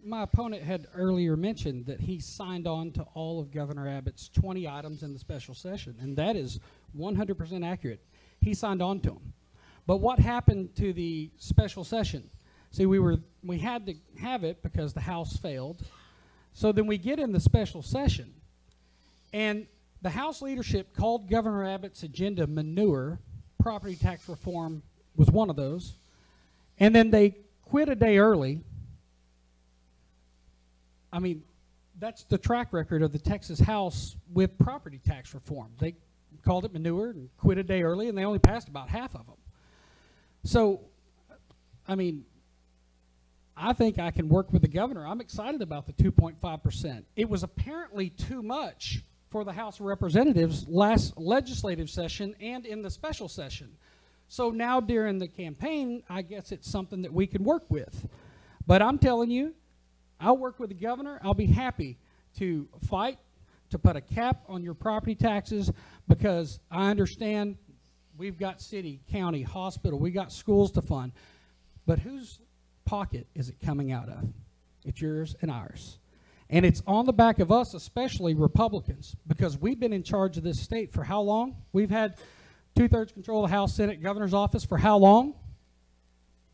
my opponent had earlier mentioned that he signed on to all of Governor Abbott's 20 items in the special session, and that is 100% accurate. He signed on to them. But what happened to the special session? See, we had to have it because the House failed. So then we get in the special session, and the House leadership called Governor Abbott's agenda manure. Property tax reform was one of those. And then they quit a day early. I mean, that's the track record of the Texas House with property tax reform. They called it manure and quit a day early, and they only passed about half of them. So, I mean, I think I can work with the governor. I'm excited about the 2.5%. It was apparently too much for the House of Representatives last legislative session and in the special session. So now during the campaign, I guess it's something that we can work with. But I'm telling you, I'll work with the governor. I'll be happy to fight to put a cap on your property taxes, because I understand we've got city, county, hospital, we got schools to fund. But whose pocket is it coming out of? It's yours and ours. And it's on the back of us, especially Republicans, because we've been in charge of this state for how long? We've had 2/3 control of the House, Senate, governor's office for how long?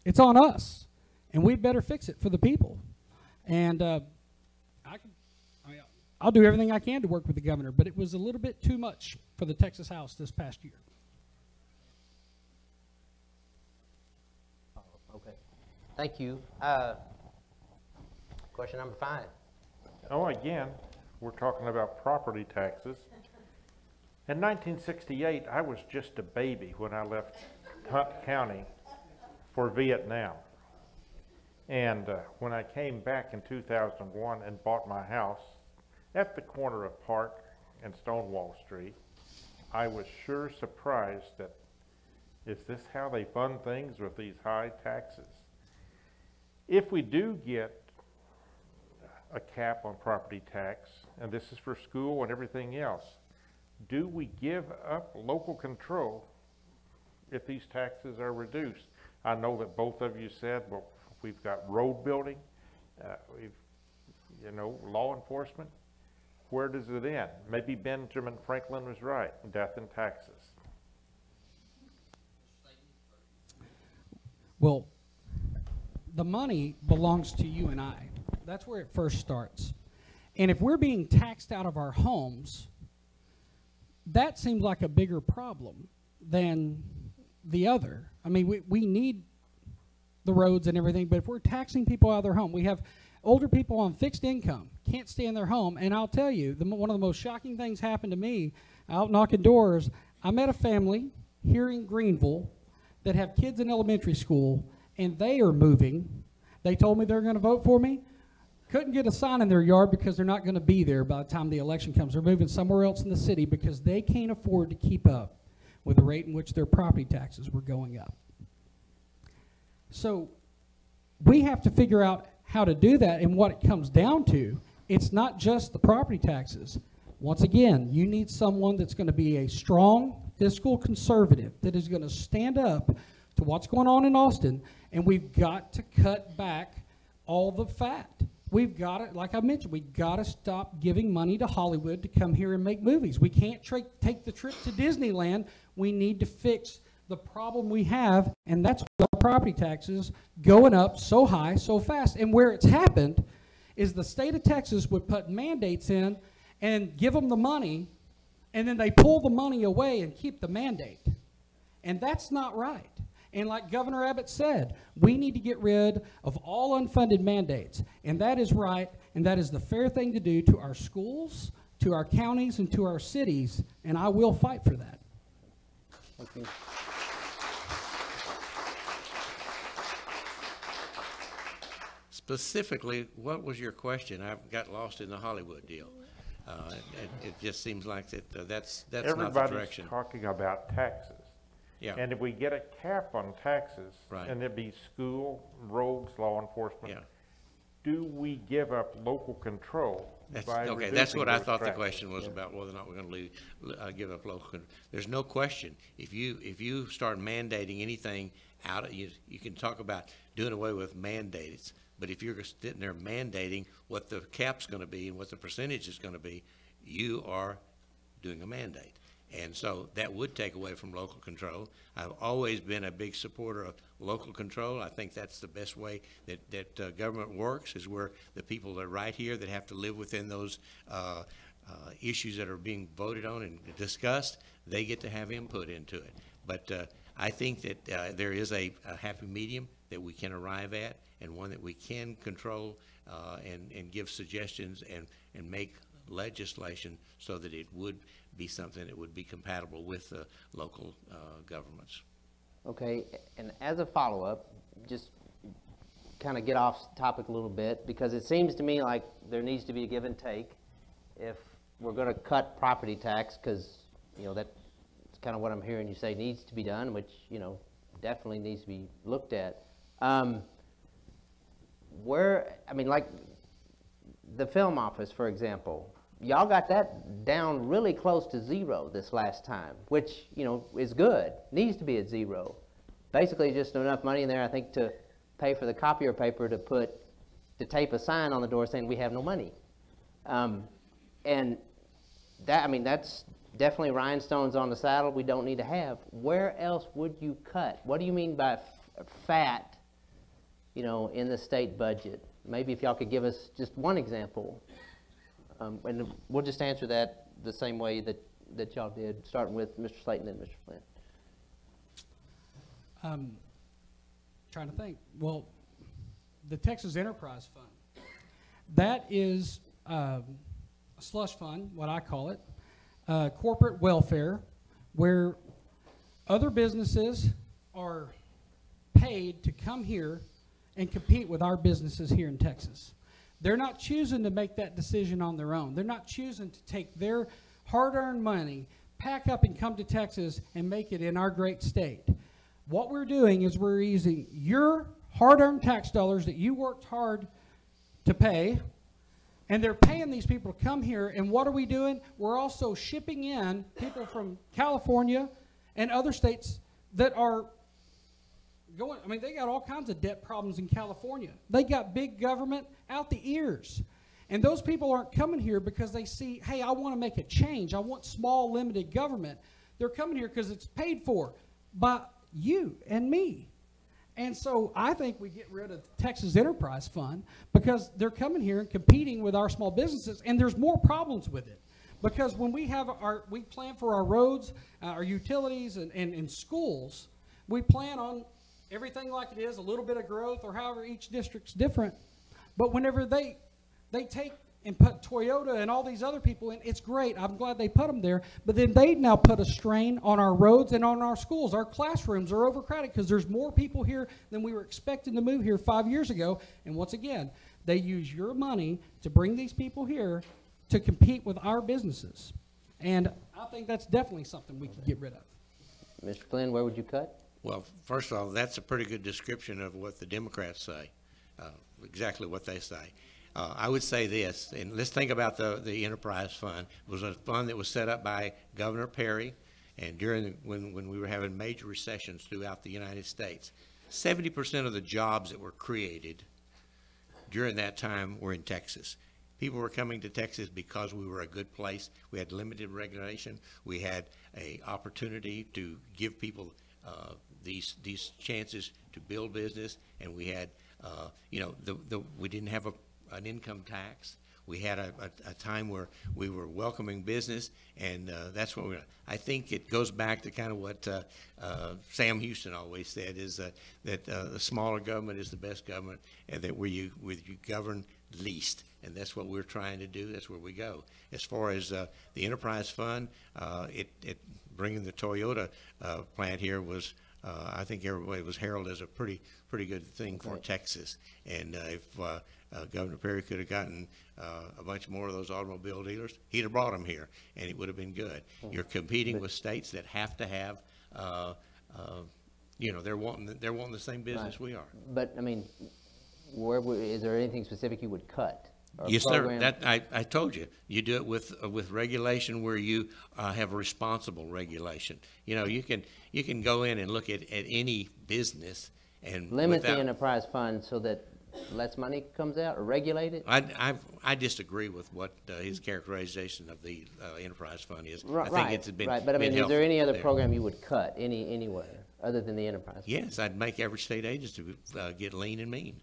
It's on us. And we better fix it for the people. And I'll do everything I can to work with the governor, but it was a little bit too much for the Texas House this past year. Okay. Thank you. Question number 5. Oh, again, we're talking about property taxes. In 1968, I was just a baby when I left Hunt County for Vietnam. And when I came back in 2001 and bought my house at the corner of Park and Stonewall Street, I was sure surprised that, is this how they fund things with these high taxes? If we do get a cap on property tax, and this is for school and everything else, do we give up local control if these taxes are reduced? I know that both of you said, well, we've got road building, law enforcement. Where does it end? Maybe Benjamin Franklin was right, death and taxes. Well, the money belongs to you and I. That's where it first starts. And if we're being taxed out of our homes, that seems like a bigger problem than the other. I mean, we need the roads and everything, but if we're taxing people out of their home, we have older people on fixed income can't stay in their home. And I'll tell you, one of the most shocking things happened to me out knocking doors. I met a family here in Greenville that have kids in elementary school, and they are moving. They told me they're going to vote for me. Couldn't get a sign in their yard because they're not going to be there by the time the election comes. They're moving somewhere else in the city because they can't afford to keep up with the rate in which their property taxes were going up. So we have to figure out how to do that, and what it comes down to, it's not just the property taxes. Once again, you need someone that's going to be a strong fiscal conservative that is going to stand up to what's going on in Austin, and we've got to cut back all the fat. We've got to, like I mentioned, we've got to stop giving money to Hollywood to come here and make movies. We can't take the trip to Disneyland. We need to fix the problem we have, and that's why property taxes going up so high so fast. And where it's happened is the state of Texas would put mandates in and give them the money, and then they pull the money away and keep the mandate. And that's not right. And like Governor Abbott said, we need to get rid of all unfunded mandates. And that is right, and that is the fair thing to do to our schools, to our counties, and to our cities. And I will fight for that. Okay. Specifically, what was your question? I got lost in the Hollywood deal. It just seems like that's not the direction. Everybody's talking about taxes. Yeah. And if we get a cap on taxes, right, and it'd be school, roads, law enforcement, yeah, do we give up local control? Okay, that's what I thought the question was, about whether or not we're going to give up local control. There's no question. If you start mandating anything out, you can talk about doing away with mandates. But if you're sitting there mandating what the cap's going to be and what the percentage is going to be, you are doing a mandate. And so that would take away from local control. I've always been a big supporter of local control. I think that's the best way that government works, is where the people that are right here that have to live within those issues that are being voted on and discussed, they get to have input into it. But I think that there is a happy medium that we can arrive at, and one that we can control and give suggestions and make legislation so that it would be something that would be compatible with the local governments. Okay, and as a follow-up, just kind of get off topic a little bit, because it seems to me like there needs to be a give and take if we're going to cut property tax, because, you know, that's kind of what I'm hearing you say needs to be done, which, you know, definitely needs to be looked at. Like the film office, for example, y'all got that down really close to zero this last time, which, you know, is good, needs to be at zero. Basically just enough money in there, I think, to pay for the copier paper to tape a sign on the door saying we have no money. And that, that's definitely rhinestones on the saddle we don't need to have. Where else would you cut? What do you mean by fat, you know, in the state budget? Maybe if y'all could give us just one example. And we'll just answer that the same way that y'all did, starting with Mr. Slayton and Mr. Flynn. Trying to think. Well, the Texas Enterprise Fund, that is a slush fund, what I call it, corporate welfare, where other businesses are paid to come here and compete with our businesses here in Texas. They're not choosing to make that decision on their own. They're not choosing to take their hard-earned money, pack up and come to Texas and make it in our great state. What we're doing is we're using your hard-earned tax dollars that you worked hard to pay, and they're paying these people to come here, and what are we doing? We're also shipping in people from California and other states that are going, they got all kinds of debt problems in California. They got big government out the ears. And those people aren't coming here because they see, hey, I want to make a change. I want small, limited government. They're coming here because it's paid for by you and me. And so I think we get rid of the Texas Enterprise Fund because they're coming here and competing with our small businesses, and there's more problems with it. Because when we plan for our roads, our utilities, and schools, we plan on everything like it is, a little bit of growth, or however each district's different. But whenever they take and put Toyota and all these other people in, it's great. I'm glad they put them there. But then they now put a strain on our roads and on our schools. Our classrooms are overcrowded because there's more people here than we were expecting to move here 5 years ago. And once again, they use your money to bring these people here to compete with our businesses. And I think that's definitely something we could get rid of. Mr. Flynn, where would you cut? Well, first of all, that's a pretty good description of what the Democrats say, exactly what they say. I would say this, and let's think about the enterprise fund. It was a fund that was set up by Governor Perry, and during when we were having major recessions throughout the United States, 70% of the jobs that were created during that time were in Texas. People were coming to Texas because we were a good place. We had limited regulation. We had an opportunity to give people these chances to build business, and we had, we didn't have an income tax. We had a time where we were welcoming business, and that's what I think it goes back to kind of what Sam Houston always said, is that the smaller government is the best government, and that where you govern least, and that's what we're trying to do. That's where we go. As far as the enterprise fund, it bringing the Toyota plant here was, I think everybody was heralded as a pretty good thing for Texas, and if Governor Perry could have gotten a bunch more of those automobile dealers, he'd have brought them here, and it would have been good. You're competing with states that have to have, they're wanting the same business we are. But I mean, is there anything specific you would cut? Yes, sir. That I told you. You do it with regulation where you have a responsible regulation. You can go in and look at any business and limit the enterprise fund so that less money comes out, or regulate it? I disagree with what his characterization of the enterprise fund is. Right, I think it's been right. But I mean, is there any other there. program you would cut anywhere other than the enterprise fund? Yes, I'd make every state agency get lean and mean.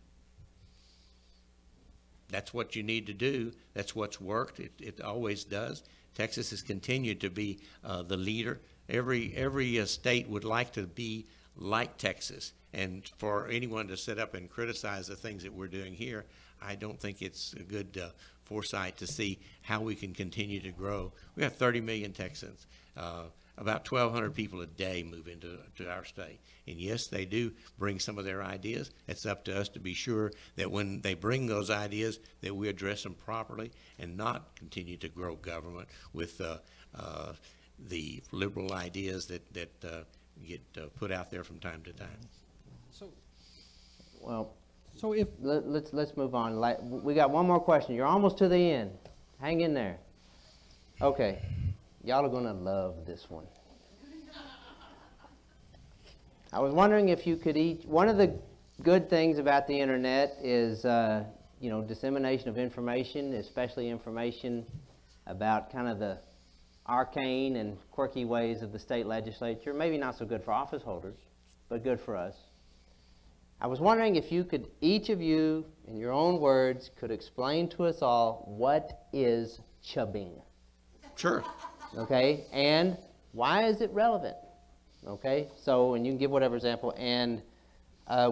That's what you need to do. That's what's worked. It always does. Texas has continued to be the leader. Every state would like to be like Texas. And for anyone to sit up and criticize the things that we're doing here, I don't think it's a good foresight to see how we can continue to grow. We have 30 million Texans. About 1,200 people a day move into our state. And yes, they do bring some of their ideas. It's up to us to be sure that when they bring those ideas, that we address them properly and not continue to grow government with the liberal ideas that get put out there from time to time. So if let's move on. We got one more question. You're almost to the end. Hang in there. Okay. Y'all are going to love this one. I was wondering if you could one of the good things about the internet is, dissemination of information, especially information about kind of the arcane and quirky ways of the state legislature. Maybe not so good for office holders, but good for us. I was wondering if you could, each of you, in your own words, could explain to us all what is chubbing. Sure. Okay, and why is it relevant? Okay, so, and you can give whatever example, and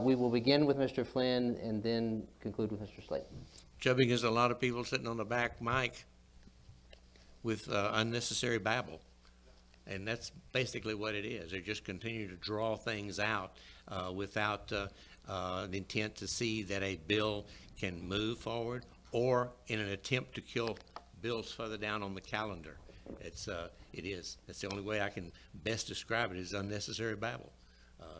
we will begin with Mr. Flynn and then conclude with Mr. Slayton. Chubbing is a lot of people sitting on the back mic with unnecessary babble, and that's basically what it is. They just continue to draw things out without the intent to see that a bill can move forward, or in an attempt to kill bills further down on the calendar. It is. That's the only way I can best describe it, is unnecessary babble,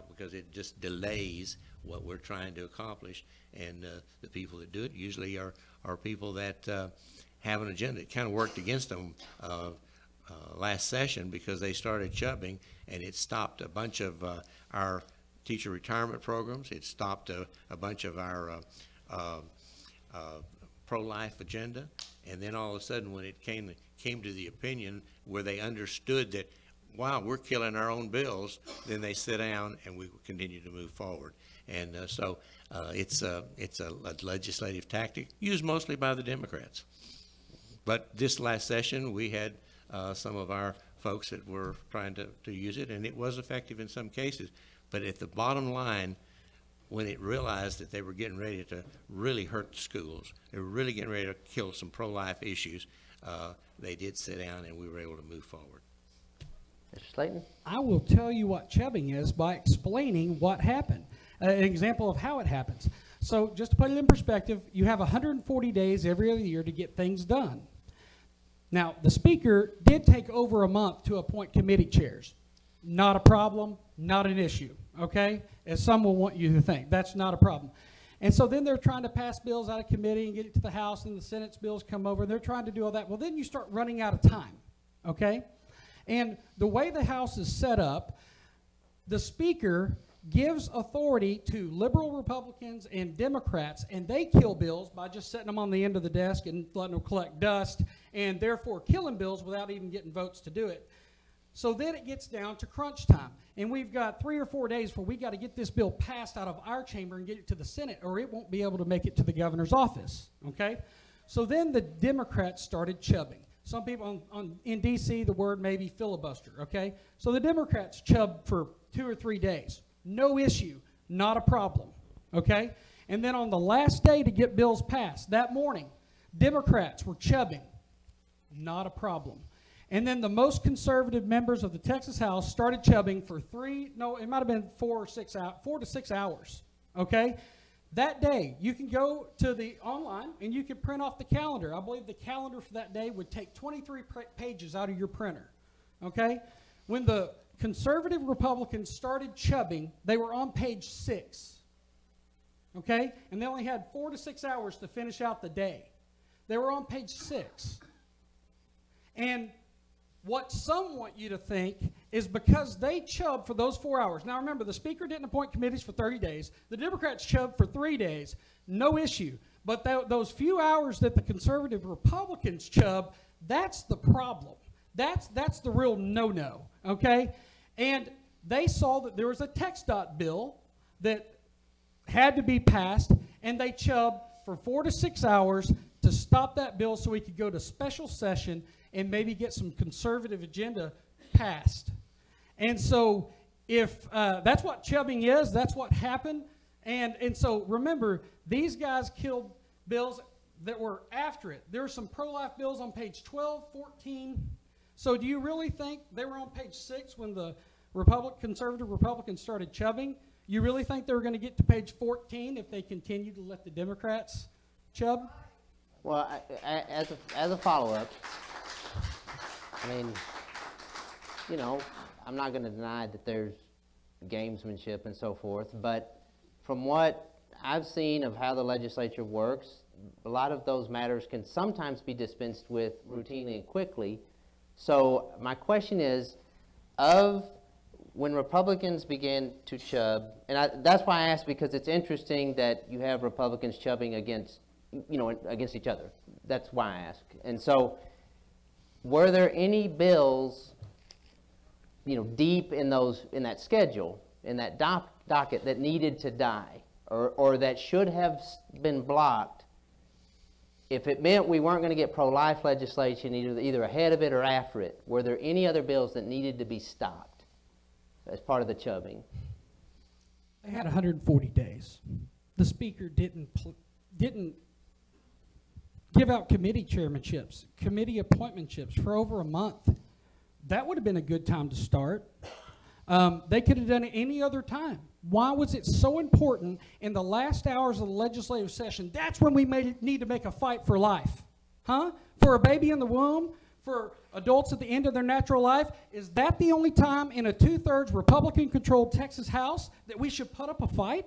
because it just delays what we're trying to accomplish. And the people that do it usually are people that have an agenda. It kind of worked against them last session, because they started chubbing, and it stopped a bunch of our teacher retirement programs. It stopped a bunch of our pro-life agenda. And then all of a sudden, when it came to the opinion where they understood that, wow, we're killing our own bills, then they sit down and we continue to move forward. And so it's a legislative tactic used mostly by the Democrats. But this last session, we had some of our folks that were trying to use it, and it was effective in some cases. But at the bottom line, when it realized that they were getting ready to really hurt the schools, they were really getting ready to kill some pro-life issues, they did sit down and we were able to move forward. Mr. Slayton? I will tell you what chubbing is by explaining what happened. An example of how it happens. So just to put it in perspective, you have 140 days every other year to get things done. Now, the speaker did take over a month to appoint committee chairs. Not a problem, not an issue, okay? As some will want you to think. That's not a problem. And so then they're trying to pass bills out of committee and get it to the House, and the Senate's bills come over, and they're trying to do all that. Well, then you start running out of time, okay? And the way the House is set up, the speaker gives authority to liberal Republicans and Democrats, and they kill bills by just setting them on the end of the desk and letting them collect dust, and therefore killing bills without even getting votes to do it. So then it gets down to crunch time, and we've got 3 or 4 days where we got to get this bill passed out of our chamber and get it to the Senate, or it won't be able to make it to the governor's office, okay? So then the Democrats started chubbing. Some people in D.C., the word may be filibuster, okay? So the Democrats chubbed for 2 or 3 days. No issue, not a problem, okay? And then on the last day to get bills passed, that morning, Democrats were chubbing. Not a problem. And then the most conservative members of the Texas House started chubbing for 4 to 6 hours, okay? That day, you can go to the online and you can print off the calendar. I believe the calendar for that day would take 23 pages out of your printer, okay? When the conservative Republicans started chubbing, they were on page 6, okay? And they only had 4 to 6 hours to finish out the day. They were on page 6. And what some want you to think is because they chubbed for those 4 hours. Now remember, the speaker didn't appoint committees for 30 days. The Democrats chubbed for 3 days. No issue. But those few hours that the conservative Republicans chubbed, that's the problem. That's the real no-no, okay? And they saw that there was a text dot bill that had to be passed, and they chubbed for 4 to 6 hours to stop that bill so we could go to special session and maybe get some conservative agenda passed. And so if that's what chubbing is, that's what happened. And so remember, these guys killed bills that were after it. There were some pro-life bills on page 12, 14. So do you really think they were on page 6 when the conservative Republicans started chubbing? You really think they were going to get to page 14 if they continued to let the Democrats chub? Well, as a follow-up, I mean, you know, I'm not going to deny that there's gamesmanship and so forth, but from what I've seen of how the legislature works, a lot of those matters can sometimes be dispensed with routinely and quickly. So my question is, when Republicans began to chub, and that's why I asked, because it's interesting that you have Republicans chubbing against each other. That's why I ask. And so, were there any bills, deep in that schedule, in that docket that needed to die, or that should have been blocked, if it meant we weren't going to get pro-life legislation either ahead of it or after it? Were there any other bills that needed to be stopped as part of the chubbing? They had 140 days. The speaker didn't give out committee chairmanships, committee appointmentships for over a month. That would have been a good time to start. They could have done it any other time. Why was it so important in the last hours of the legislative session? That's when we need to make a fight for life. Huh? For a baby in the womb? For adults at the end of their natural life? Is that the only time in a 2/3 Republican-controlled Texas House that we should put up a fight?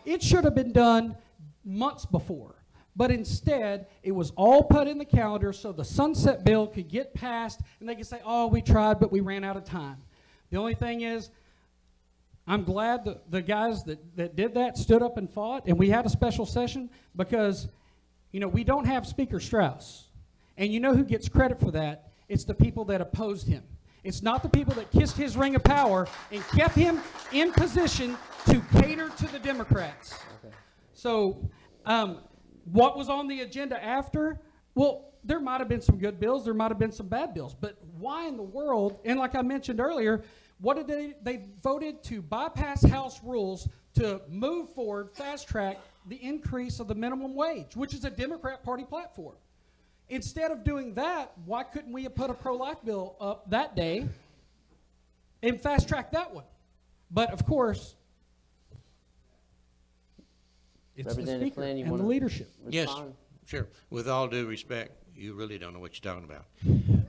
It should have been done months before. But instead, it was all put in the calendar so the sunset bill could get passed and they could say, oh, we tried, but we ran out of time. The only thing is, I'm glad the guys that did that stood up and fought, and we had a special session because, we don't have Speaker Strauss. And you know who gets credit for that? It's the people that opposed him. It's not the people that kissed his ring of power and kept him in position to cater to the Democrats. Okay. So, what was on the agenda after? Well, there might have been some good bills, there might have been some bad bills, but why in the world, and like I mentioned earlier, What did they voted to bypass House rules to move forward, fast track the increase of the minimum wage, which is a Democrat Party platform. Instead of doing that, why couldn't we have put a pro-life bill up that day and fast track that one? But of course, it's the Speaker and the leadership. Yes, sure. With all due respect, you really don't know what you're talking about.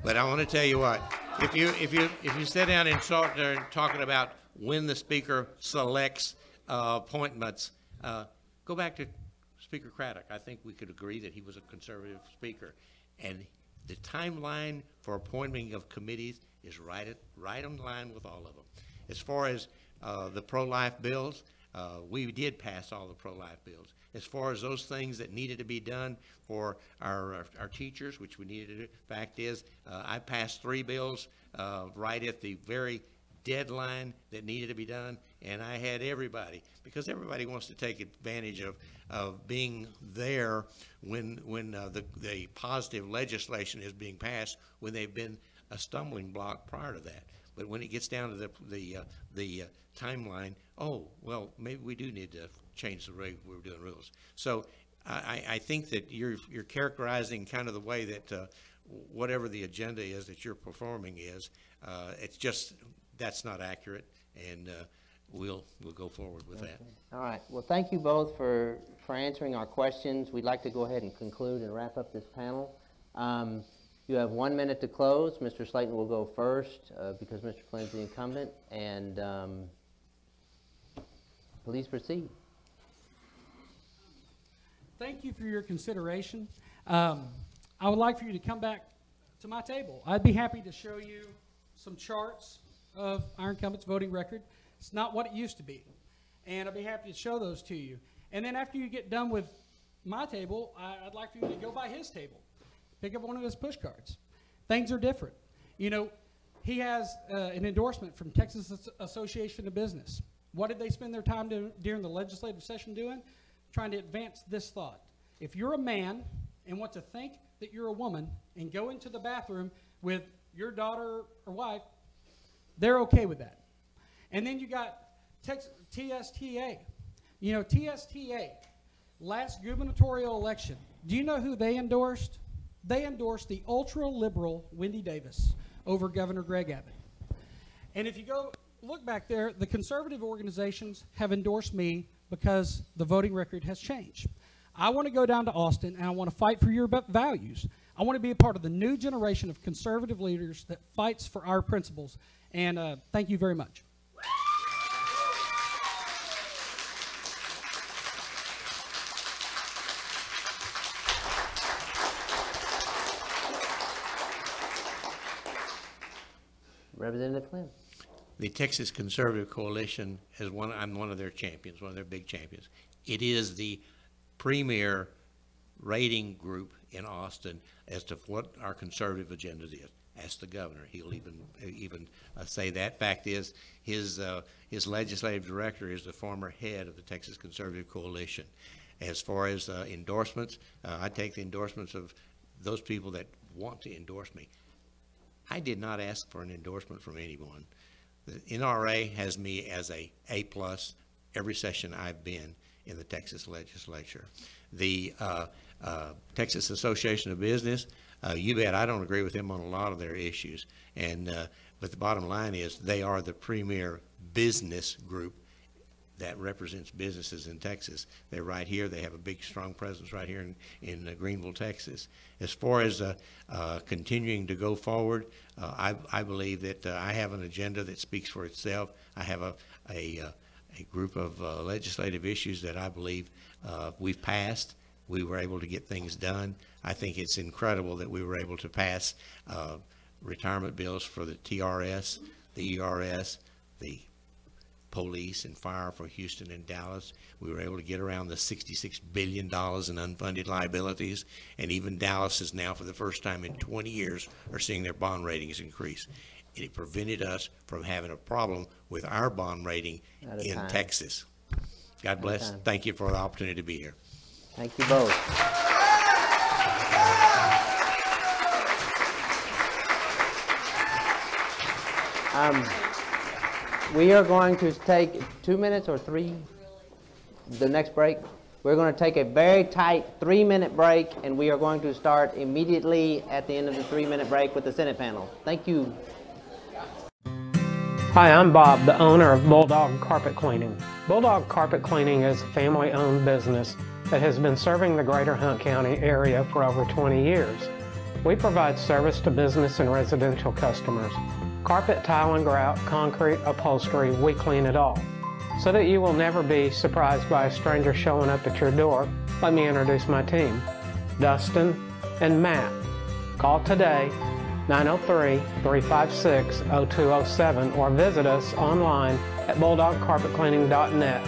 But I want to tell you what: if you sit down and start there talking about when the Speaker selects appointments, go back to Speaker Craddock. I think we could agree that he was a conservative speaker, and the timeline for appointing of committees is right on line with all of them. As far as the pro-life bills, we did pass all the pro-life bills. As far as those things that needed to be done for our teachers, which we needed to do, fact is, I passed 3 bills right at the very deadline that needed to be done, and I had everybody, because everybody wants to take advantage of being there when the positive legislation is being passed, when they've been a stumbling block prior to that. But when it gets down to the timeline, oh, well, maybe we do need to change the way we're doing rules. So I think that you're characterizing kind of the way that whatever the agenda is that you're performing is, it's just, that's not accurate, and we'll go forward with that. All right. Well, thank you both for answering our questions. We'd like to go ahead and conclude and wrap up this panel. You have 1 minute to close. Mr. Slayton will go first because Mr. Flynn's the incumbent, and please proceed. Thank you for your consideration. I would like for you to come back to my table. I'd be happy to show you some charts of our incumbent's voting record. It's not what it used to be, and I'd be happy to show those to you. And then after you get done with my table, I'd like for you to go by his table, pick up one of his push cards. Things are different. You know, he has an endorsement from Texas Association of Business. What did they spend their time during the legislative session doing? Trying to advance this thought. If you're a man and want to think that you're a woman and go into the bathroom with your daughter or wife, they're okay with that. And then you got TSTA. You know, TSTA, last gubernatorial election, do you know who they endorsed? They endorsed the ultra-liberal Wendy Davis over Governor Greg Abbott. And if you go look back there, the conservative organizations have endorsed me because the voting record has changed. I want to go down to Austin, and I want to fight for your values. I want to be a part of the new generation of conservative leaders that fights for our principles. And thank you very much. Representative Flynn. The Texas Conservative Coalition is I'm one of their champions, one of their big champions. It is the premier rating group in Austin as to what our conservative agenda is. Ask the governor; he'll even say that. Fact is, his legislative director is the former head of the Texas Conservative Coalition. As far as endorsements, I take the endorsements of those people that want to endorse me. I did not ask for an endorsement from anyone. The NRA has me as a A+ every session I've been in the Texas legislature. The Texas Association of Business, you bet I don't agree with them on a lot of their issues. But the bottom line is they are the premier business group that represents businesses in Texas. They're right here. They have a big, strong presence right here in Greenville, Texas. As far as continuing to go forward, I believe that I have an agenda that speaks for itself. I have a group of legislative issues that I believe we've passed. We were able to get things done. I think it's incredible that we were able to pass retirement bills for the TRS, the ERS, the police and fire for Houston and Dallas. We were able to get around the $66 billion in unfunded liabilities, and even Dallas is now, for the first time in 20 years, are seeing their bond ratings increase. It prevented us from having a problem with our bond rating in Texas. God bless. Thank you for the opportunity to be here. Thank you both. We are going to take 2 minutes or 3, the next break. We're going to take a very tight 3-minute break, and we are going to start immediately at the end of the 3-minute break with the Senate panel. Thank you. Hi, I'm Bob, the owner of Bulldog Carpet Cleaning. Bulldog Carpet Cleaning is a family-owned business that has been serving the greater Hunt County area for over 20 years. We provide service to business and residential customers. Carpet, tile and grout, concrete, upholstery, we clean it all. So that you will never be surprised by a stranger showing up at your door, let me introduce my team, Dustin and Matt. Call today, 903-356-0207, or visit us online at bulldogcarpetcleaning.net.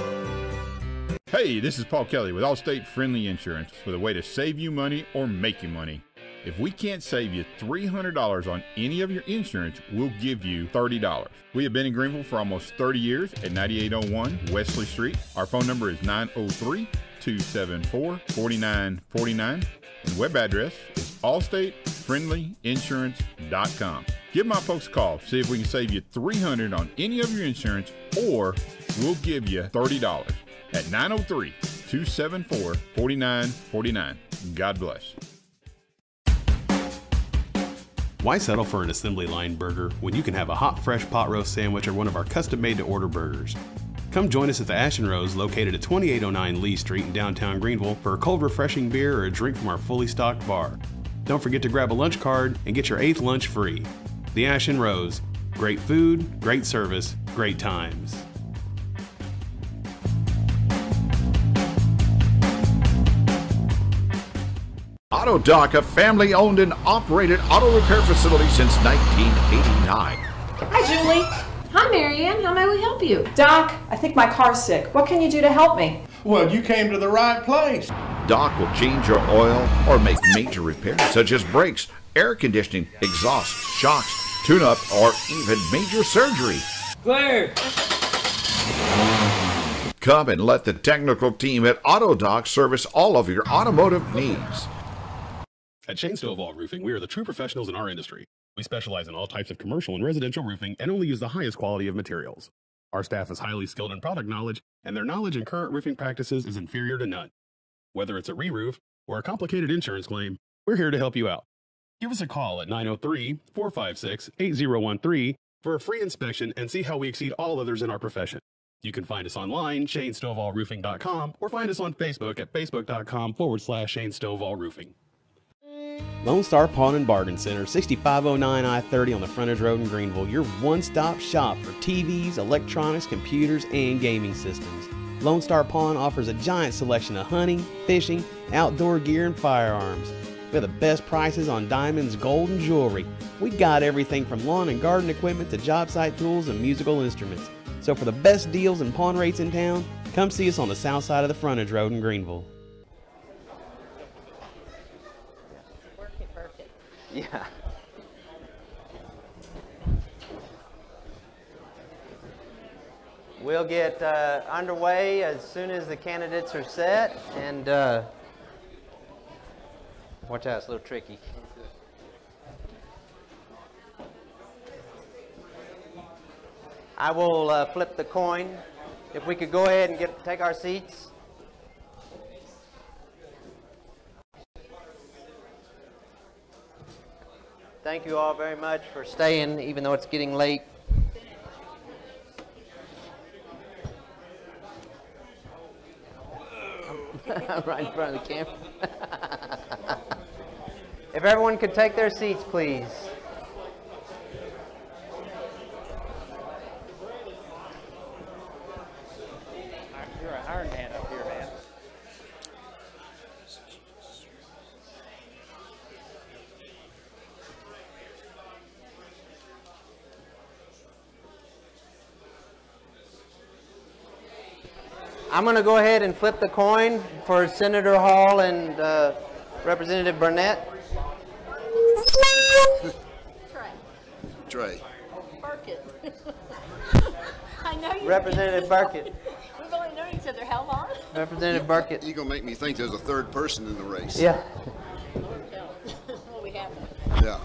Hey, this is Paul Kelly with Allstate Friendly Insurance with a way to save you money or make you money. If we can't save you $300 on any of your insurance, we'll give you $30. We have been in Greenville for almost 30 years at 9801 Wesley Street. Our phone number is 903-274-4949. And web address is allstatefriendlyinsurance.com. Give my folks a call. See if we can save you $300 on any of your insurance, or we'll give you $30 at 903-274-4949. God bless. Why settle for an assembly line burger when you can have a hot, fresh pot roast sandwich or one of our custom-made-to-order burgers? Come join us at the Ash & Rose, located at 2809 Lee Street in downtown Greenville, for a cold, refreshing beer or a drink from our fully stocked bar. Don't forget to grab a lunch card and get your 8th lunch free. The Ash & Rose. Great food, great service, great times. Auto Doc, a family-owned and operated auto repair facility since 1989. Hi, Julie. Hi, Marianne. How may we help you? Doc, I think my car's sick. What can you do to help me? Well, you came to the right place. Doc will change your oil or make major repairs such as brakes, air conditioning, exhaust, shocks, tune-up, or even major surgery. Claire! Come and let the technical team at Auto Doc service all of your automotive needs. At Shane Stovall Roofing, we are the true professionals in our industry. We specialize in all types of commercial and residential roofing and only use the highest quality of materials. Our staff is highly skilled in product knowledge, and their knowledge in current roofing practices is inferior to none. Whether it's a re-roof or a complicated insurance claim, we're here to help you out. Give us a call at 903-456-8013 for a free inspection and see how we exceed all others in our profession. You can find us online, ShaneStovallRoofing.com, or find us on Facebook at Facebook.com/Shane Stovall Roofing. Lone Star Pawn and Bargain Center, 6509 I-30 on the frontage road in Greenville. Your one-stop shop for TVs, electronics, computers, and gaming systems. Lone Star Pawn offers a giant selection of hunting, fishing, outdoor gear, and firearms. We have the best prices on diamonds, gold, and jewelry. We got everything from lawn and garden equipment to job site tools and musical instruments. So for the best deals and pawn rates in town, come see us on the south side of the frontage road in Greenville. Yeah. We'll get underway as soon as the candidates are set, and watch out, it's a little tricky. I will flip the coin. If we could go ahead and take our seats. Thank you all very much for staying, even though it's getting late. Right in front of the camera. If everyone could take their seats, please. You're an Iron Man up here, man. I'm going to go ahead and flip the coin for Senator Hall and Representative Burnett. Trey. Burkett. I know you. Representative Burkett. We've only known each other how long? Representative Burkett. You're going to make me think there's a third person in the race. Yeah. Well, we have that. Yeah.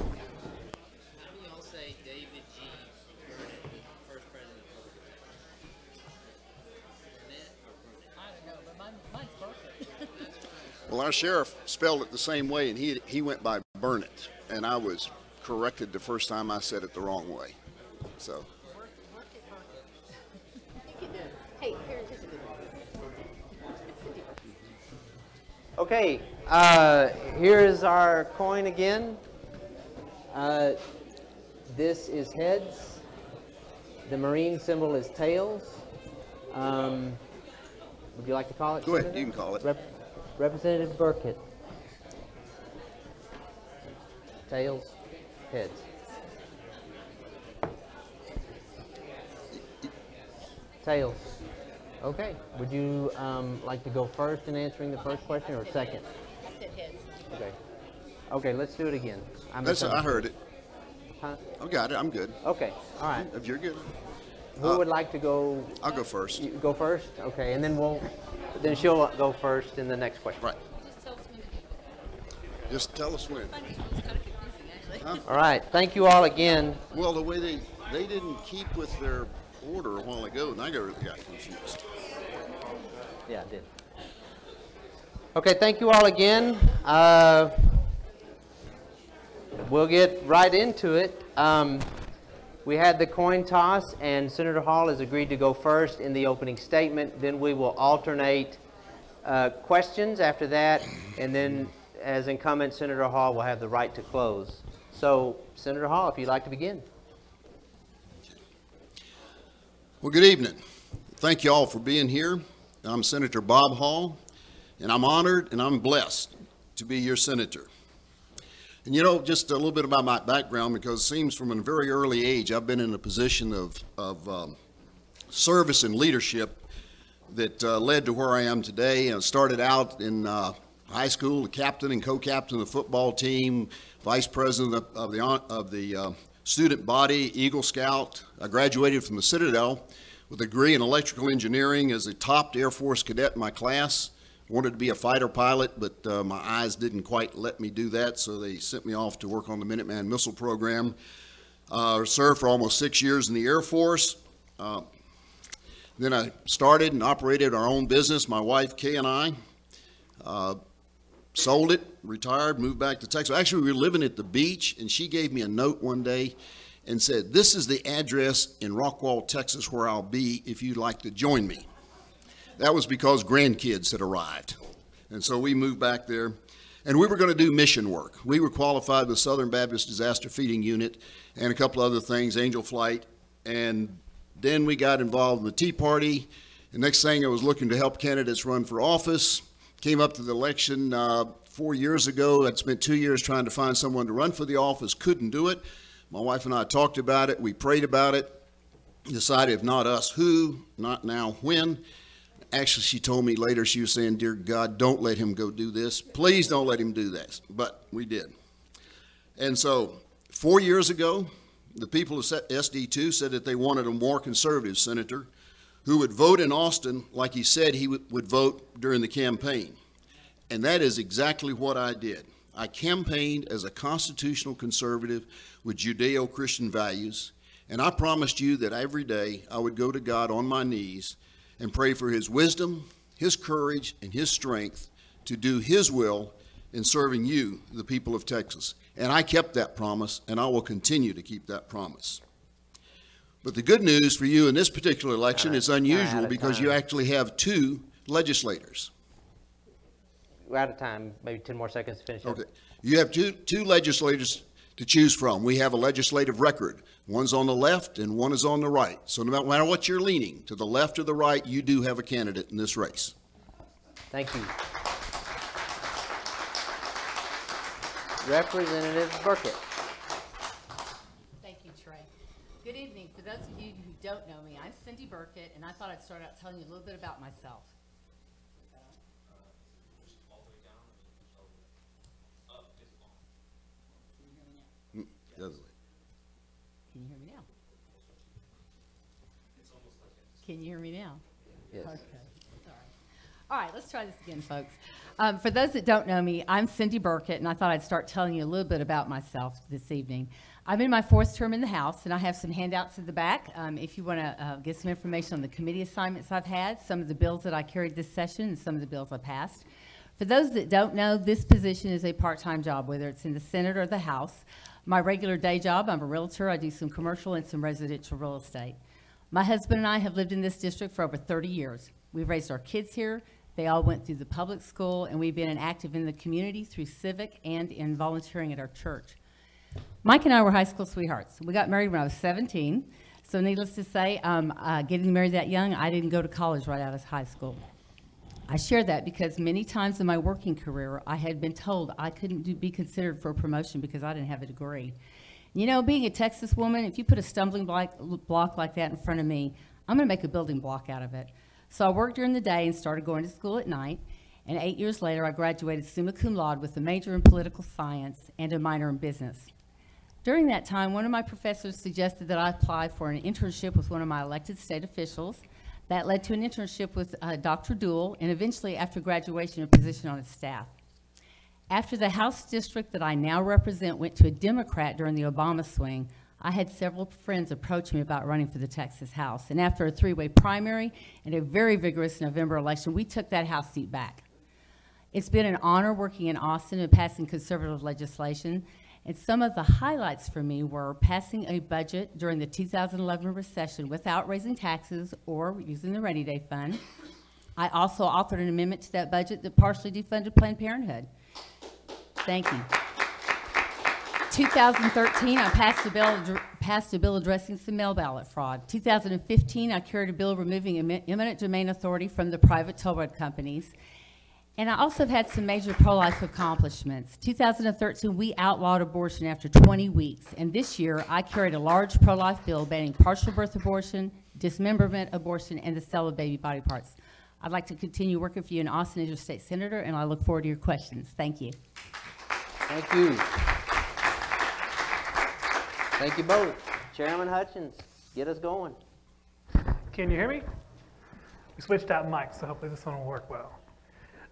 Well, our sheriff spelled it the same way, and he went by Burnett, and I was corrected the first time I said it the wrong way. So. Hey, here's a good one. Okay, here is our coin again. This is heads. The Marine symbol is tails. Would you like to call it? Go ahead, you can call it. Representative Burkett. Tails, heads. Tails. Okay. Would you like to go first in answering the first question or second? I said heads. Okay. Okay, let's do it again. I heard it. Huh? I got it. I'm good. Okay. All right. If you're good. Who would like to go? I'll go first. You go first? Okay, and then she'll go first in the next question. Right. Just tell us when. Huh? All right. Thank you all again. Well, the way they didn't keep with their order a while ago, and I got confused. Yeah, I did. Okay, thank you all again. We'll get right into it. We had the coin toss, and Senator Hall has agreed to go first in the opening statement. Then we will alternate questions after that, and then as incumbent, Senator Hall will have the right to close. So, Senator Hall, if you'd like to begin. Well, good evening. Thank you all for being here. I'm Senator Bob Hall, and I'm honored and I'm blessed to be your senator. And you know, just a little bit about my background, because it seems from a very early age I've been in a position of service and leadership that led to where I am today. I started out in high school, the captain and co-captain of the football team, vice president of the student body, Eagle Scout. I graduated from the Citadel with a degree in electrical engineering as a top Air Force cadet in my class. Wanted to be a fighter pilot, but my eyes didn't quite let me do that, so they sent me off to work on the Minuteman missile program. Served for almost 6 years in the Air Force. Then I started and operated our own business, my wife Kay and I. Sold it, retired, moved back to Texas. Actually, we were living at the beach, and she gave me a note one day and said, "This is the address in Rockwall, Texas, where I'll be if you'd like to join me." That was because grandkids had arrived. And so we moved back there, and we were going to do mission work. We were qualified with Southern Baptist Disaster Feeding Unit and a couple other things, Angel Flight. And then we got involved in the Tea Party. The next thing, I was looking to help candidates run for office. Came up to the election 4 years ago. I'd spent 2 years trying to find someone to run for the office, couldn't do it. My wife and I talked about it, we prayed about it, decided if not us, who, not now, when. Actually, she told me later, she was saying, "Dear God, don't let him go do this. Please don't let him do this." But we did. And so 4 years ago, the people of SD2 said that they wanted a more conservative senator who would vote in Austin like he said he would vote during the campaign. And that is exactly what I did. I campaigned as a constitutional conservative with Judeo-Christian values, and I promised you that every day I would go to God on my knees and pray for his wisdom, his courage, and his strength to do his will in serving you, the people of Texas. And I kept that promise, and I will continue to keep that promise. But the good news for you in this particular election is unusual because you actually have 2 legislators. We're out of time. Maybe 10 more seconds to finish up. Okay. You have two legislators to choose from. We have a legislative record. One's on the left and one is on the right. So no matter what you're leaning, to the left or the right, you do have a candidate in this race. Thank you. Representative Burkett. Thank you, Trey. Good evening. For those of you who don't know me, I'm Cindy Burkett, and I thought I'd start out telling you a little bit about myself. Can you hear me now? Can you hear me now? Yes. Okay. Sorry. All right, let's try this again, folks. For those that don't know me, I'm Cindy Burkett, and I thought I'd start telling you a little bit about myself this evening. I'm in my 4th term in the House, and I have some handouts at the back. If you want to get some information on the committee assignments I've had, some of the bills that I carried this session, and some of the bills I passed. For those that don't know, this position is a part-time job, whether it's in the Senate or the House. My regular day job, I'm a realtor. I do some commercial and some residential real estate. My husband and I have lived in this district for over 30 years. We've raised our kids here. They all went through the public school, and we've been active in the community through civic and in volunteering at our church. Mike and I were high school sweethearts. We got married when I was 17, so needless to say, getting married that young, I didn't go to college right out of high school. I share that because many times in my working career, I had been told I couldn't be considered for a promotion because I didn't have a degree. You know, being a Texas woman, if you put a stumbling block like that in front of me, I'm going to make a building block out of it. So I worked during the day and started going to school at night, and 8 years later, I graduated summa cum laude with a major in political science and a minor in business. During that time, one of my professors suggested that I apply for an internship with one of my elected state officials. That led to an internship with Dr. Duell, and eventually, after graduation, a position on his staff. After the House district that I now represent went to a Democrat during the Obama swing, I had several friends approach me about running for the Texas House. And after a three-way primary and a very vigorous November election, we took that House seat back. It's been an honor working in Austin and passing conservative legislation. And some of the highlights for me were passing a budget during the 2011 recession without raising taxes or using the rainy day fund. I also authored an amendment to that budget that partially defunded Planned Parenthood. Thank you. 2013, I passed a bill addressing some mail ballot fraud. 2015, I carried a bill removing eminent domain authority from the private toll road companies. And I also have had some major pro-life accomplishments. 2013, we outlawed abortion after 20 weeks. And this year, I carried a large pro-life bill banning partial birth abortion, dismemberment abortion, and the sale of baby body parts. I'd like to continue working for you in Austin as your state senator, and I look forward to your questions. Thank you. Thank you. Thank you both. Chairman Hutchins, get us going. Can you hear me? We switched out mics, so hopefully this one will work well.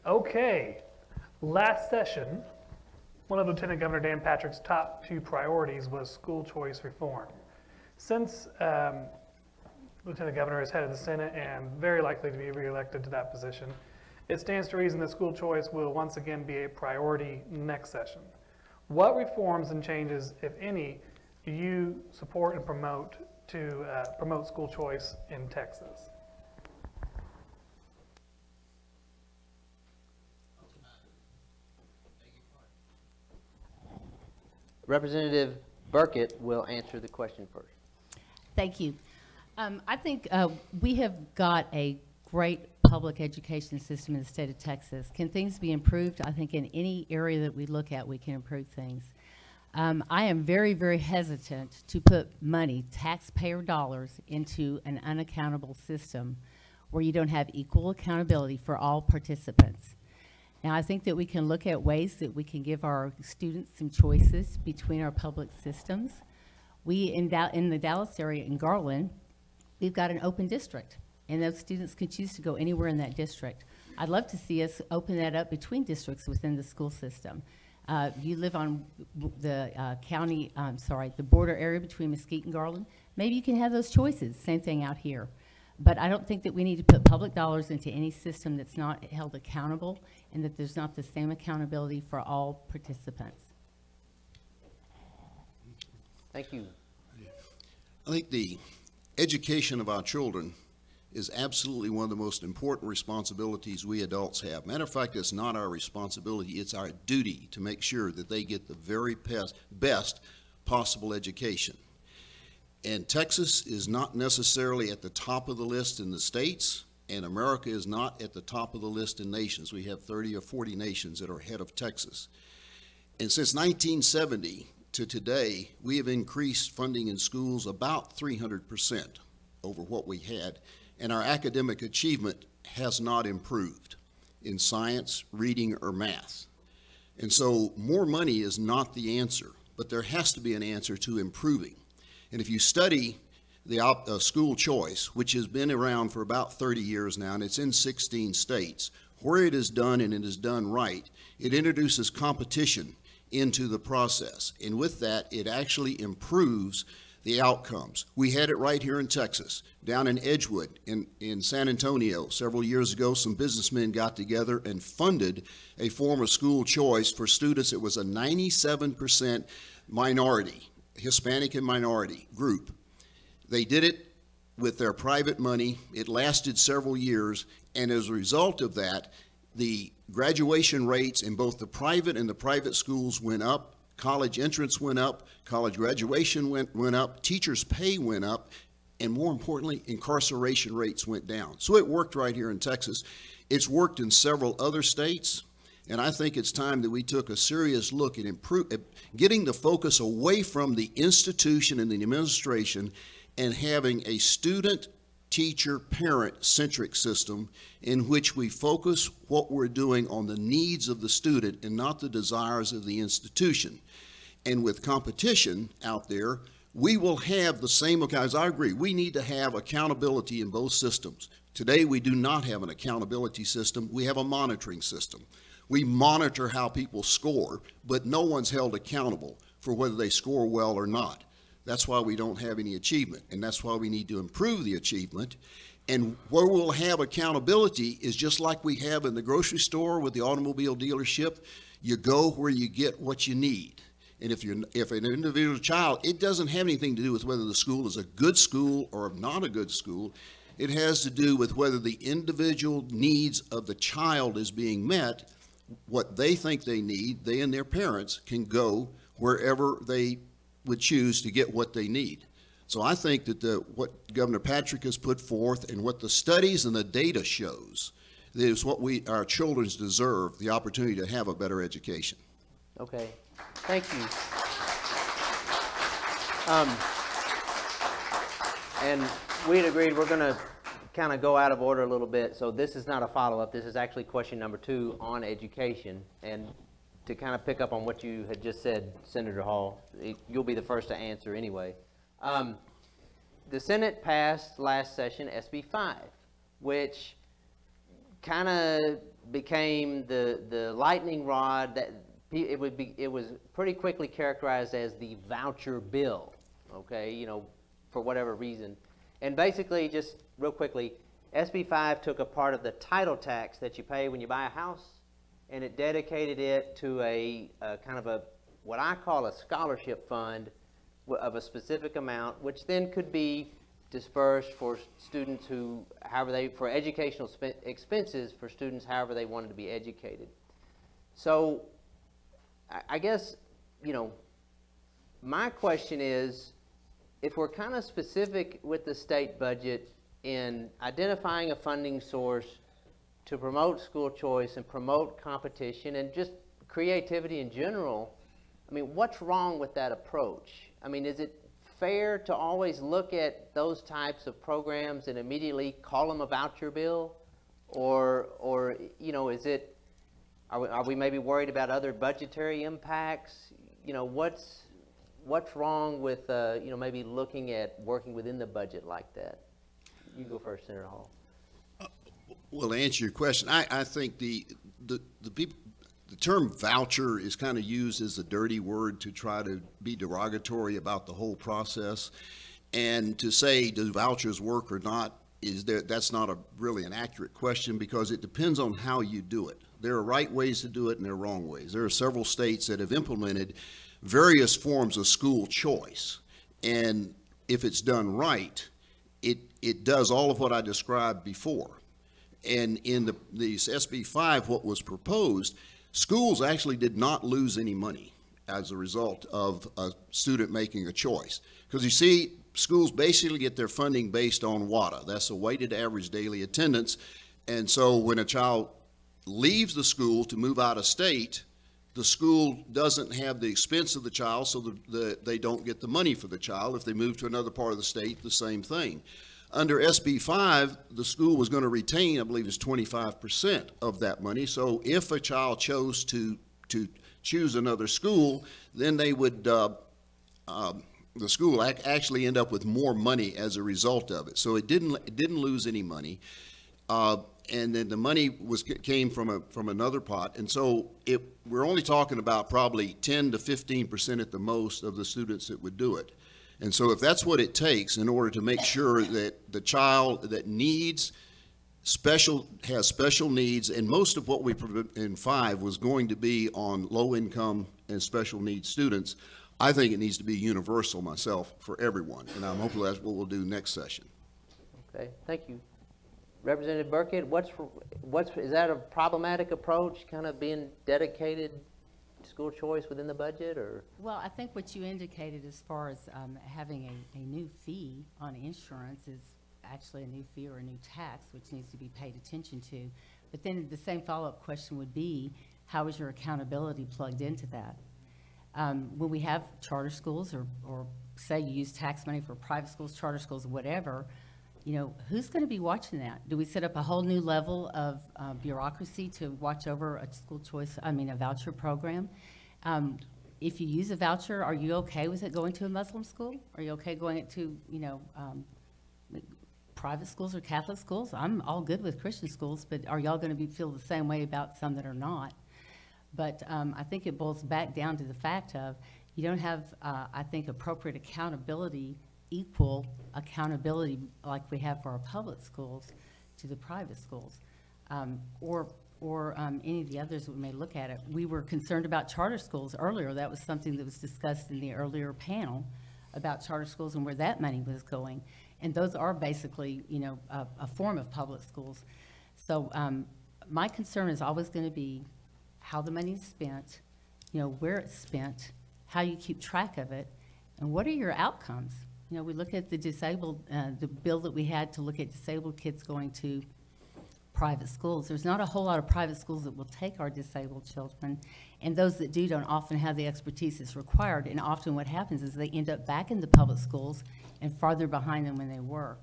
Okay, last session, one of Lieutenant Governor Dan Patrick's top 2 priorities was school choice reform. Since Lieutenant Governor is head of the Senate and very likely to be reelected to that position, it stands to reason that school choice will once again be a priority next session. What reforms and changes, if any, do you support and promote to promote school choice in Texas? Representative Burkett will answer the question first. Thank you. I think we have got a great public education system in the state of Texas. Can things be improved? I think in any area that we look at, we can improve things. I am very, very hesitant to put money, taxpayer dollars, into an unaccountable system where you don't have equal accountability for all participants. Now, I think that we can look at ways that we can give our students some choices between our public systems. We, in the Dallas area, in Garland, we've got an open district, and those students can choose to go anywhere in that district. I'd love to see us open that up between districts within the school system. You live on the the border area between Mesquite and Garland, maybe you can have those choices. Same thing out here. But I don't think that we need to put public dollars into any system that's not held accountable and that there's not the same accountability for all participants. Thank you. I think the education of our children is absolutely one of the most important responsibilities we adults have. Matter of fact, it's not our responsibility, it's our duty to make sure that they get the very best possible education. And Texas is not necessarily at the top of the list in the states, and America is not at the top of the list in nations. We have 30 or 40 nations that are ahead of Texas. And since 1970 to today, we have increased funding in schools about 300% over what we had, and our academic achievement has not improved in science, reading, or math. And so more money is not the answer, but there has to be an answer to improving. And if you study the school choice, which has been around for about 30 years now, and it's in 16 states, where it is done and it is done right, it introduces competition into the process. And with that, it actually improves the outcomes. We had it right here in Texas, down in Edgewood, in San Antonio. Several years ago, some businessmen got together and funded a form of school choice for students. It was a 97% minority, Hispanic and minority group. They did it with their private money. It lasted several years, and as a result of that, the graduation rates in both the private and the private schools went up. College entrance went up, college graduation went up, teachers' pay went up, and more importantly, incarceration rates went down. So it worked right here in Texas. It's worked in several other states, and I think it's time that we took a serious look at getting the focus away from the institution and the administration and having a student, teacher, parent-centric system in which we focus what we're doing on the needs of the student and not the desires of the institution. And with competition out there, we will have the same, guys, I agree, we need to have accountability in both systems. Today, we do not have an accountability system. We have a monitoring system. We monitor how people score, but no one's held accountable for whether they score well or not. That's why we don't have any achievement, and that's why we need to improve the achievement. And where we'll have accountability is just like we have in the grocery store with the automobile dealership. You go where you get what you need. And if an individual child, it doesn't have anything to do with whether the school is a good school or not a good school. It has to do with whether the individual needs of the child is being met, what they think they need. They and their parents can go wherever they would choose to get what they need. So I think that what Governor Patrick has put forth and what the studies and the data shows is what our children deserve, the opportunity to have a better education. Okay, thank you. And we had agreed we're going to kind of go out of order a little bit, so this is not a follow-up. This is actually question number 2 on education. And to kind of pick up on what you had just said, Senator Hall, you'll be the first to answer anyway. The Senate passed last session SB 5, which kind of became the lightning rod that it was pretty quickly characterized as the voucher bill, okay, you know, for whatever reason. And basically, just real quickly, SB 5 took a part of the title tax that you pay when you buy a house, and it dedicated it to a kind of what I call a scholarship fund of a specific amount, which then could be dispersed for students who, for educational expenses for students however they wanted to be educated. So I guess, you know, my question is, if we're kind of specific with the state budget in identifying a funding source to promote school choice and promote competition and just creativity in general, I mean, what's wrong with that approach? I mean, is it fair to always look at those types of programs and immediately call them a voucher bill? Or you know, are we maybe worried about other budgetary impacts? You know, what's wrong with, you know, maybe looking at working within the budget like that? You go first, Senator Hall. Well, to answer your question, I think the term voucher is kind of used as a dirty word to try to be derogatory about the whole process. And to say, do vouchers work or not, that's not really an accurate question, because it depends on how you do it. There are right ways to do it and there are wrong ways. There are several states that have implemented various forms of school choice. And if it's done right, it does all of what I described before. And in these SB 5, what was proposed, schools actually did not lose any money as a result of a student making a choice. Because you see, schools basically get their funding based on WADA. That's a weighted average daily attendance. And so when a child leaves the school to move out of state, the school doesn't have the expense of the child, so they don't get the money for the child. If they move to another part of the state, the same thing. Under SB 5, the school was going to retain, I believe it's 25% of that money. So if a child chose to choose another school, then they would, the school actually end up with more money as a result of it. So it didn't lose any money. And then the money came from another pot. And so we're only talking about probably 10 to 15% at the most of the students that would do it. And so if that's what it takes in order to make sure that the child that has special needs, and most of what we put in 5 was going to be on low income and special needs students, I think it needs to be universal myself for everyone. And I'm hoping that's what we'll do next session. Okay, thank you. Representative Burkett, is that a problematic approach, kind of being dedicated school choice within the budget, or? Well, I think what you indicated as far as having a new fee on insurance is actually a new fee or a new tax, which needs to be paid attention to. But then the same follow-up question would be, how is your accountability plugged into that? When we have charter schools, or say you use tax money for private schools, charter schools, whatever, you know, who's going to be watching that? Do we set up a whole new level of bureaucracy to watch over a school choice, a voucher program? If you use a voucher, are you okay with it going to a Muslim school? Are you okay going to, private schools or Catholic schools? I'm all good with Christian schools, but are y'all going to feel the same way about some that are not? But I think it boils back down to the fact of you don't have, I think, appropriate accountability, equal accountability like we have for our public schools to the private schools, or any of the others that we may look at it. We were concerned about charter schools earlier. That was something that was discussed in the earlier panel about charter schools and where that money was going. And those are basically, a form of public schools. So my concern is always going to be how the money is spent, where it's spent, how you keep track of it, and what are your outcomes. We look at the disabled, the bill that we had to look at disabled kids going to private schools. There's not a whole lot of private schools that will take our disabled children, and those that do don't often have the expertise that's required, and often what happens is they end up back in the public schools and farther behind than when they were.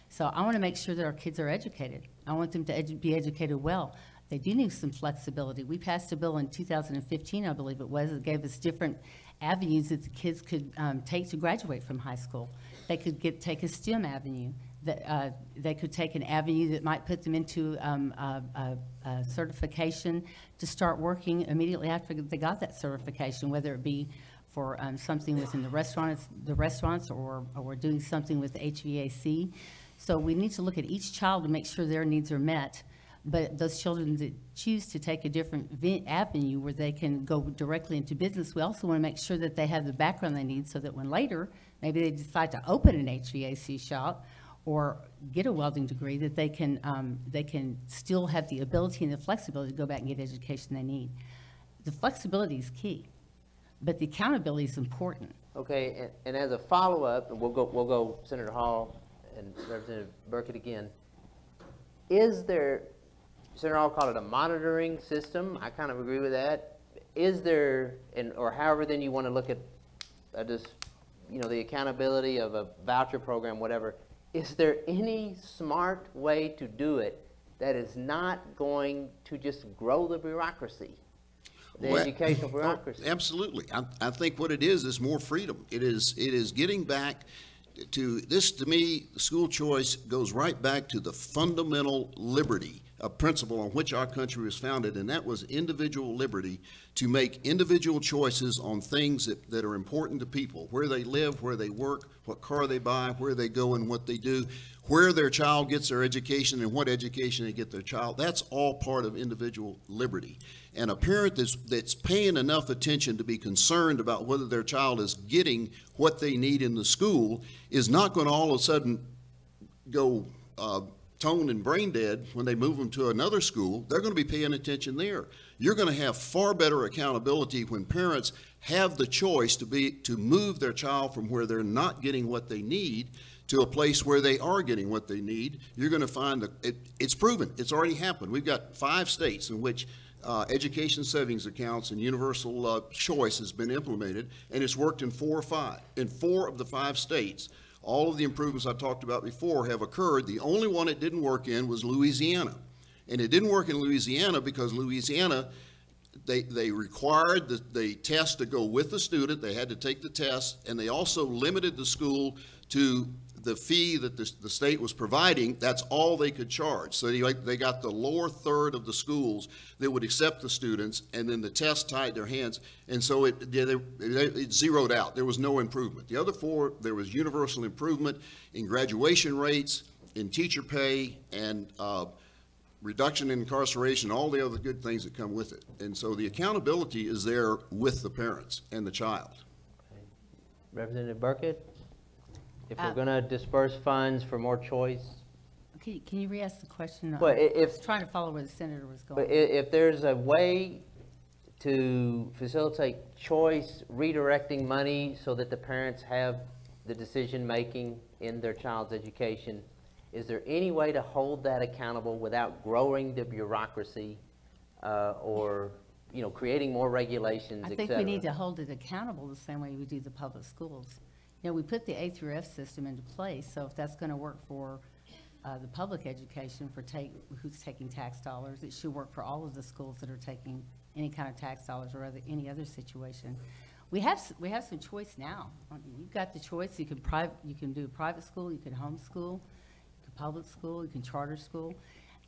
So I want to make sure that our kids are educated. I want them to be educated well. They do need some flexibility. We passed a bill in 2015, I believe it was, that gave us different avenues that the kids could take to graduate from high school. They could take a STEM avenue. They could take an avenue that might put them into a certification to start working immediately after they got that certification, whether it be for something within the restaurants or doing something with HVAC. So we need to look at each child to make sure their needs are met. But those children that choose to take a different avenue where they can go directly into business, we also want to make sure that they have the background they need so that when later, maybe they decide to open an HVAC shop or get a welding degree, that they can still have the ability and the flexibility to go back and get the education they need. The flexibility is key, but the accountability is important. Okay, and as a follow-up, we'll go Senator Hall and Representative Burkett again. Is there, Senator Hall called it a monitoring system. I kind of agree with that. Is there, or however then you want to look at just, the accountability of a voucher program, whatever, is there any smart way to do it that is not going to just grow the bureaucracy, educational bureaucracy? Absolutely. I think what it is more freedom. It is getting back to this. To me, school choice goes right back to the fundamental liberty, a principle on which our country was founded, and that was individual liberty to make individual choices on things that are important to people, where they live, where they work, what car they buy, where they go and what they do, where their child gets their education and what education they get their child. That's all part of individual liberty. And a parent that's paying enough attention to be concerned about whether their child is getting what they need in the school is not going to all of a sudden go tone and brain dead when they move them to another school. They're going to be paying attention there. You're going to have far better accountability when parents have the choice to move their child from where they're not getting what they need to a place where they are getting what they need. You're going to find that it's proven. It's already happened. We've got 5 states in which education savings accounts and universal choice has been implemented, and it's worked in 4 or 5. In 4 of the 5 states, all of the improvements I talked about before have occurred. The only one it didn't work in was Louisiana. And it didn't work in Louisiana because Louisiana, they required the test to go with the student. They had to take the test, and they also limited the school to the fee that the state was providing, that's all they could charge. So they got the lower third of the schools that would accept the students, and then the test tied their hands, and so it zeroed out. There was no improvement. The other four, there was universal improvement in graduation rates, in teacher pay, and reduction in incarceration, all the other good things that come with it. And so the accountability is there with the parents and the child. Representative Burkett, if we're going to disperse funds for more choice. Can you re-ask the question? Well, I was trying to follow where the senator was going. But if there's a way to facilitate choice, redirecting money so that the parents have the decision-making in their child's education, is there any way to hold that accountable without growing the bureaucracy or creating more regulations, I think we need to hold it accountable the same way we do the public schools. We put the A through F system into place, so if that's going to work for the public education for who's taking tax dollars, it should work for all of the schools that are taking any kind of tax dollars or any other situation. We have some choice now. You've got the choice. You can do private school, you can homeschool, you can public school, you can charter school.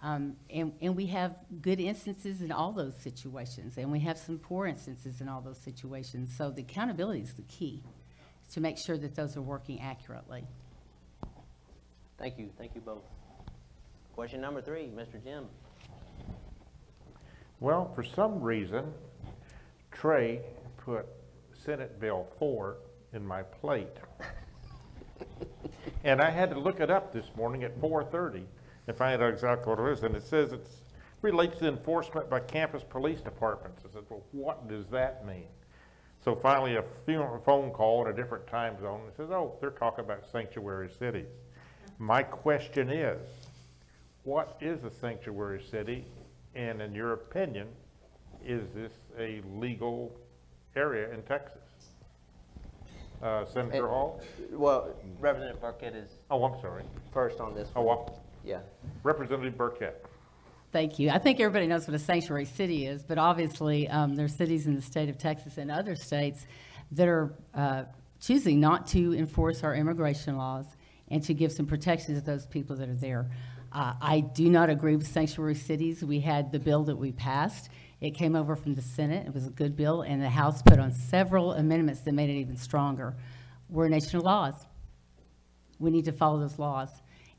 And we have good instances in all those situations, and we have some poor instances in all those situations. So the accountability is the key, to make sure that those are working accurately. Thank you both. Question number 3, Mr. Jim. Well, for some reason, Trey put Senate Bill 4 in my plate. And I had to look it up this morning at 4:30 and find out exactly what it is. And it says it relates to enforcement by campus police departments. I said, well, what does that mean? So finally, a phone call in a different time zone, and it says, oh, they're talking about sanctuary cities. My question is, what is a sanctuary city? And in your opinion, is this a legal area in Texas? Senator Hall? Well, Representative Burkett is. Oh, I'm sorry. First on this one. Oh, well, yeah. Representative Burkett. Thank you. I think everybody knows what a sanctuary city is, but obviously there are cities in the state of Texas and other states that are choosing not to enforce our immigration laws and to give some protections to those people that are there. I do not agree with sanctuary cities. We had the bill that we passed. It came over from the Senate. It was a good bill, and the House put on several amendments that made it even stronger. We're a nation of laws. We need to follow those laws.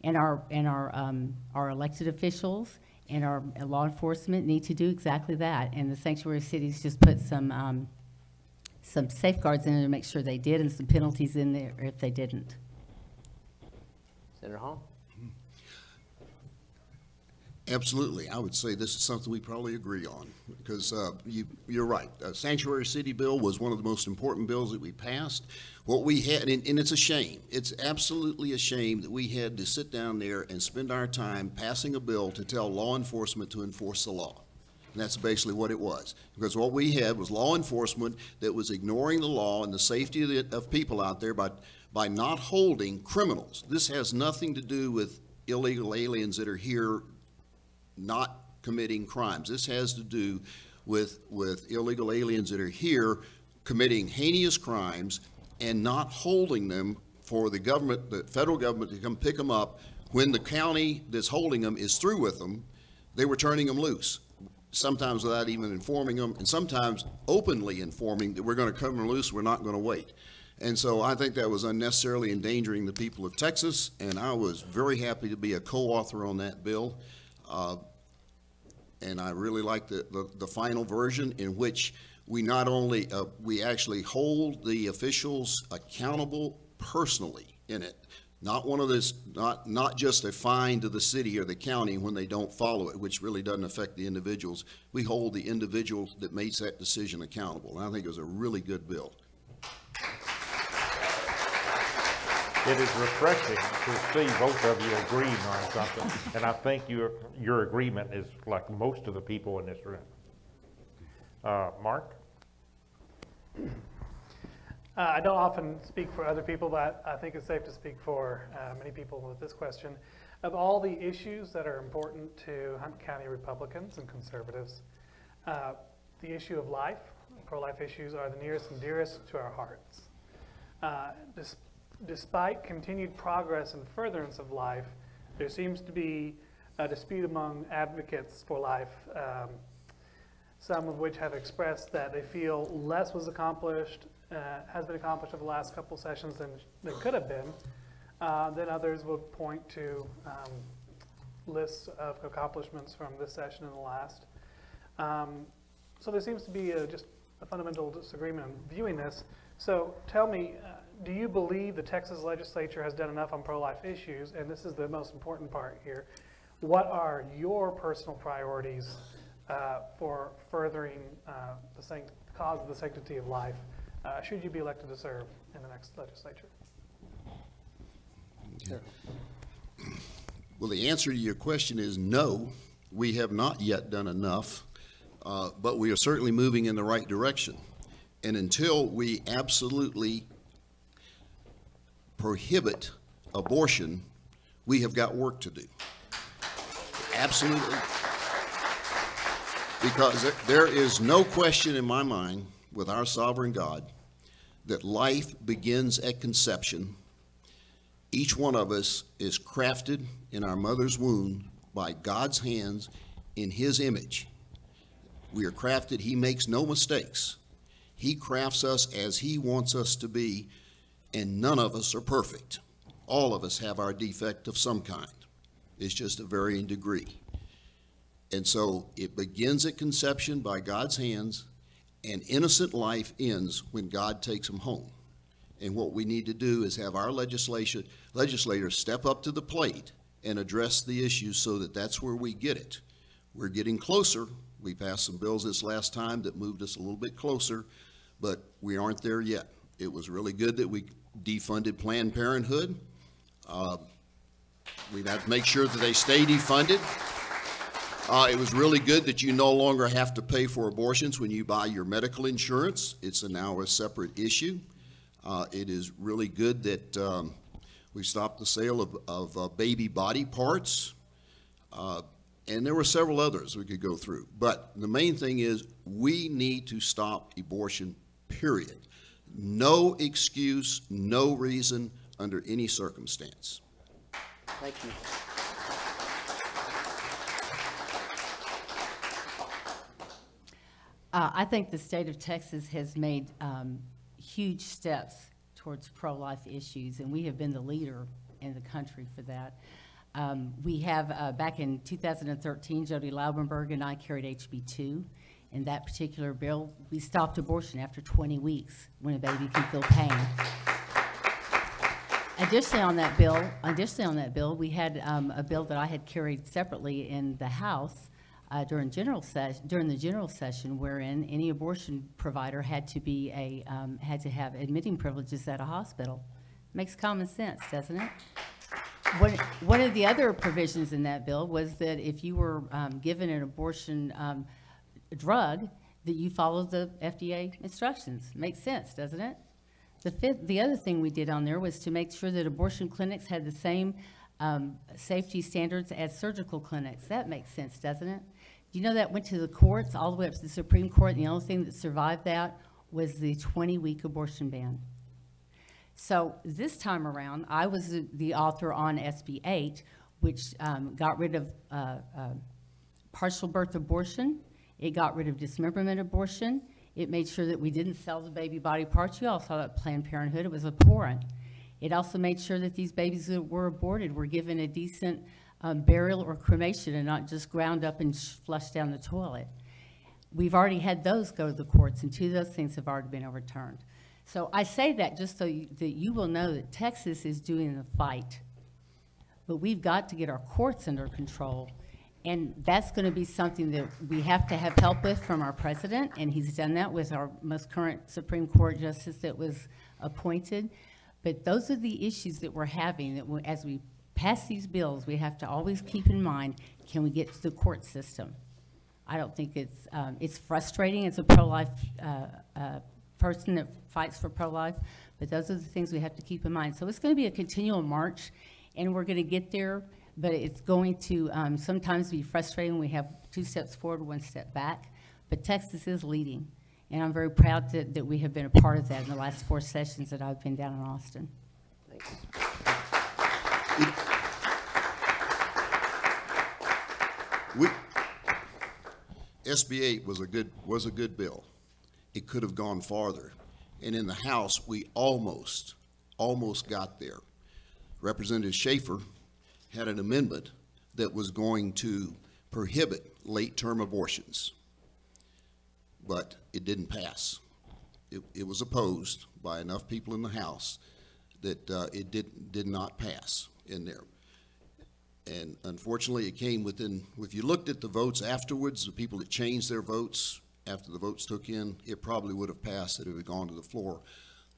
And our elected officials and our law enforcement need to do exactly that. And the sanctuary cities just put some safeguards in there to make sure they did, and some penalties in there if they didn't. Senator Hall? Absolutely. I would say this is something we probably agree on, because you're right. Sanctuary City bill was one of the most important bills that we passed. What we had, and it's a shame, it's absolutely a shame that we had to sit down there and spend our time passing a bill to tell law enforcement to enforce the law. And that's basically what it was. Because what we had was law enforcement that was ignoring the law and the safety of people out there by not holding criminals. This has nothing to do with illegal aliens that are here not committing crimes. This has to do with illegal aliens that are here committing heinous crimes and not holding them for the government, the federal government, to come pick them up. When the county that's holding them is through with them, they were turning them loose, sometimes without even informing them, and sometimes openly informing that we're going to come loose, we're not going to wait. And so I think that was unnecessarily endangering the people of Texas, and I was very happy to be a co-author on that bill. And I really like the final version, in which we not only, we actually hold the officials accountable personally in it. Not one of this, not just a fine to the city or the county when they don't follow it, which really doesn't affect the individuals. We hold the individual that makes that decision accountable. And I think it was a really good bill. It is refreshing to see both of you agreeing on something, and I think your agreement is like most of the people in this room. Mark? I don't often speak for other people, but I think it's safe to speak for many people with this question. Of all the issues that are important to Hunt County Republicans and conservatives, the issue of life, pro-life issues, are the nearest and dearest to our hearts. despite continued progress and furtherance of life, there seems to be a dispute among advocates for life, some of which have expressed that they feel less was accomplished, has been accomplished over the last couple sessions than could have been. Then others will point to lists of accomplishments from this session and the last. So there seems to be just a fundamental disagreement on viewing this. So tell me, do you believe the Texas legislature has done enough on pro-life issues? And this is the most important part here. What are your personal priorities for furthering the cause of the sanctity of life, should you be elected to serve in the next legislature? Sure. Well, the answer to your question is no, we have not yet done enough, but we are certainly moving in the right direction. And until we absolutely prohibit abortion, we have got work to do. Absolutely. Because there is no question in my mind with our sovereign God that life begins at conception. Each one of us is crafted in our mother's womb by God's hands in His image. We are crafted. He makes no mistakes. He crafts us as He wants us to be, and none of us are perfect. All of us have our defect of some kind. It's just a varying degree. And so it begins at conception by God's hands, and innocent life ends when God takes them home. And what we need to do is have our legislators step up to the plate and address the issues so that that's where we get it. We're getting closer. We passed some bills this last time that moved us a little bit closer, but we aren't there yet. It was really good that we defunded Planned Parenthood. We've had to make sure that they stay defunded. It was really good that you no longer have to pay for abortions when you buy your medical insurance. It's now a separate issue. It is really good that we stopped the sale of baby body parts. And there were several others we could go through. But the main thing is we need to stop abortion, period. No excuse, no reason under any circumstance. Thank you. I think the state of Texas has made huge steps towards pro-life issues, and we have been the leader in the country for that. We have, back in 2013, Jody Laubenberg and I carried HB 2. In that particular bill, we stopped abortion after 20 weeks when a baby can feel pain. Additionally on that bill, we had a bill that I had carried separately in the House during the general session, wherein any abortion provider had to have admitting privileges at a hospital. Makes common sense, doesn't it? One of the other provisions in that bill was that if you were given an abortion drug, that you follow the FDA instructions. Makes sense, doesn't it? The other thing we did on there was to make sure that abortion clinics had the same safety standards as surgical clinics. That makes sense, doesn't it? Do you know that went to the courts, all the way up to the Supreme Court, and the only thing that survived that was the 20-week abortion ban. So this time around, I was the author on SB 8, which got rid of partial birth abortion. It got rid of dismemberment abortion. It made sure that we didn't sell the baby body parts. You all saw that Planned Parenthood. It was abhorrent. It also made sure that these babies that were aborted were given a decent burial or cremation and not just ground up and flushed down the toilet. We've already had those go to the courts, and 2 of those things have already been overturned. So I say that just so that you will know that Texas is doing the fight. But we've got to get our courts under control. And that's going to be something that we have to have help with from our president, and he's done that with our most current Supreme Court justice that was appointed. But those are the issues that we're having, that as we pass these bills, we have to always keep in mind, can we get to the court system? I don't think it's frustrating as a pro-life person that fights for pro-life, but those are the things we have to keep in mind. So it's going to be a continual march, and we're going to get there. But it's going to sometimes be frustrating. We have 2 steps forward, 1 step back. But Texas is leading, and I'm very proud that we have been a part of that in the last 4 sessions that I've been down in Austin. SB 8 was a good bill. It could have gone farther. And in the House, we almost got there. Representative Schaefer had an amendment that was going to prohibit late-term abortions, but it didn't pass. It was opposed by enough people in the House that it did not pass in there. And unfortunately, it came within, if you looked at the votes afterwards, the people that changed their votes after the votes took in, it probably would have passed if it had gone to the floor.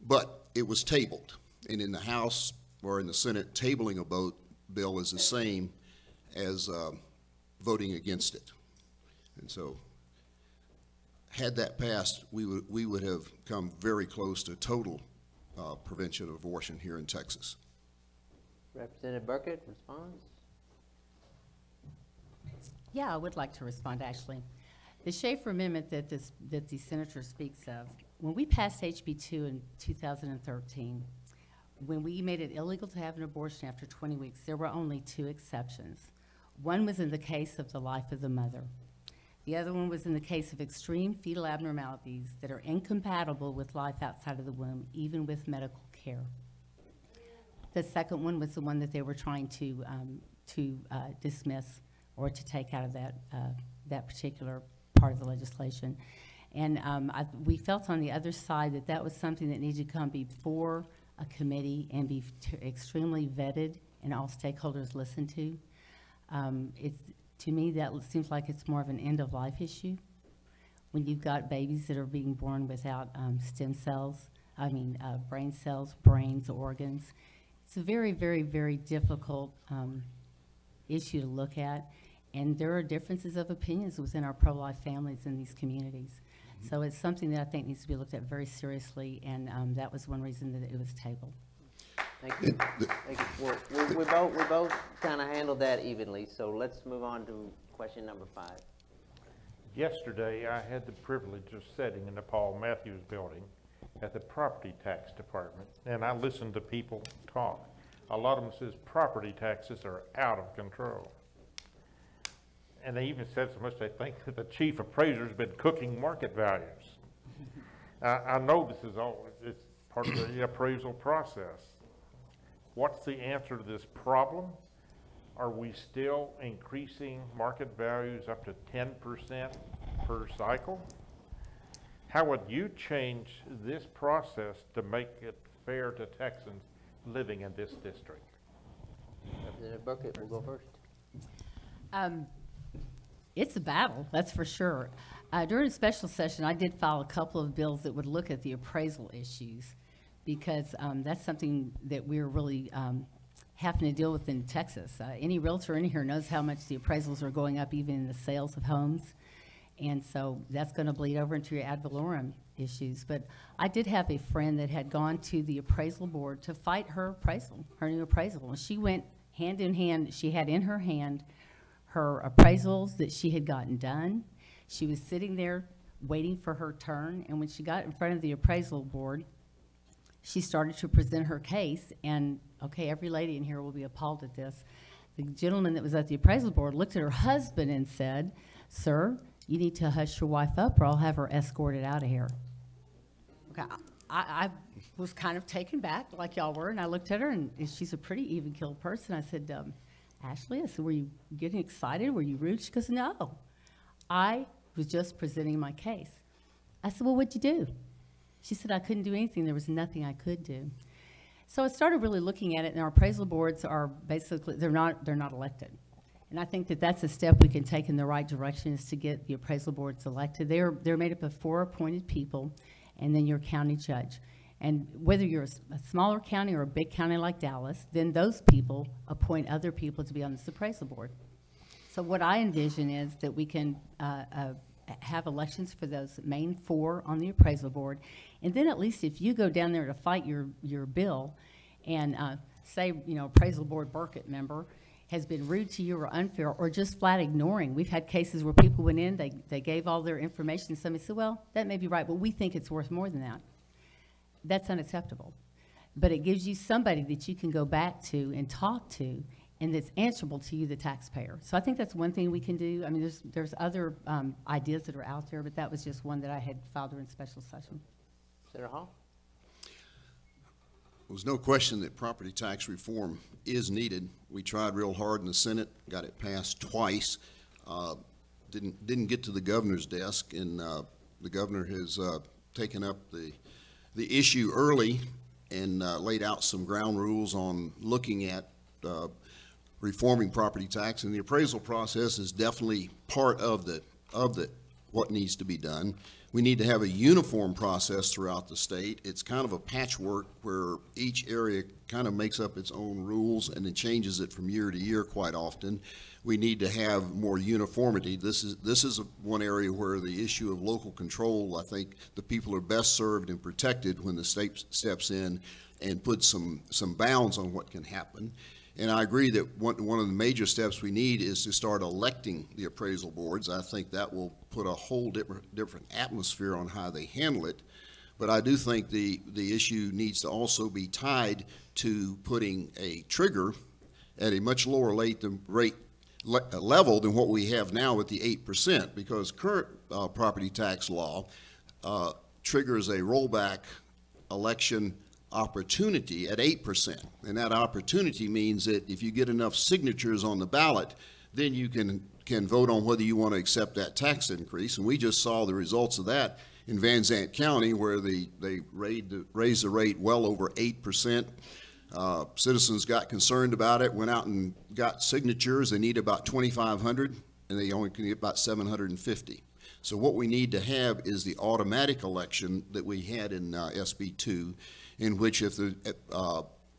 But it was tabled. And in the House or in the Senate, tabling a bill is the same as voting against it. And so, had that passed, we would have come very close to total prevention of abortion here in Texas. Representative Burkett, response? Yeah, I would like to respond, actually. The Schaefer Amendment that the senator speaks of, when we passed HB 2 in 2013, when we made it illegal to have an abortion after 20 weeks, there were only 2 exceptions. One was in the case of the life of the mother. The other one was in the case of extreme fetal abnormalities that are incompatible with life outside of the womb, even with medical care. The second one was the one that they were trying to dismiss or to take out of that particular part of the legislation. And we felt on the other side that that was something that needed to come before a committee and be extremely vetted and all stakeholders listened to. To me, that seems like it's more of an end-of-life issue. When you've got babies that are being born without stem cells, brain cells, brains, organs. It's a very, very, very difficult issue to look at. And there are differences of opinions within our pro-life families in these communities. Mm-hmm. So it's something that I think needs to be looked at very seriously, and that was one reason that it was tabled. Thank you. Thank you. We both kind of handled that evenly, so let's move on to question number 5. Yesterday, I had the privilege of sitting in the Paul Matthews building at the property tax department, and I listened to people talk. A lot of them says property taxes are out of control. And they even said so much they think that the chief appraiser's been cooking market values. I know this is it's part of the appraisal process. What's the answer to this problem? Are we still increasing market values up to 10% per cycle? How would you change this process to make it fair to Texans living in this district? Representative Burkett will go first. It's a battle, that's for sure. During a special session, I did file a couple of bills that would look at the appraisal issues, because that's something that we're really having to deal with in Texas. Any realtor in here knows how much the appraisals are going up, even in the sales of homes. And so that's going to bleed over into your ad valorem issues. But I did have a friend that had gone to the appraisal board to fight her appraisal, her new appraisal. And she went hand in hand. She had in her hand her appraisals that she had gotten done. She was sitting there waiting for her turn. And when she got in front of the appraisal board, she started to present her case. And, okay, every lady in here will be appalled at this. The gentleman that was at the appraisal board looked at her husband and said, "Sir, you need to hush your wife up or I'll have her escorted out of here." Okay, I was kind of taken back like y'all were, and I looked at her, and she's a pretty even-keeled person. I said, "Ashley," I said, "were you getting excited? Were you rude?" She goes, "No, I was just presenting my case." I said, "Well, what'd you do?" She said, "I couldn't do anything. There was nothing I could do." So I started really looking at it, and our appraisal boards are basically, they're not elected. And I think that that's a step we can take in the right direction, is to get the appraisal boards elected. They're made up of 4 appointed people, and then your county judge. And whether you're a smaller county or a big county like Dallas, then those people appoint other people to be on this appraisal board. So what I envision is that we can have elections for those main 4 on the appraisal board. And then at least if you go down there to fight your bill and say, appraisal board Burkett member has been rude to you or unfair or just flat ignoring. We've had cases where people went in, they gave all their information, and somebody said, "Well, that may be right, but we think it's worth more than that." That's unacceptable. but it gives you somebody that you can go back to and talk to, and that's answerable to you, the taxpayer. So I think that's one thing we can do. I mean, there's other ideas that are out there, but that was just one that I had filed during special session. Senator Hall? There's no question that property tax reform is needed. We tried real hard in the Senate, got it passed twice. Didn't get to the governor's desk, and the governor has taken up the issue early and laid out some ground rules on looking at reforming property tax, and the appraisal process is definitely part of what needs to be done. We need to have a uniform process throughout the state. It's kind of a patchwork where each area kind of makes up its own rules and it changes it from year to year quite often. We need to have more uniformity. This is one area where the issue of local control, I think the people are best served and protected when the state steps in and puts some bounds on what can happen. And I agree that one of the major steps we need is to start electing the appraisal boards. I think that will put a whole different atmosphere on how they handle it. But I do think the issue needs to also be tied to putting a trigger at a much lower level than what we have now with the 8%, because current property tax law triggers a rollback election opportunity at 8%. And that opportunity means that if you get enough signatures on the ballot, then you can vote on whether you want to accept that tax increase. And we just saw the results of that in Van Zandt County, where they raised the rate well over 8%. Citizens got concerned about it, went out and got signatures. They need about 2,500, and they only can get about 750. So what we need to have is the automatic election that we had in SB 2, in which if the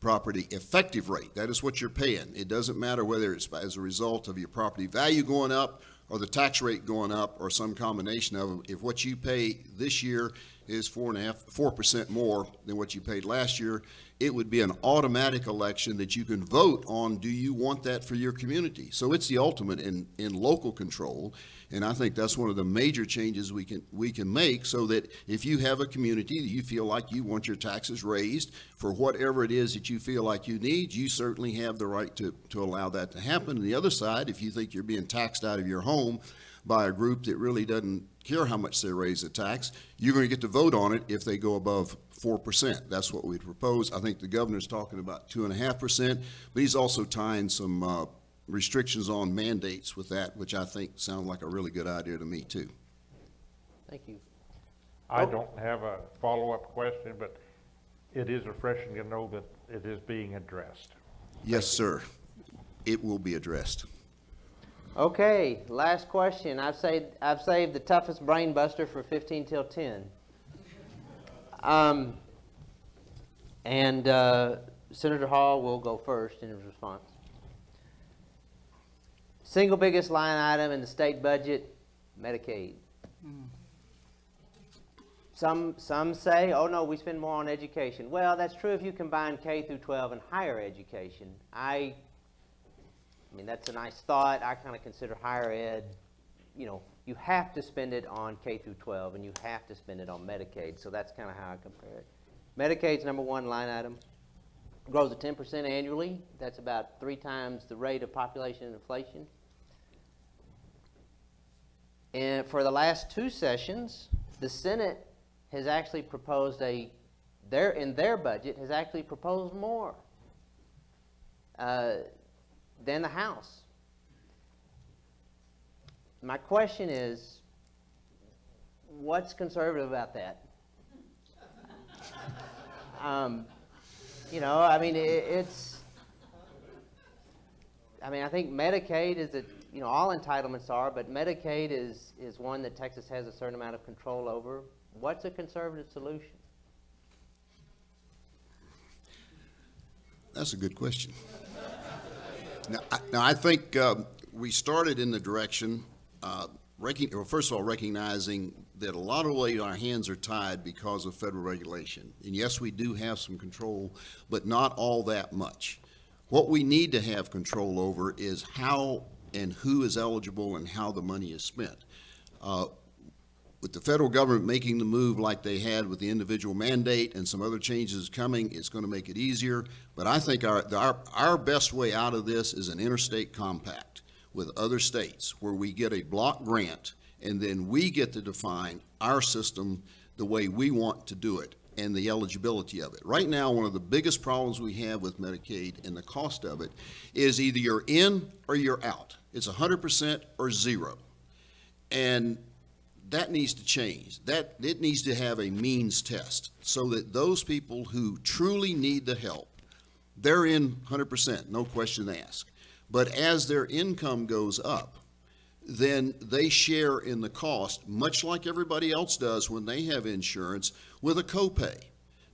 property effective rate, that is what you're paying. It doesn't matter whether it's as a result of your property value going up or the tax rate going up or some combination of them. If what you pay this year is 4% more than what you paid last year, it would be an automatic election that you can vote on. Do you want that for your community? So it's the ultimate in local control. And I think that's one of the major changes we can make, so that if you have a community that you feel like you want your taxes raised for whatever it is that you feel like you need, you certainly have the right to allow that to happen. And the other side, if you think you're being taxed out of your home by a group that really doesn't care how much they raise the tax, you're going to get to vote on it if they go above 4%. That's what we'd propose. I think the governor's talking about 2.5%, but he's also tying some restrictions on mandates with that, which I think sound like a really good idea to me too. Thank you. I don't have a follow-up question, but it is refreshing to know that it is being addressed. Yes, sir. It will be addressed. Okay, last question. I've saved the toughest brain buster for 15 till 10. Senator Hall will go first in his response. Single biggest line item in the state budget, Medicaid. Some say, oh no, we spend more on education. Well, that's true if you combine K through 12 and higher education. I mean, that's a nice thought. I kind of consider higher ed, you have to spend it on K through 12 and you have to spend it on Medicaid. So that's kind of how I compare it. Medicaid's #1 line item. Grows at 10% annually. That's about 3 times the rate of population inflation. And for the last 2 sessions, the Senate has actually proposed in their budget has actually proposed more than the House. My question is, what's conservative about that? I mean, I think Medicaid is all entitlements are, but Medicaid is one that Texas has a certain amount of control over. What's a conservative solution? That's a good question. Now I think we started in the direction, first of all, recognizing that a lot of the way our hands are tied because of federal regulation. And yes, we do have some control, but not all that much. What we need to have control over is how and who is eligible and how the money is spent. with the federal government making the move like they had with the individual mandate and some other changes coming, it's going to make it easier. But I think our best way out of this is an interstate compact with other states where we get a block grant and then we get to define our system the way we want to do it and the eligibility of it. Right now, one of the biggest problems we have with Medicaid and the cost of it is either you're in or you're out. It's 100% or zero. And that needs to change. It needs to have a means test so that those people who truly need the help, they're in 100%, no question asked. But as their income goes up, then they share in the cost, much like everybody else does when they have insurance, with a copay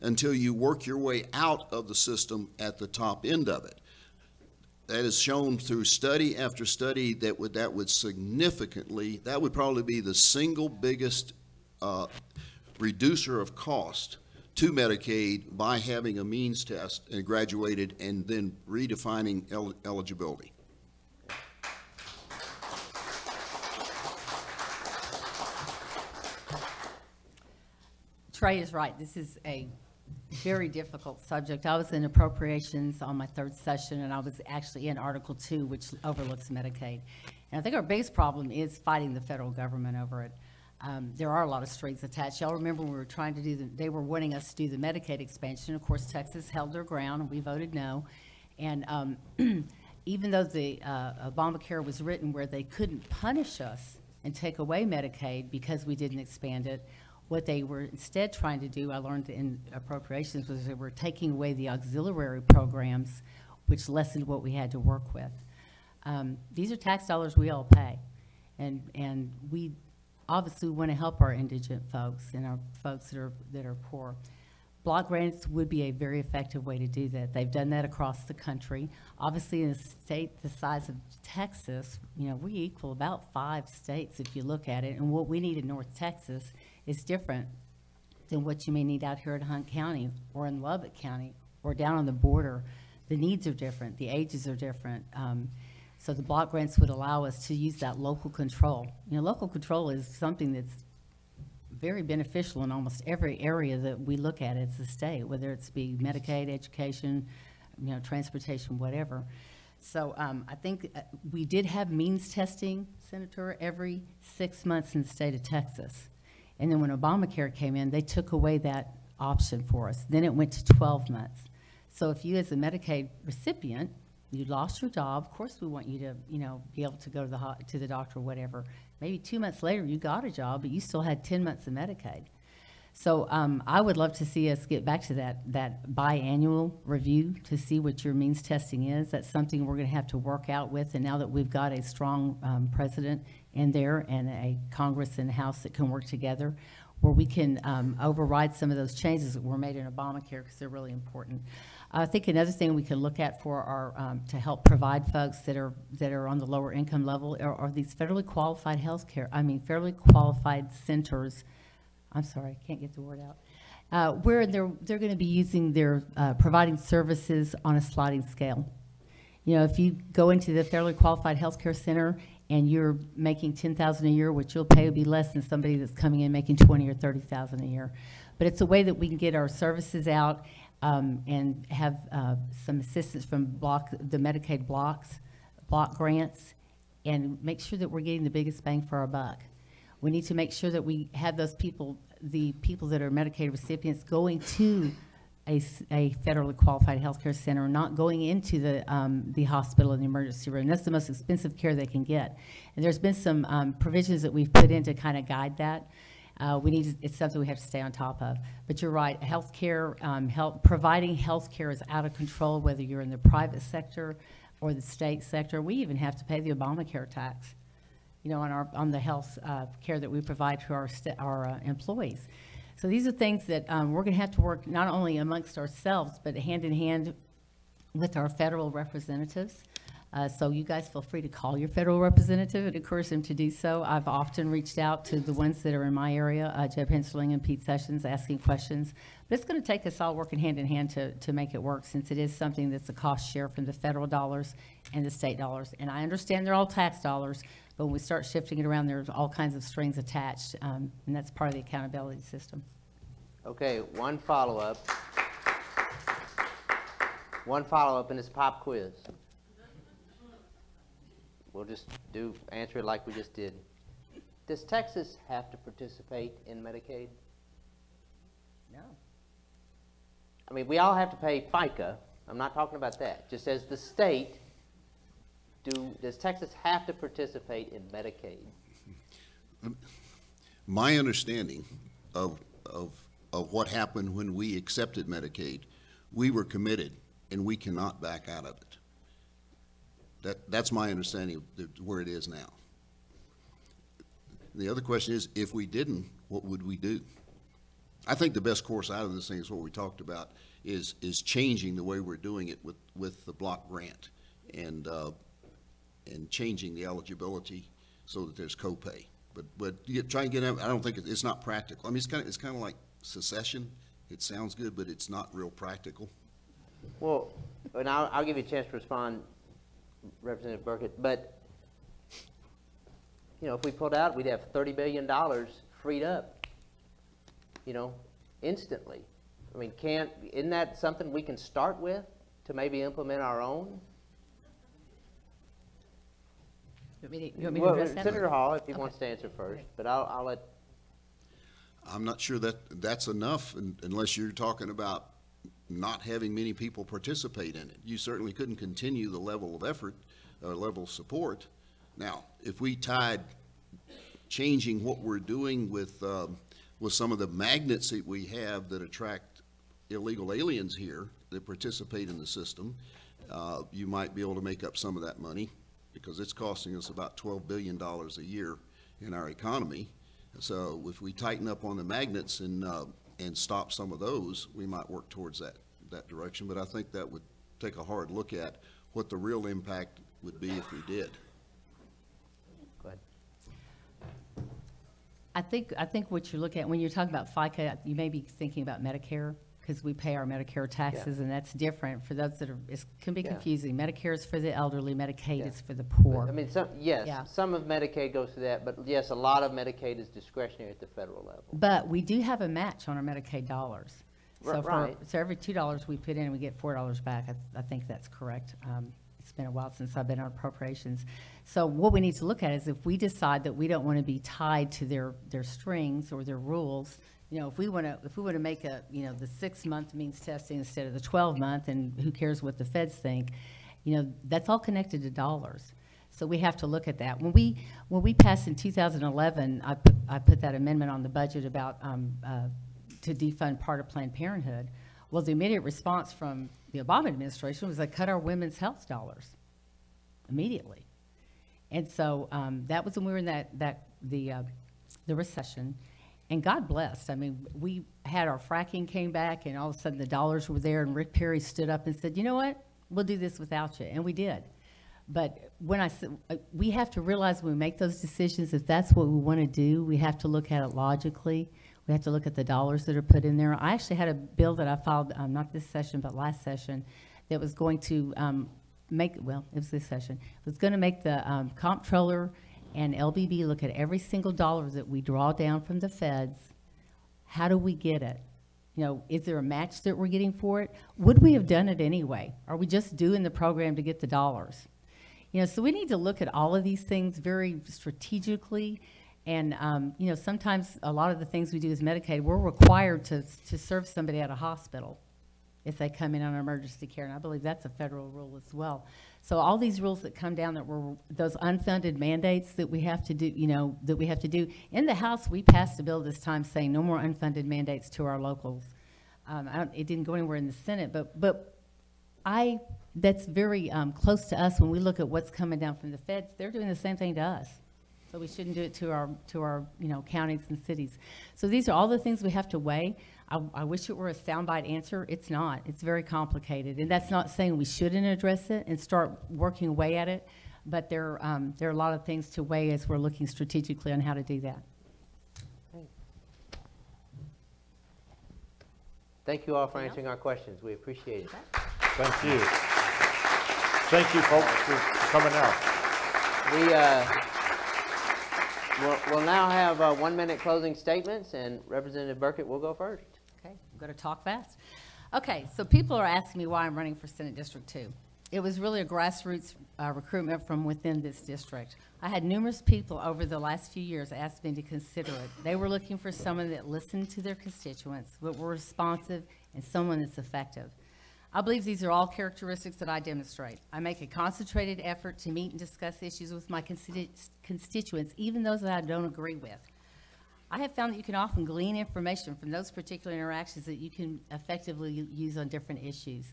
until you work your way out of the system at the top end of it. That is shown through study after study that would significantly, that would probably be the single biggest reducer of cost to Medicaid by having a means test and graduated and then redefining eligibility. Trey is right. This is a very difficult subject. I was in appropriations on my third session, and I was actually in Article 2, which overlooks Medicaid. And I think our biggest problem is fighting the federal government over it. There are a lot of strings attached. Y'all remember when we were trying to do they were wanting us to do the Medicaid expansion. Of course, Texas held their ground, and we voted no. And even though the Obamacare was written where they couldn't punish us and take away Medicaid because we didn't expand it, what they were instead trying to do, I learned in appropriations, was they were taking away the auxiliary programs, which lessened what we had to work with. These are tax dollars we all pay, and we obviously want to help our indigent folks and our folks that are poor. Block grants would be a very effective way to do that. They've done that across the country. Obviously, in a state the size of Texas, you know, we equal about 5 states if you look at it, and what we need in North Texas is different than what you may need out here in Hunt County or in Lubbock County or down on the border. The needs are different, the ages are different. So the block grants would allow us to use that local control. You know, local control is something that's very beneficial in almost every area that we look at as a state, whether it's be Medicaid, education, you know, transportation, whatever. So I think we did have means testing, Senator, every 6 months in the state of Texas. And then when Obamacare came in, they took away that option for us. Then it went to 12 months. So if you as a Medicaid recipient, you lost your job, of course we want you to, you know, be able to go to the doctor or whatever. Maybe 2 months later you got a job, but you still had 10 months of Medicaid. So I would love to see us get back to that biannual review to see what your means testing is. That's something we're going to have to work out with. And now that we've got a strong president in there and a Congress and House that can work together, where we can override some of those changes that were made in Obamacare because they're really important. I think another thing we can look at for our to help provide folks that are on the lower income level are these federally qualified federally qualified centers. I'm sorry, I can't get the word out. Where they're going to be using their providing services on a sliding scale. You know, if you go into the federally qualified healthcare center and you're making $10,000 a year, what you'll pay will be less than somebody that's coming in making $20,000 or $30,000 a year. But it's a way that we can get our services out and have some assistance from the Medicaid block grants, and make sure that we're getting the biggest bang for our buck. We need to make sure that we have those people, the people that are Medicaid recipients, going to a federally qualified healthcare center, not going into the hospital and the emergency room. That's the most expensive care they can get. And there's been some provisions that we've put in to kind of guide that. It's something we have to stay on top of. But you're right, healthcare, providing healthcare is out of control, whether you're in the private sector or the state sector. We even have to pay the Obamacare tax, you know, on the health care that we provide to our employees. So these are things that we're going to have to work not only amongst ourselves, but hand in hand with our federal representatives So you guys feel free to call your federal representative and encourage them to do so. I've often reached out to the ones that are in my area, Jeb Hensling and Pete Sessions, asking questions. But it's going to take us all working hand in hand to make it work, since it is something that's a cost share from the federal dollars and the state dollars. And I understand they're all tax dollars, but when we start shifting it around, there's all kinds of strings attached, and that's part of the accountability system. Okay, one follow-up. One follow-up in this pop quiz. We'll just answer it like we just did. Does Texas have to participate in Medicaid? No. I mean, we all have to pay FICA. I'm not talking about that. Just as the state, does Texas have to participate in Medicaid? My understanding of what happened when we accepted Medicaid, we were committed and we cannot back out of it. That's my understanding of where it is now. The other question is, if we didn't, what would we do? I think the best course out of this thing is what we talked about, is changing the way we're doing it with the block grant and changing the eligibility so that there's copay. But try and get out. I don't think it's not practical. I mean, it's kind of like secession. It sounds good, but it's not real practical. Well, and I'll give you a chance to respond, Representative Burkett, but you know, if we pulled out, we'd have $30 billion freed up, you know, instantly. I mean, isn't that something we can start with to maybe implement our own? You want me to address that? Senator Hall, if he wants to answer first, but I'll let. I'm not sure that's enough unless you're talking about not having many people participate in it. You certainly couldn't continue the level of effort or level of support. Now, if we tied changing what we're doing with some of the magnets that we have that attract illegal aliens here that participate in the system, you might be able to make up some of that money, because it's costing us about $12 billion a year in our economy. So if we tighten up on the magnets and stop some of those, we might work towards that direction. But I think that would take a hard look at what the real impact would be if we did. Go ahead. I think what you're looking at when you're talking about FICA, you may be thinking about Medicare, because we pay our Medicare taxes, and that's different for those that it can be confusing. Medicare is for the elderly, Medicaid is for the poor. I mean, some of Medicaid goes to that, but yes, a lot of Medicaid is discretionary at the federal level. But we do have a match on our Medicaid dollars. So right. So every $2 we put in, we get $4 back. I think that's correct. It's been a while since I've been on appropriations. So what we need to look at is, if we decide that we don't want to be tied to their strings or their rules, you know, if we want to make the 6-month means testing instead of the 12-month, and who cares what the feds think, you know, that's all connected to dollars. So we have to look at that. When we passed in 2011, I put that amendment on the budget about to defund part of Planned Parenthood. Well, the immediate response from the Obama administration was they cut our women's health dollars immediately, and so that was when we were in the recession. And God blessed. I mean, we had our fracking came back, and all of a sudden the dollars were there, and Rick Perry stood up and said, you know what, we'll do this without you. And we did. But when I said, we have to realize when we make those decisions, if that's what we want to do, we have to look at it logically. We have to look at the dollars that are put in there. I actually had a bill that I filed, not this session, but last session, that was going to it was this session. It was going to make the comptroller and LBB look at every single dollar that we draw down from the feds. How do we get it? You know, is there a match that we're getting for it? Would we have done it anyway? Are we just doing the program to get the dollars? You know, so we need to look at all of these things very strategically. And, you know, sometimes a lot of the things we do as Medicaid, we're required to serve somebody at a hospital if they come in on emergency care. And I believe that's a federal rule as well. So all these rules that come down that were those unfunded mandates that we have to do, you know, that we have to do. In the House, we passed a bill this time saying no more unfunded mandates to our locals. It didn't go anywhere in the Senate, but that's very close to us when we look at what's coming down from the feds. They're doing the same thing to us. So we shouldn't do it to our counties and cities. So these are all the things we have to weigh. I wish it were a soundbite answer. It's not. It's very complicated, and that's not saying we shouldn't address it and start working away at it. But there are a lot of things to weigh as we're looking strategically on how to do that. Thank you all for answering our questions. We appreciate it. Thank you. Thank you, folks, for coming out. We'll now have 1 minute closing statements, and Representative Burkett will go first. Okay, I'm going to talk fast. Okay, so people are asking me why I'm running for Senate District 2. It was really a grassroots recruitment from within this district. I had numerous people over the last few years ask me to consider it. They were looking for someone that listened to their constituents, but were responsive, and someone that's effective. I believe these are all characteristics that I demonstrate. I make a concentrated effort to meet and discuss issues with my constituents, even those that I don't agree with. I have found that you can often glean information from those particular interactions that you can effectively use on different issues.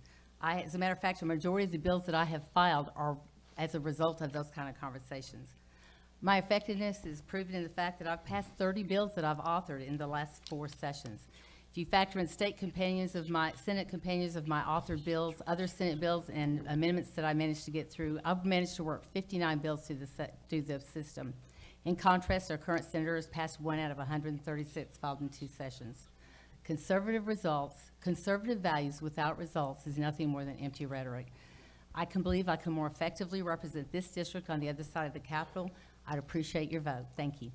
As a matter of fact, a majority of the bills that I have filed are as a result of those kind of conversations. My effectiveness is proven in the fact that I've passed 30 bills that I've authored in the last 4 sessions. If you factor in Senate companions of my authored bills, other Senate bills, and amendments that I managed to get through, I've managed to work 59 bills through the system. In contrast, our current senator has passed 1 out of 136 filed in 2 sessions. Conservative values without results is nothing more than empty rhetoric. I can believe I can more effectively represent this district on the other side of the Capitol. I'd appreciate your vote. Thank you.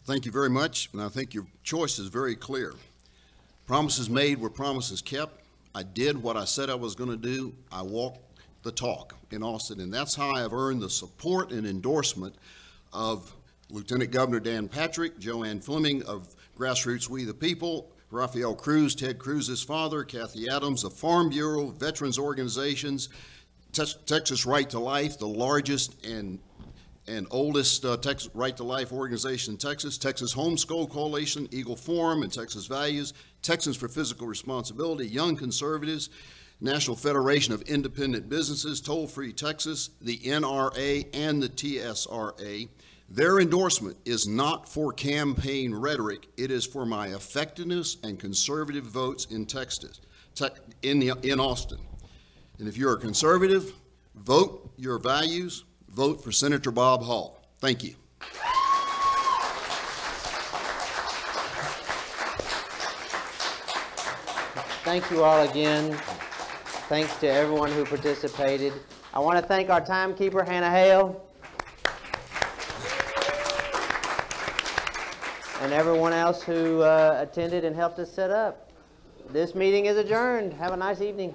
Thank you very much, and I think your choice is very clear. Promises made were promises kept. I did what I said I was going to do. I walked the talk in Austin, and that's how I have earned the support and endorsement of Lieutenant Governor Dan Patrick, Joanne Fleming of Grassroots We the People, Rafael Cruz, Ted Cruz's father, Kathy Adams of Farm Bureau, veterans organizations, Texas Right to Life, the largest and oldest Texas Right to Life organization in Texas, Texas Homeschool Coalition, Eagle Forum and Texas Values, Texans for Physical Responsibility, Young Conservatives, National Federation of Independent Businesses, Toll Free Texas, the NRA, and the TSRA. Their endorsement is not for campaign rhetoric. It is for my effectiveness and conservative votes in Texas, in Austin. And if you're a conservative, vote your values, vote for Senator Bob Hall. Thank you. Thank you all again. Thanks to everyone who participated. I want to thank our timekeeper, Hannah Hale, and everyone else who attended and helped us set up. This meeting is adjourned. Have a nice evening.